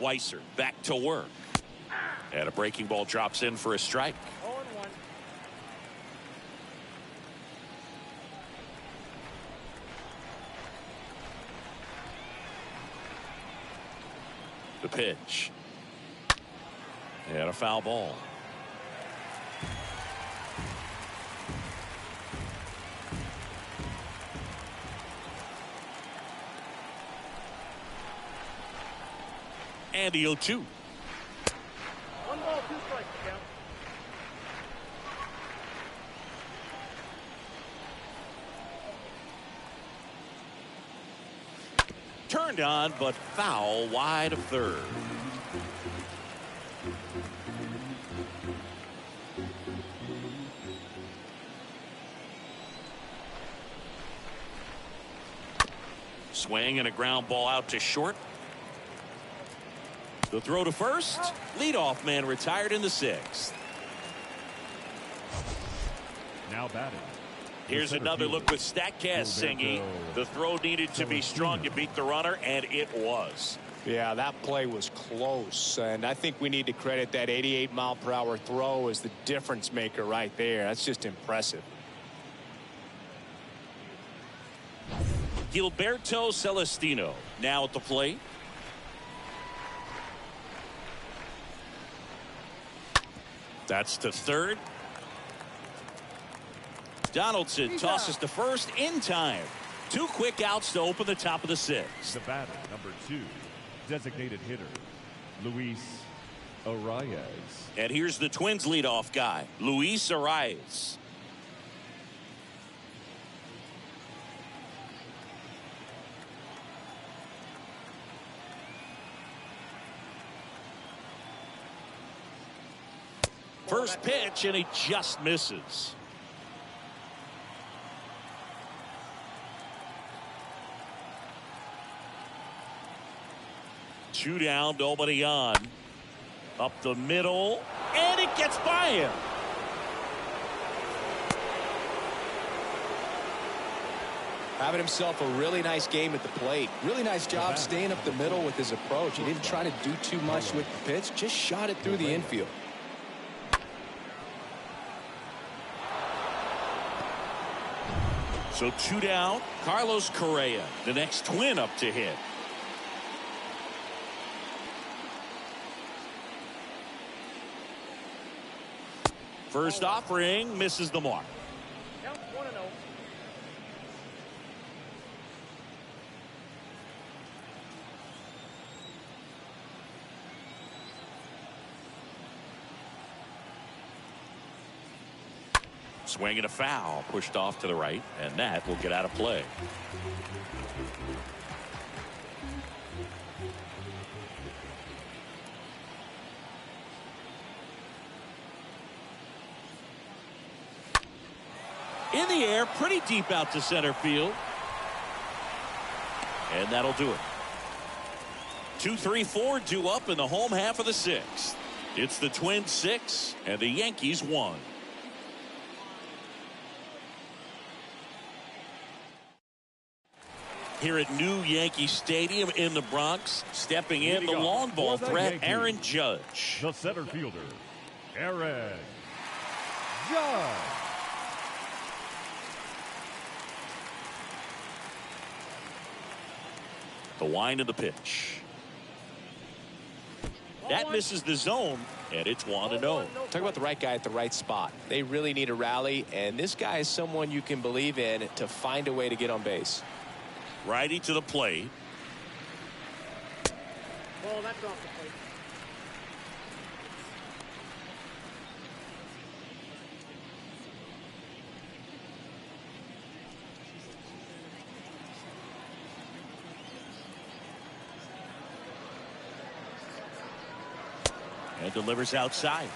Weiser back to work. And a breaking ball drops in for a strike. 0-1. The pitch. And a foul ball. And the 0-2. 1 ball, 2 strikes, count. Turned on, but foul wide of third. Swing and a ground ball out to short. The throw to first. Leadoff man retired in the 6th. Now batting. Here's another look with StatCast singing. The throw needed to be strong to beat the runner, and it was. Yeah, that play was close, and I think we need to credit that 88-mile-per-hour throw as the difference maker right there. That's just impressive. Gilberto Celestino now at the plate. That's to third. Donaldson tosses to first in time. 2 quick outs to open the top of the 6th. The batter, number 2, designated hitter, Luis Arias. And here's the Twins leadoff guy, Luis Arias. First pitch, and he just misses. Two down, nobody on. Up the middle, and it gets by him. Having himself a really nice game at the plate. Really nice job staying up the middle with his approach. He didn't try to do too much with the pitch, just shot it through the infield. So 2 down, Carlos Correa, the next Twin up to hit. First offering misses the mark. Count 1-0. Swing and a foul, pushed off to the right, and that will get out of play. In the air, pretty deep out to center field. And that'll do it. 2, 3, 4 due up in the home half of the 6th. It's the Twins 6 and the Yankees 1. Here at New Yankee Stadium in the Bronx, stepping in the long ball threat, Aaron Judge. The center fielder, Aaron Judge. The wind of the pitch. That misses the zone, and it's 1-0. Talk about the right guy at the right spot. They really need a rally, and this guy is someone you can believe in to find a way to get on base. Righty to the plate. Ball, that's off the plate. And delivers outside.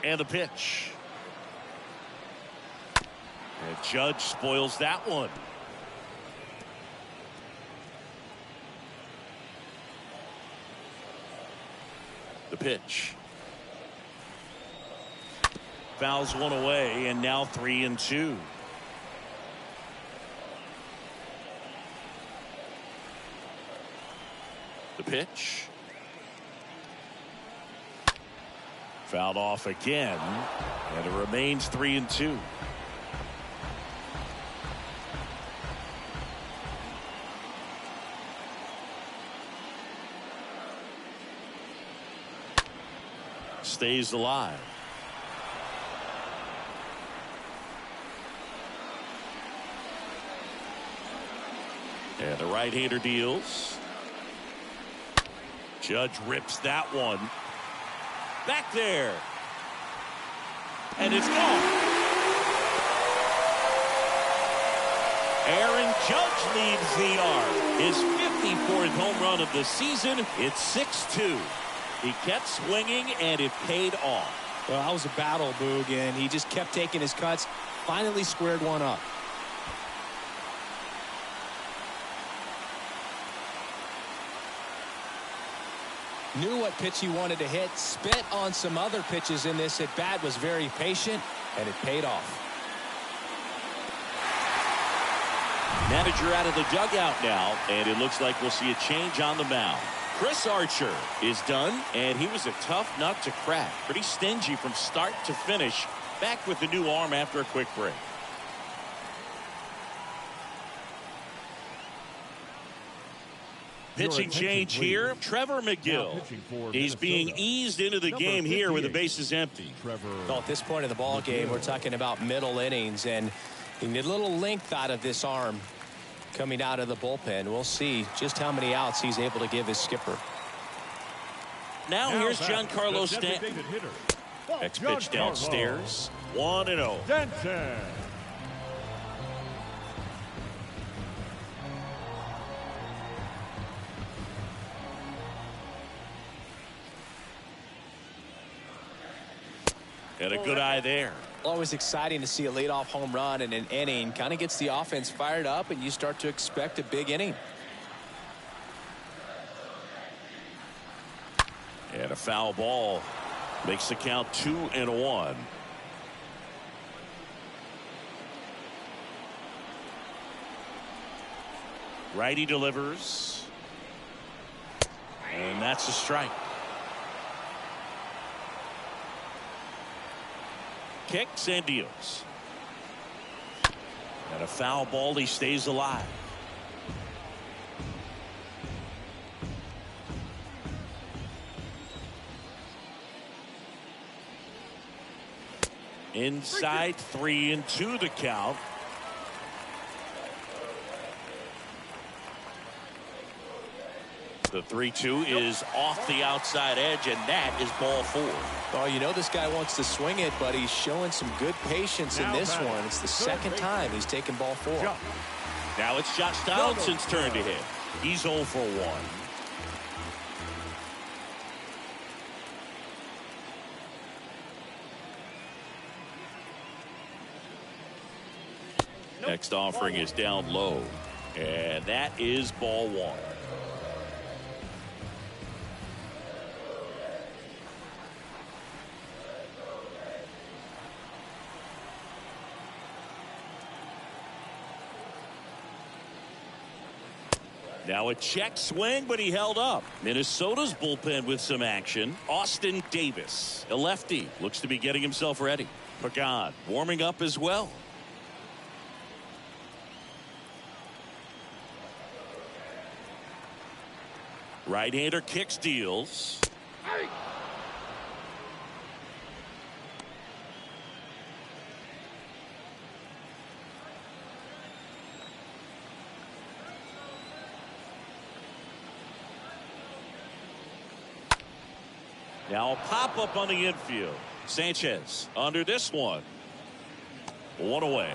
And the pitch. And Judge spoils that one. The pitch. Fouls one away, and now 3-2. The pitch. Fouled off again, and it remains 3-2. Stays alive. And the right-hander deals. Judge rips that one. Back there. And it's gone. Aaron Judge leads the yard. His 54th home run of the season. It's 6-2. He kept swinging, and it paid off. Well, that was a battle, Boog, and he just kept taking his cuts. Finally squared one up. Knew what pitch he wanted to hit. Spit on some other pitches in this at bat. Was very patient, and it paid off. Manager out of the dugout now, and it looks like we'll see a change on the mound. Chris Archer is done, and he was a tough nut to crack. Pretty stingy from start to finish. Back with the new arm after a quick break. Pitching change here. Trevor McGill. He's being eased into the game here with the bases empty. Well, at this point in the ball game, we're talking about middle innings, and he need a little length out of this arm coming out of the bullpen. We'll see just how many outs he's able to give his skipper. Now here's Giancarlo Stanton. Next pitch downstairs. 1-0. And a good eye there. Always exciting to see a leadoff home run in an inning. Kind of gets the offense fired up, and you start to expect a big inning. And a foul ball makes the count 2-1. Righty delivers. And that's a strike. Kicks and deals. And a foul ball. He stays alive. Inside 3-2 the count. The 3-2 is off the outside edge, and that is ball 4. Oh, you know this guy wants to swing it, but he's showing some good patience in this one. It's the second time he's taken ball 4. Now it's Josh Donaldson's turn to hit. He's 0 for 1. Next offering is down low, and that is ball 1. Now a check swing, but he held up. Minnesota's bullpen with some action. Austin Davis, a lefty, looks to be getting himself ready. Pagan warming up as well. Right-hander kicks, deals. Now a pop-up on the infield. Sanchez under this one. 1 away.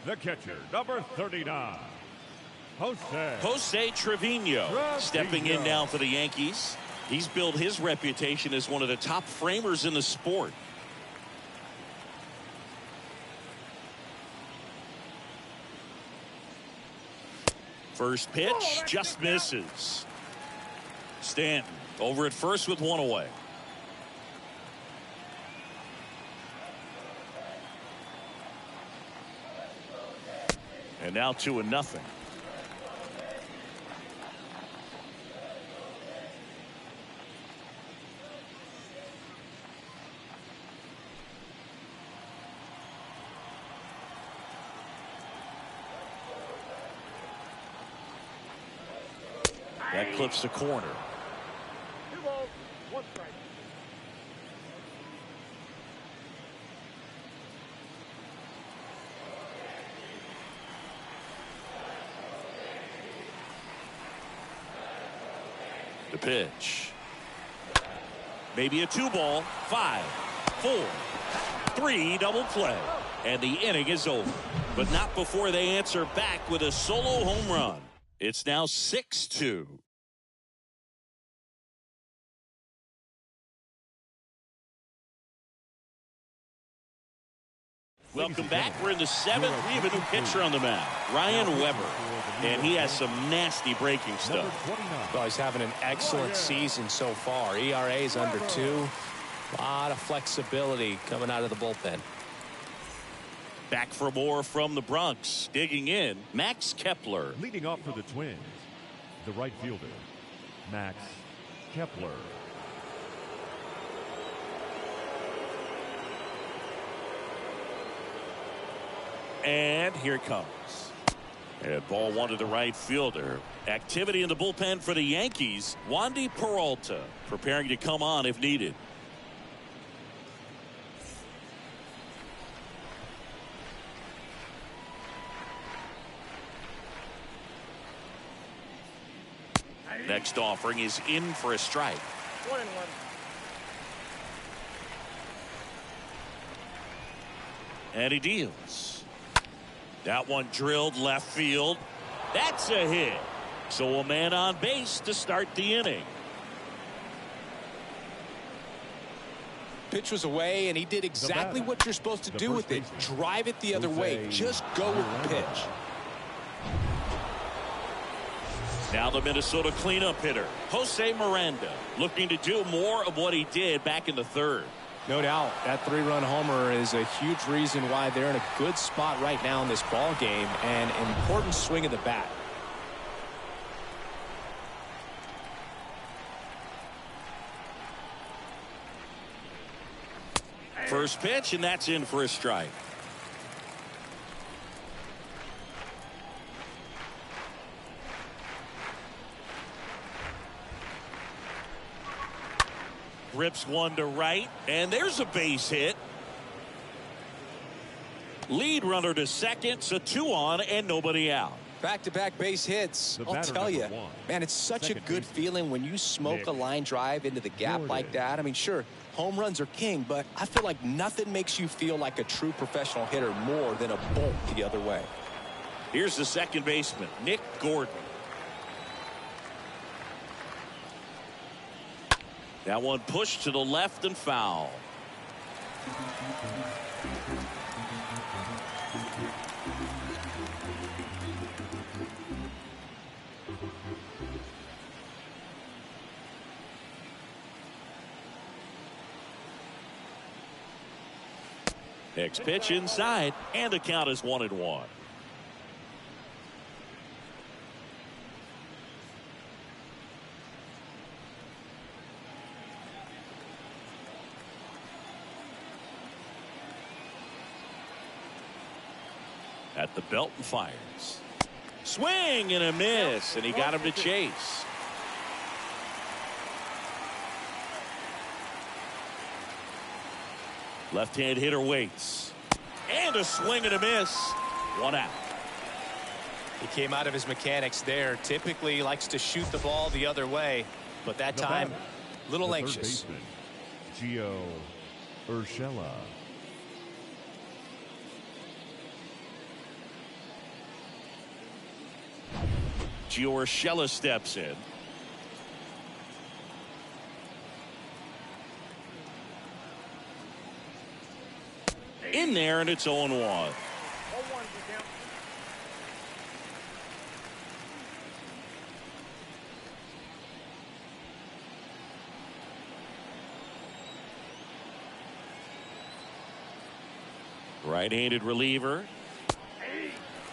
The catcher, number 39, Jose Trevino stepping in now for the Yankees. He's built his reputation as one of the top framers in the sport. First pitch just misses. Stanton over at first with 1 away. And now 2-0. That clips the corner. 2 balls, 1 strike. The pitch. Maybe a 2-ball. 5, 4, 3 double play. And the inning is over. But not before they answer back with a solo home run. It's now 6-2. Welcome back. We're in the seventh. We have a new pitcher on the mound, Ryan Weber, and he has some nasty breaking stuff. Well, he's having an excellent season so far. ERA is under 2. A lot of flexibility coming out of the bullpen. Back for more from the Bronx. Digging in, Max Kepler. Leading off for the Twins, the right fielder, Max Kepler. And here it comes. And ball one to the right fielder. Activity in the bullpen for the Yankees. Wandy Peralta preparing to come on if needed. Next offering is in for a strike. 1-1. And he deals. That one drilled left field. That's a hit. So a man on base to start the inning. Pitch was away, and he did exactly what you're supposed to do with it. Drive it the other way. Just go with the pitch. Now the Minnesota cleanup hitter, Jose Miranda, looking to do more of what he did back in the third. No doubt. That 3-run homer is a huge reason why they're in a good spot right now in this ball game, and an important swing of the bat. First pitch, and that's in for a strike. Rips one to right, and there's a base hit. Lead runner to second, so 2 on and nobody out. Back-to-back base hits. I'll tell you, man, it's such a good feeling when you smoke a line drive into the gap like that. I mean, sure, home runs are king, but I feel like nothing makes you feel like a true professional hitter more than a bolt the other way. Here's the second baseman, Nick Gordon. That one pushed to the left and foul. Next pitch inside, and the count is 1-1. At the belt and fires. Swing and a miss, and he got him to chase. Left-hand hitter waits. And a swing and a miss. 1 out. He came out of his mechanics there. Typically likes to shoot the ball the other way, but that time, a little anxious. Gio Urshela. Gio Urshela steps in. In there, and it's 0-1. 0-1 count. Right-handed reliever.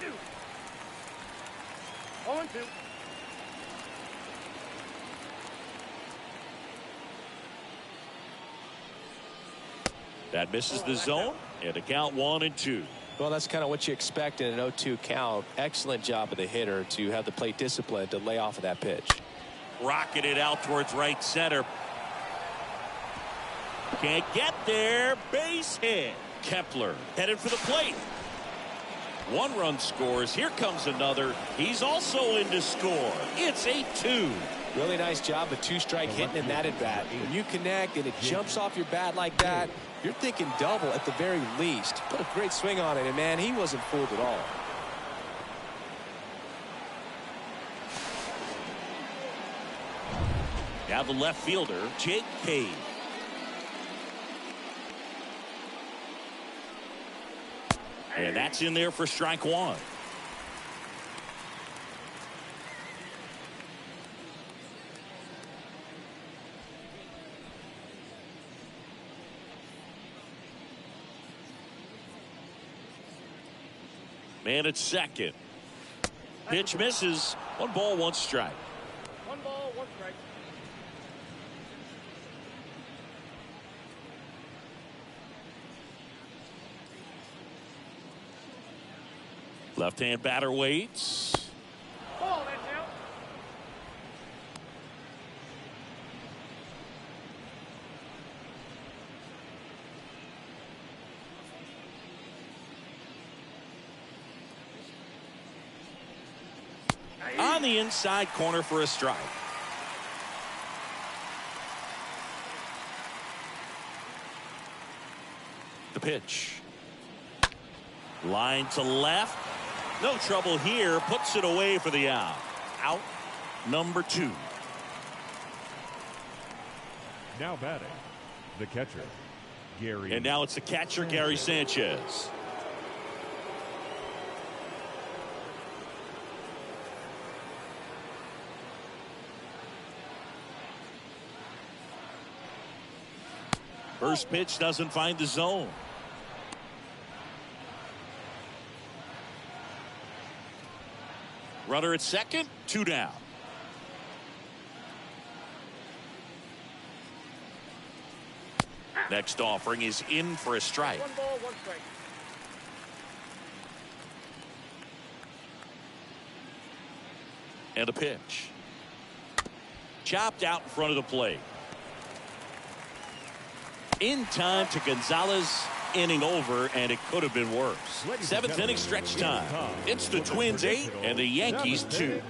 2. 0-2. That misses the zone, and a count 1-2. Well, that's kind of what you expect in an 0-2 count. Excellent job of the hitter to have the plate discipline to lay off of that pitch. Rocketed out towards right center. Can't get there. Base hit. Kepler headed for the plate. 1 run scores. Here comes another. He's also in to score. It's 8-2. Really nice job of 2-strike hitting in that at bat. When you connect and it jumps off your bat like that, you're thinking double at the very least. Put a great swing on it, and man, he wasn't fooled at all. Now the left fielder, Jake Cave. And that's in there for strike one. Man at second. Pitch misses. 1 ball, 1 strike. 1 ball, 1 strike. Left-hand batter waits. Ball, that's out. On the inside corner for a strike. The pitch. Line to left. No trouble here. Puts it away for the out. Out number 2. Now batting, the catcher, Gary. And now it's the catcher, Gary Sanchez. First pitch doesn't find the zone. Runner at second, 2 down. Next offering is in for a strike. 1 ball, 1 strike. And a pitch. Chopped out in front of the plate. In time to Gonzalez. Inning over, and it could have been worse. 7th inning stretch time. It's the Twins 8 and the Yankees 2.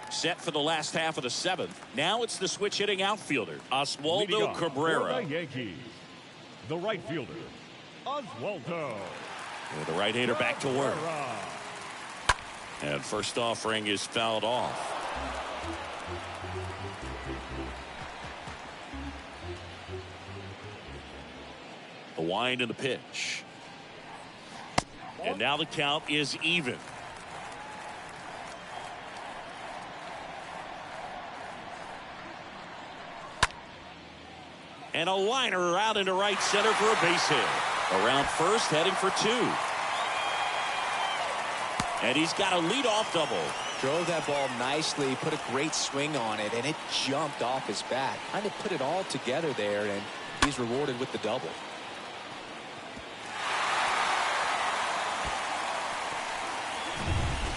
Set for the last half of the 7th. Now it's the switch hitting outfielder, Oswaldo Cabrera. The Yankees, the right fielder, Oswaldo. And the right-hander back to work. And first offering is fouled off. The wind and the pitch. And now the count is even. And a liner out into right center for a base hit. Around first, heading for 2. And he's got a leadoff double. Drove that ball nicely, put a great swing on it, and it jumped off his bat. Kind of put it all together there, and he's rewarded with the double.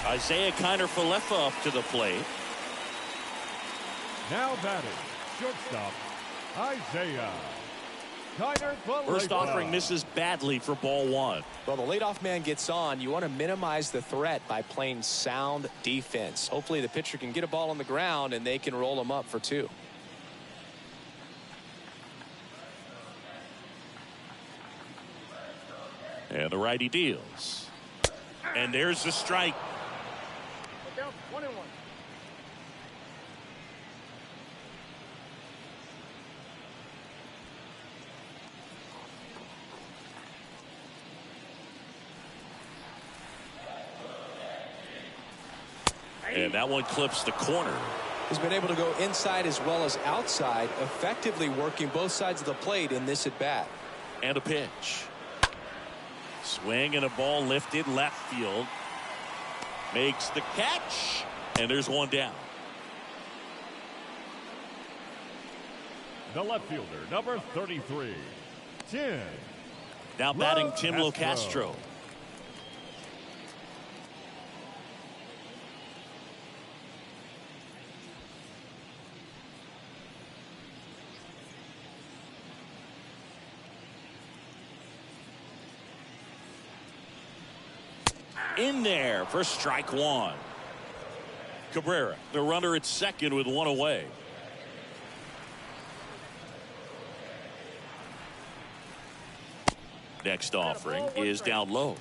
Isaiah Kiner-Falefa up to the plate. Now batting, shortstop, Isaiah Kiner-Falefa. First offering misses badly for ball 1. Well, the leadoff man gets on. You want to minimize the threat by playing sound defense. Hopefully the pitcher can get a ball on the ground and they can roll him up for 2. And the righty deals. And there's the strike. Put down 1-1. And that one clips the corner. He's been able to go inside as well as outside, effectively working both sides of the plate in this at bat. And a pitch. Swing and a ball lifted left field. Makes the catch. And there's 1 down. The left fielder, number 33, Tim. Now batting Tim Locastro. In there for strike 1. Cabrera, the runner at second with 1 away. Next offering is down low.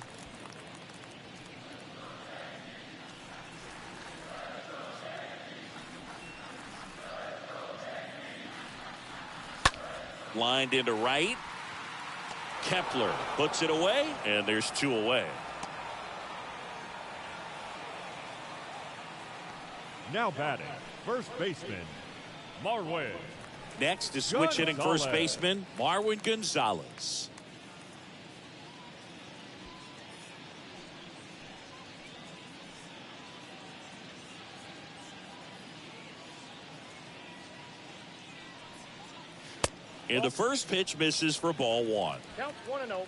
Lined into right. Kepler puts it away, and there's 2 away. Now batting, first baseman, Marwin. Next is switch hitting first baseman, Marwin Gonzalez. And the first pitch misses for ball 1. Count 1-0.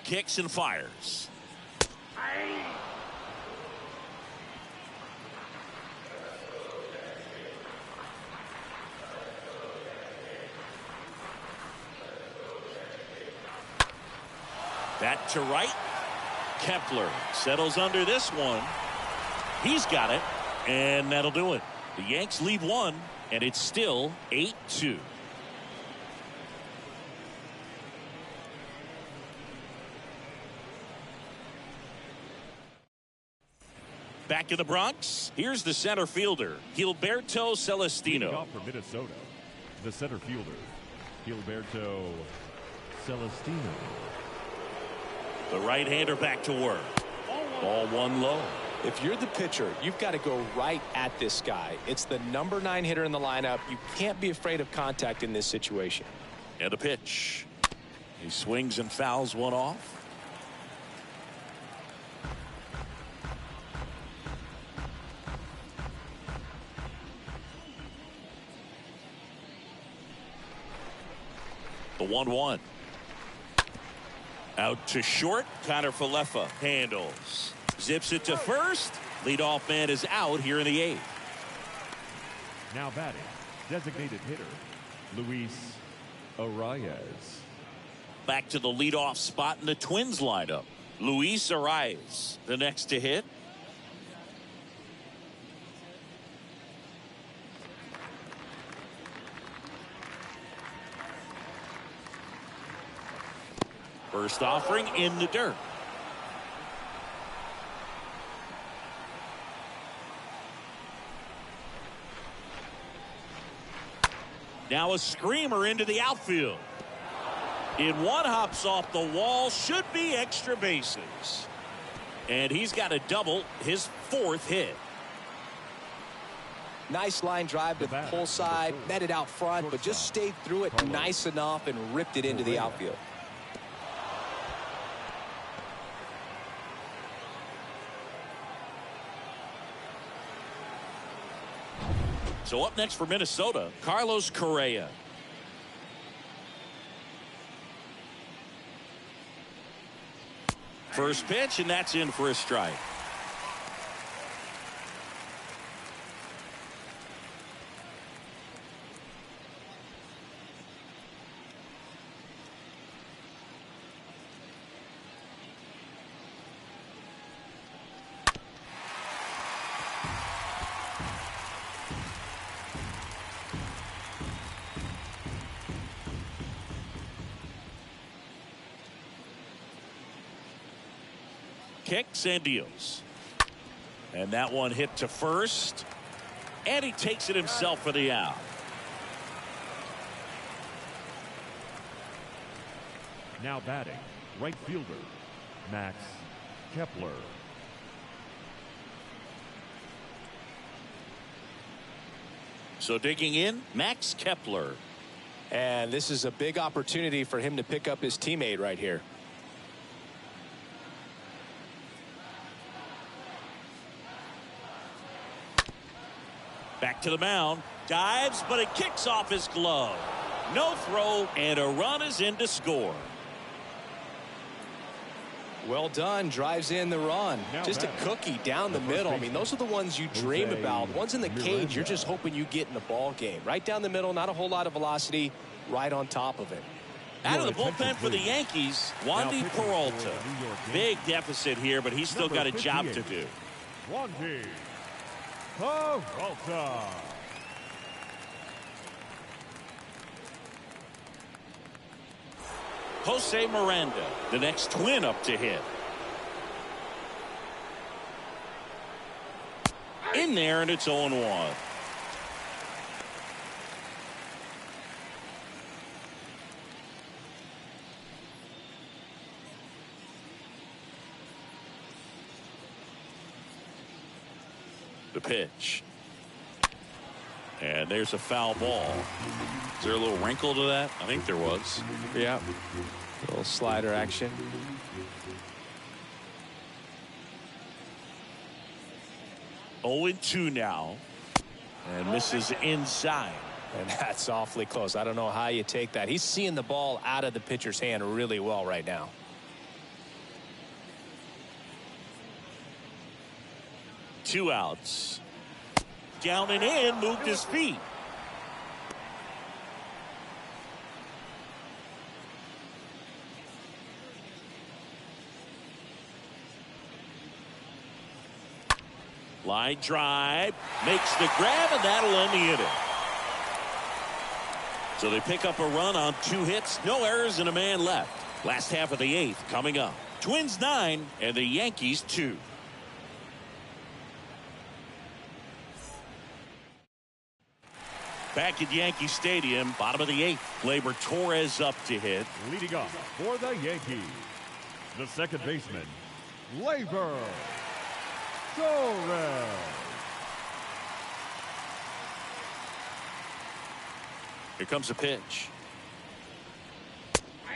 Kicks and fires. Back to right. Kepler settles under this one. He's got it, and that'll do it. The Yanks lead 1, and it's still 8-2. Back in the Bronx, here's the center fielder, Gilberto Celestino. Off for Minnesota, the center fielder, Gilberto Celestino. The right-hander back to work. Ball 1 low. If you're the pitcher, you've got to go right at this guy. It's the number 9 hitter in the lineup. You can't be afraid of contact in this situation. And a pitch. He swings and fouls one off. The 1-1. Out to short. Connor Falefa handles. Zips it to first. Leadoff man is out here in the 8th. Now batting, designated hitter, Luis Arias. Back to the leadoff spot in the Twins lineup. Luis Arias, the next to hit. First offering in the dirt. Now a screamer into the outfield. In one, hops off the wall, should be extra bases. And he's got a double, his 4th hit. Nice line drive to the pull side, met it out front, but just stayed through it nice enough and ripped it into the outfield. So up next for Minnesota, Carlos Correa. First pitch, and that's in for a strike. Kicks and deals. And that one hit to first. And he takes it himself for the out. Now batting, right fielder, Max Kepler. So digging in, Max Kepler. And this is a big opportunity for him to pick up his teammate right here. Back to the mound. Dives, but it kicks off his glove. No throw, and a run is in to score. Well done. Drives in the run. Just a cookie down the middle. I mean, those are the ones you dream about. Ones in the cage, you're just hoping you get in the ball game. Right down the middle, not a whole lot of velocity, right on top of it. Out of the bullpen for the Yankees, Wandy Peralta. Big deficit here, but he's still got a job to do. Wandy Peralta. Jose Miranda, the next Twin up to hit. in there, and it's 0-1. The pitch. And there's a foul ball. Is there a little wrinkle to that? I think there was. Yeah. A little slider action. Oh, 2 now. And misses inside. And that's awfully close. I don't know how you take that. He's seeing the ball out of the pitcher's hand really well right now. Two outs. Down and in, moved his feet. Line drive, makes the grab, and that'll end the inning. So they pick up a run on 2 hits, no errors, and a man left. Last half of the 8th coming up. Twins 9 and the Yankees 2. Back at Yankee Stadium, bottom of the 8th. Gleyber Torres up to hit. Leading off for the Yankees, the second baseman, Gleyber Torres. Here comes a pitch.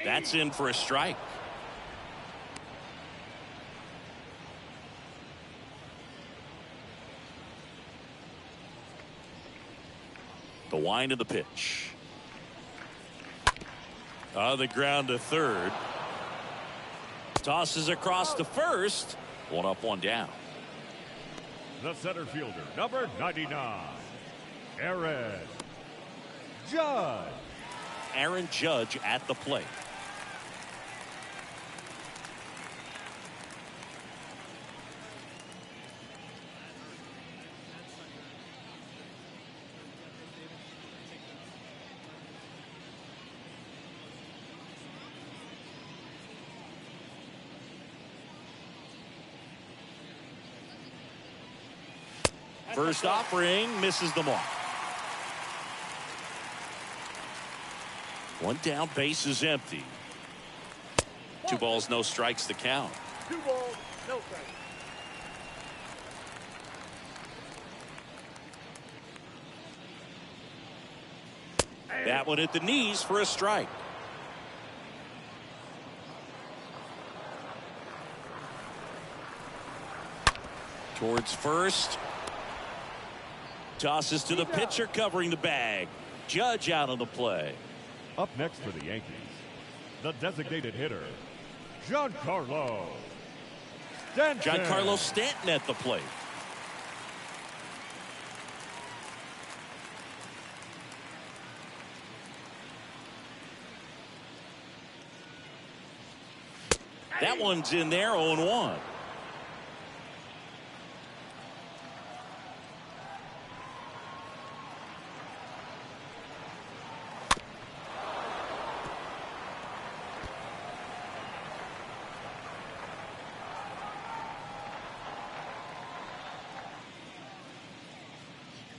That's in for a strike. The wind of the pitch. On the ground to third. Tosses across to first. 1 up, 1 down. The center fielder, number 99, Aaron Judge. Aaron Judge at the plate. First offering misses the mark. 1 down, base is empty. 2 balls, no strikes to count. 2 balls, no strikes. That one at the knees for a strike. Towards first. Tosses to the pitcher covering the bag. Judge out on the play. Up next for the Yankees, the designated hitter, Giancarlo Stanton. Giancarlo Stanton at the plate. That one's in there, 0-1.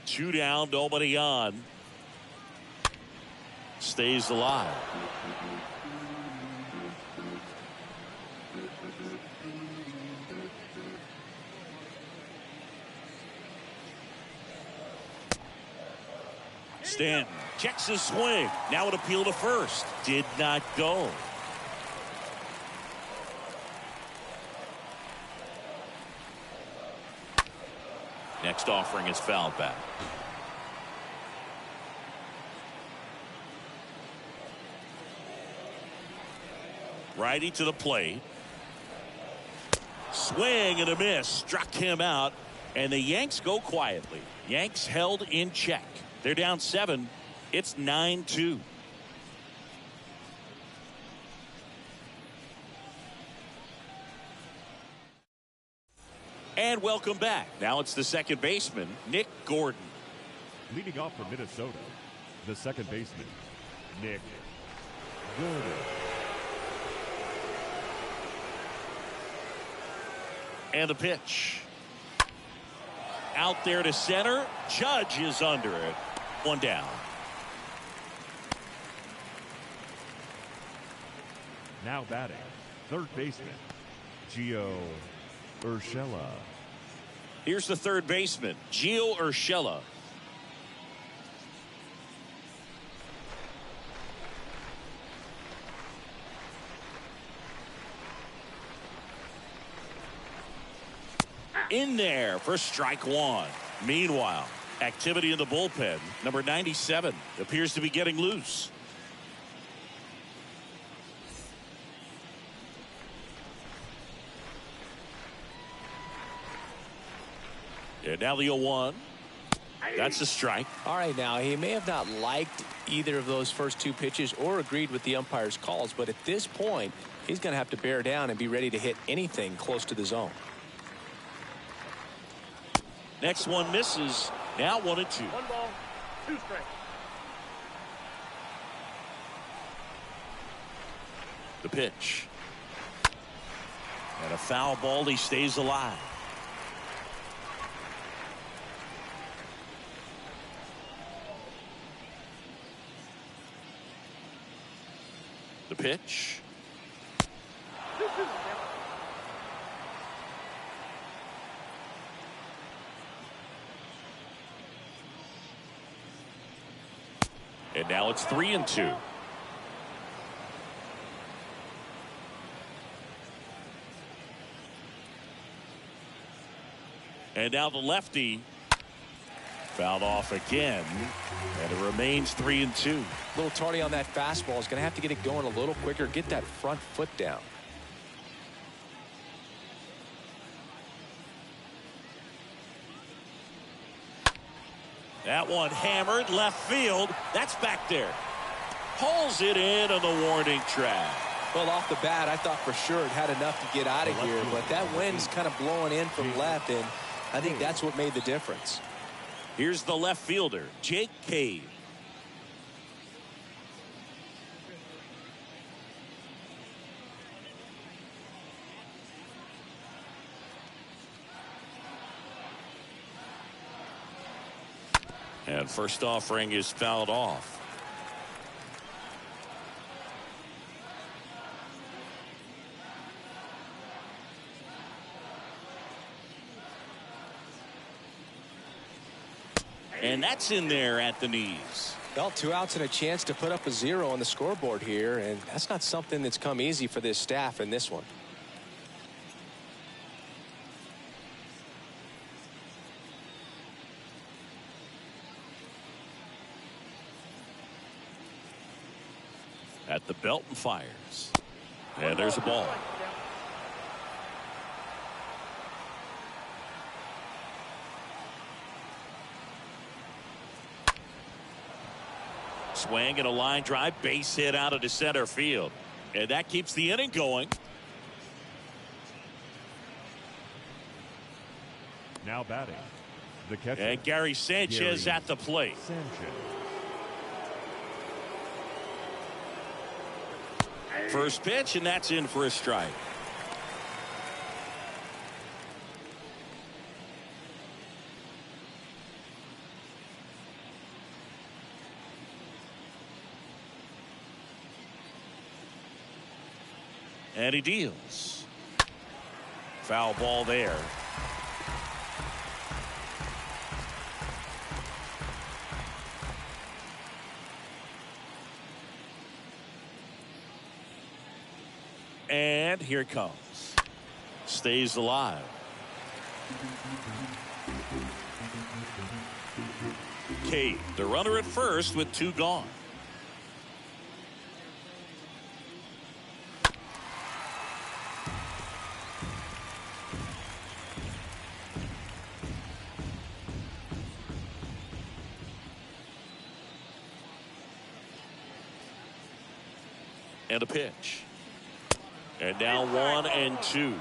Two down, nobody on. Stays alive. Stanton checks his swing. Now an appeal to first. Did not go. Next offering is fouled back. Righty to the plate. Swing and a miss. Struck him out. And the Yanks go quietly. Yanks held in check. They're down 7. It's 9-2. And welcome back. Now it's the second baseman, Nick Gordon. Leading off for Minnesota, the second baseman, Nick Gordon. And the pitch. out there to center. Judge is under it. One down. Now batting, third baseman, Gio Urshela. Here's the third baseman, Gio Urshela. In there for strike one. Meanwhile, activity in the bullpen. Number 97 appears to be getting loose. And now the 0-1. That's a strike. All right, now he may have not liked either of those first two pitches or agreed with the umpire's calls, but at this point, he's going to have to bear down and be ready to hit anything close to the zone. Next one misses. Now 1-2. 1 ball, 2 strikes. The pitch. And a foul ball. He stays alive. The pitch. And now it's 3-2. And now the lefty fouled off again, and it remains 3-2. A little tardy on that fastball. Is going to have to get it going a little quicker, get that front foot down. That one hammered left field. That's back there. Pulls it in on the warning track. Well, off the bat, I thought for sure it had enough to get out of here, but that wind's kind of blowing in from left, and I think that's what made the difference. Here's the left fielder, Jake Cave. And first offering is fouled off. And that's in there at the knees. Well, 2 outs and a chance to put up a 0 on the scoreboard here, and that's not something that's come easy for this staff in this one. At the belt and fires. And there's a ball. Swing and a line drive, base hit out of the center field. And that keeps the inning going. Now batting, the catcher. And Gary Sanchez at the plate. Sanchez. First pitch, and that's in for a strike. And he deals. Foul ball there. And here it comes. Stays alive. Cade, the runner at first with 2 gone. And a pitch. And now 1-2.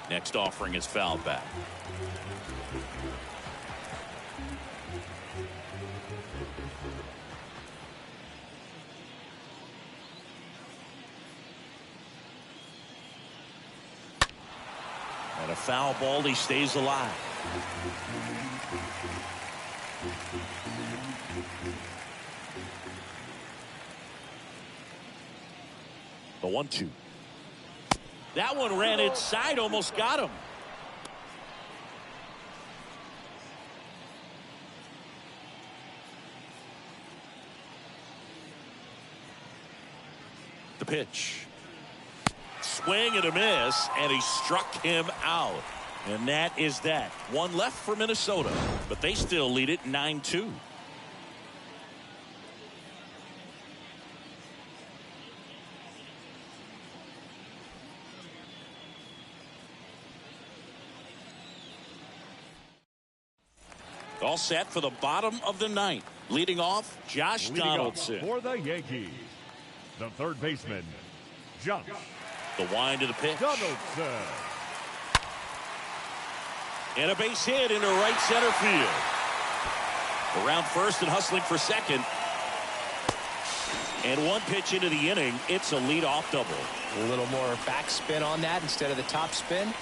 Next offering is fouled back. And a foul ball. He stays alive. The 1-2. That one ran inside, almost got him. The pitch. Swing and a miss, and he struck him out. And that is that. One left for Minnesota, but they still lead it 9-2. All set for the bottom of the ninth. Leading off, Josh Donaldson. For the Yankees, the third baseman, Josh. The wind of the pitch. Donaldson. And a base hit into right center field. Around first and hustling for second. And one pitch into the inning. It's a leadoff double. A little more backspin on that instead of the top spin. And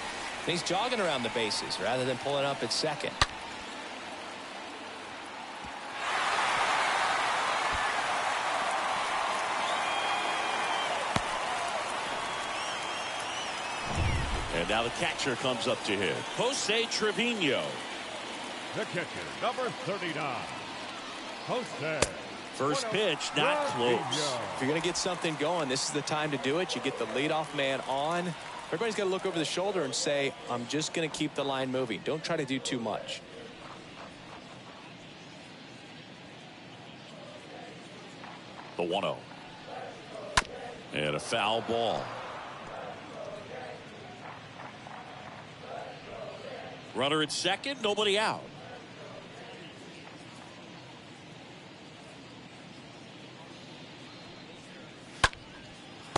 he's jogging around the bases rather than pulling up at second. And now the catcher comes up to hit. Jose Trevino. The catcher, number 39, Jose. First pitch, not close. If you're going to get something going, this is the time to do it. You get the leadoff man on. Everybody's got to look over the shoulder and say, I'm just going to keep the line moving. Don't try to do too much. The 1-0. And a foul ball. Runner at second, nobody out.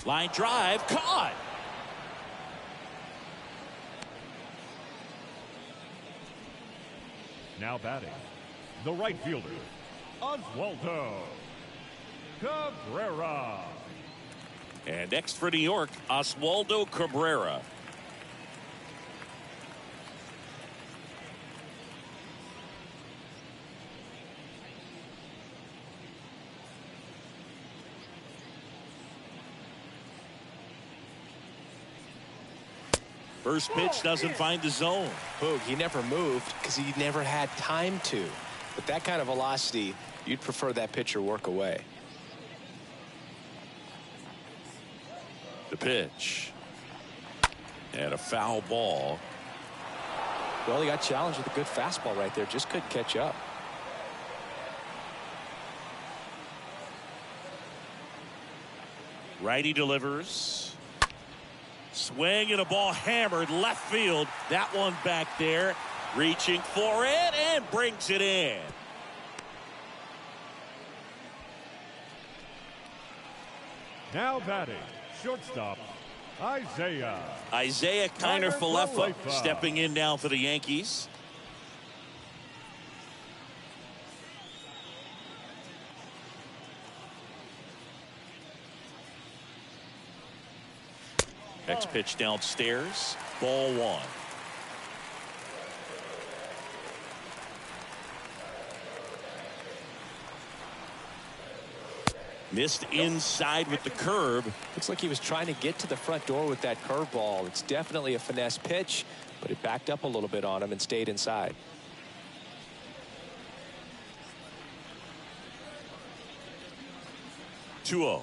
Line drive, caught. Now batting, the right fielder, Oswaldo Cabrera. And next for New York, Oswaldo Cabrera. First pitch doesn't find the zone. Boog, he never moved because he never had time to. But that kind of velocity, you'd prefer that pitcher work away. The pitch. And a foul ball. Well, he got challenged with a good fastball right there. Just couldn't catch up. Righty delivers. Swing and a ball hammered left field. That one back there. Reaching for it and brings it in. Now batting, shortstop, Isaiah Kiner-Falefa stepping in now for the Yankees. Next pitch downstairs. Ball one. Missed inside with the curve. Looks like he was trying to get to the front door with that curveball. It's definitely a finesse pitch, but it backed up a little bit on him and stayed inside. Two-0.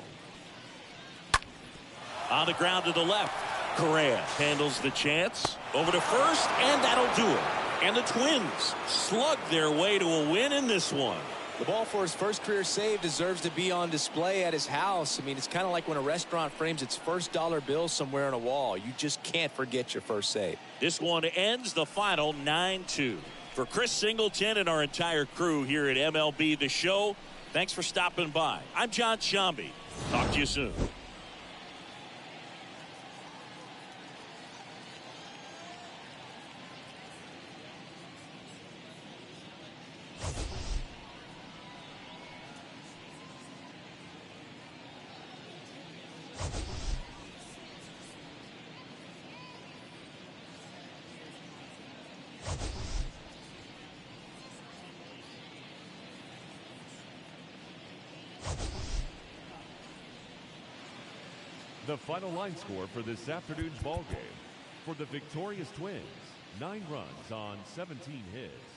On the ground to the left. Correa handles the chance. Over to first, and that'll do it. And the Twins slug their way to a win in this one. The ball for his first career save deserves to be on display at his house. I mean, it's kind of like when a restaurant frames its first dollar bill somewhere on a wall. You just can't forget your first save. This one ends the final 9-2. For Chris Singleton and our entire crew here at MLB The Show, thanks for stopping by. I'm John Shambi. Talk to you soon. The final line score for this afternoon's ball game. For the victorious Twins, 9 runs on 17 hits.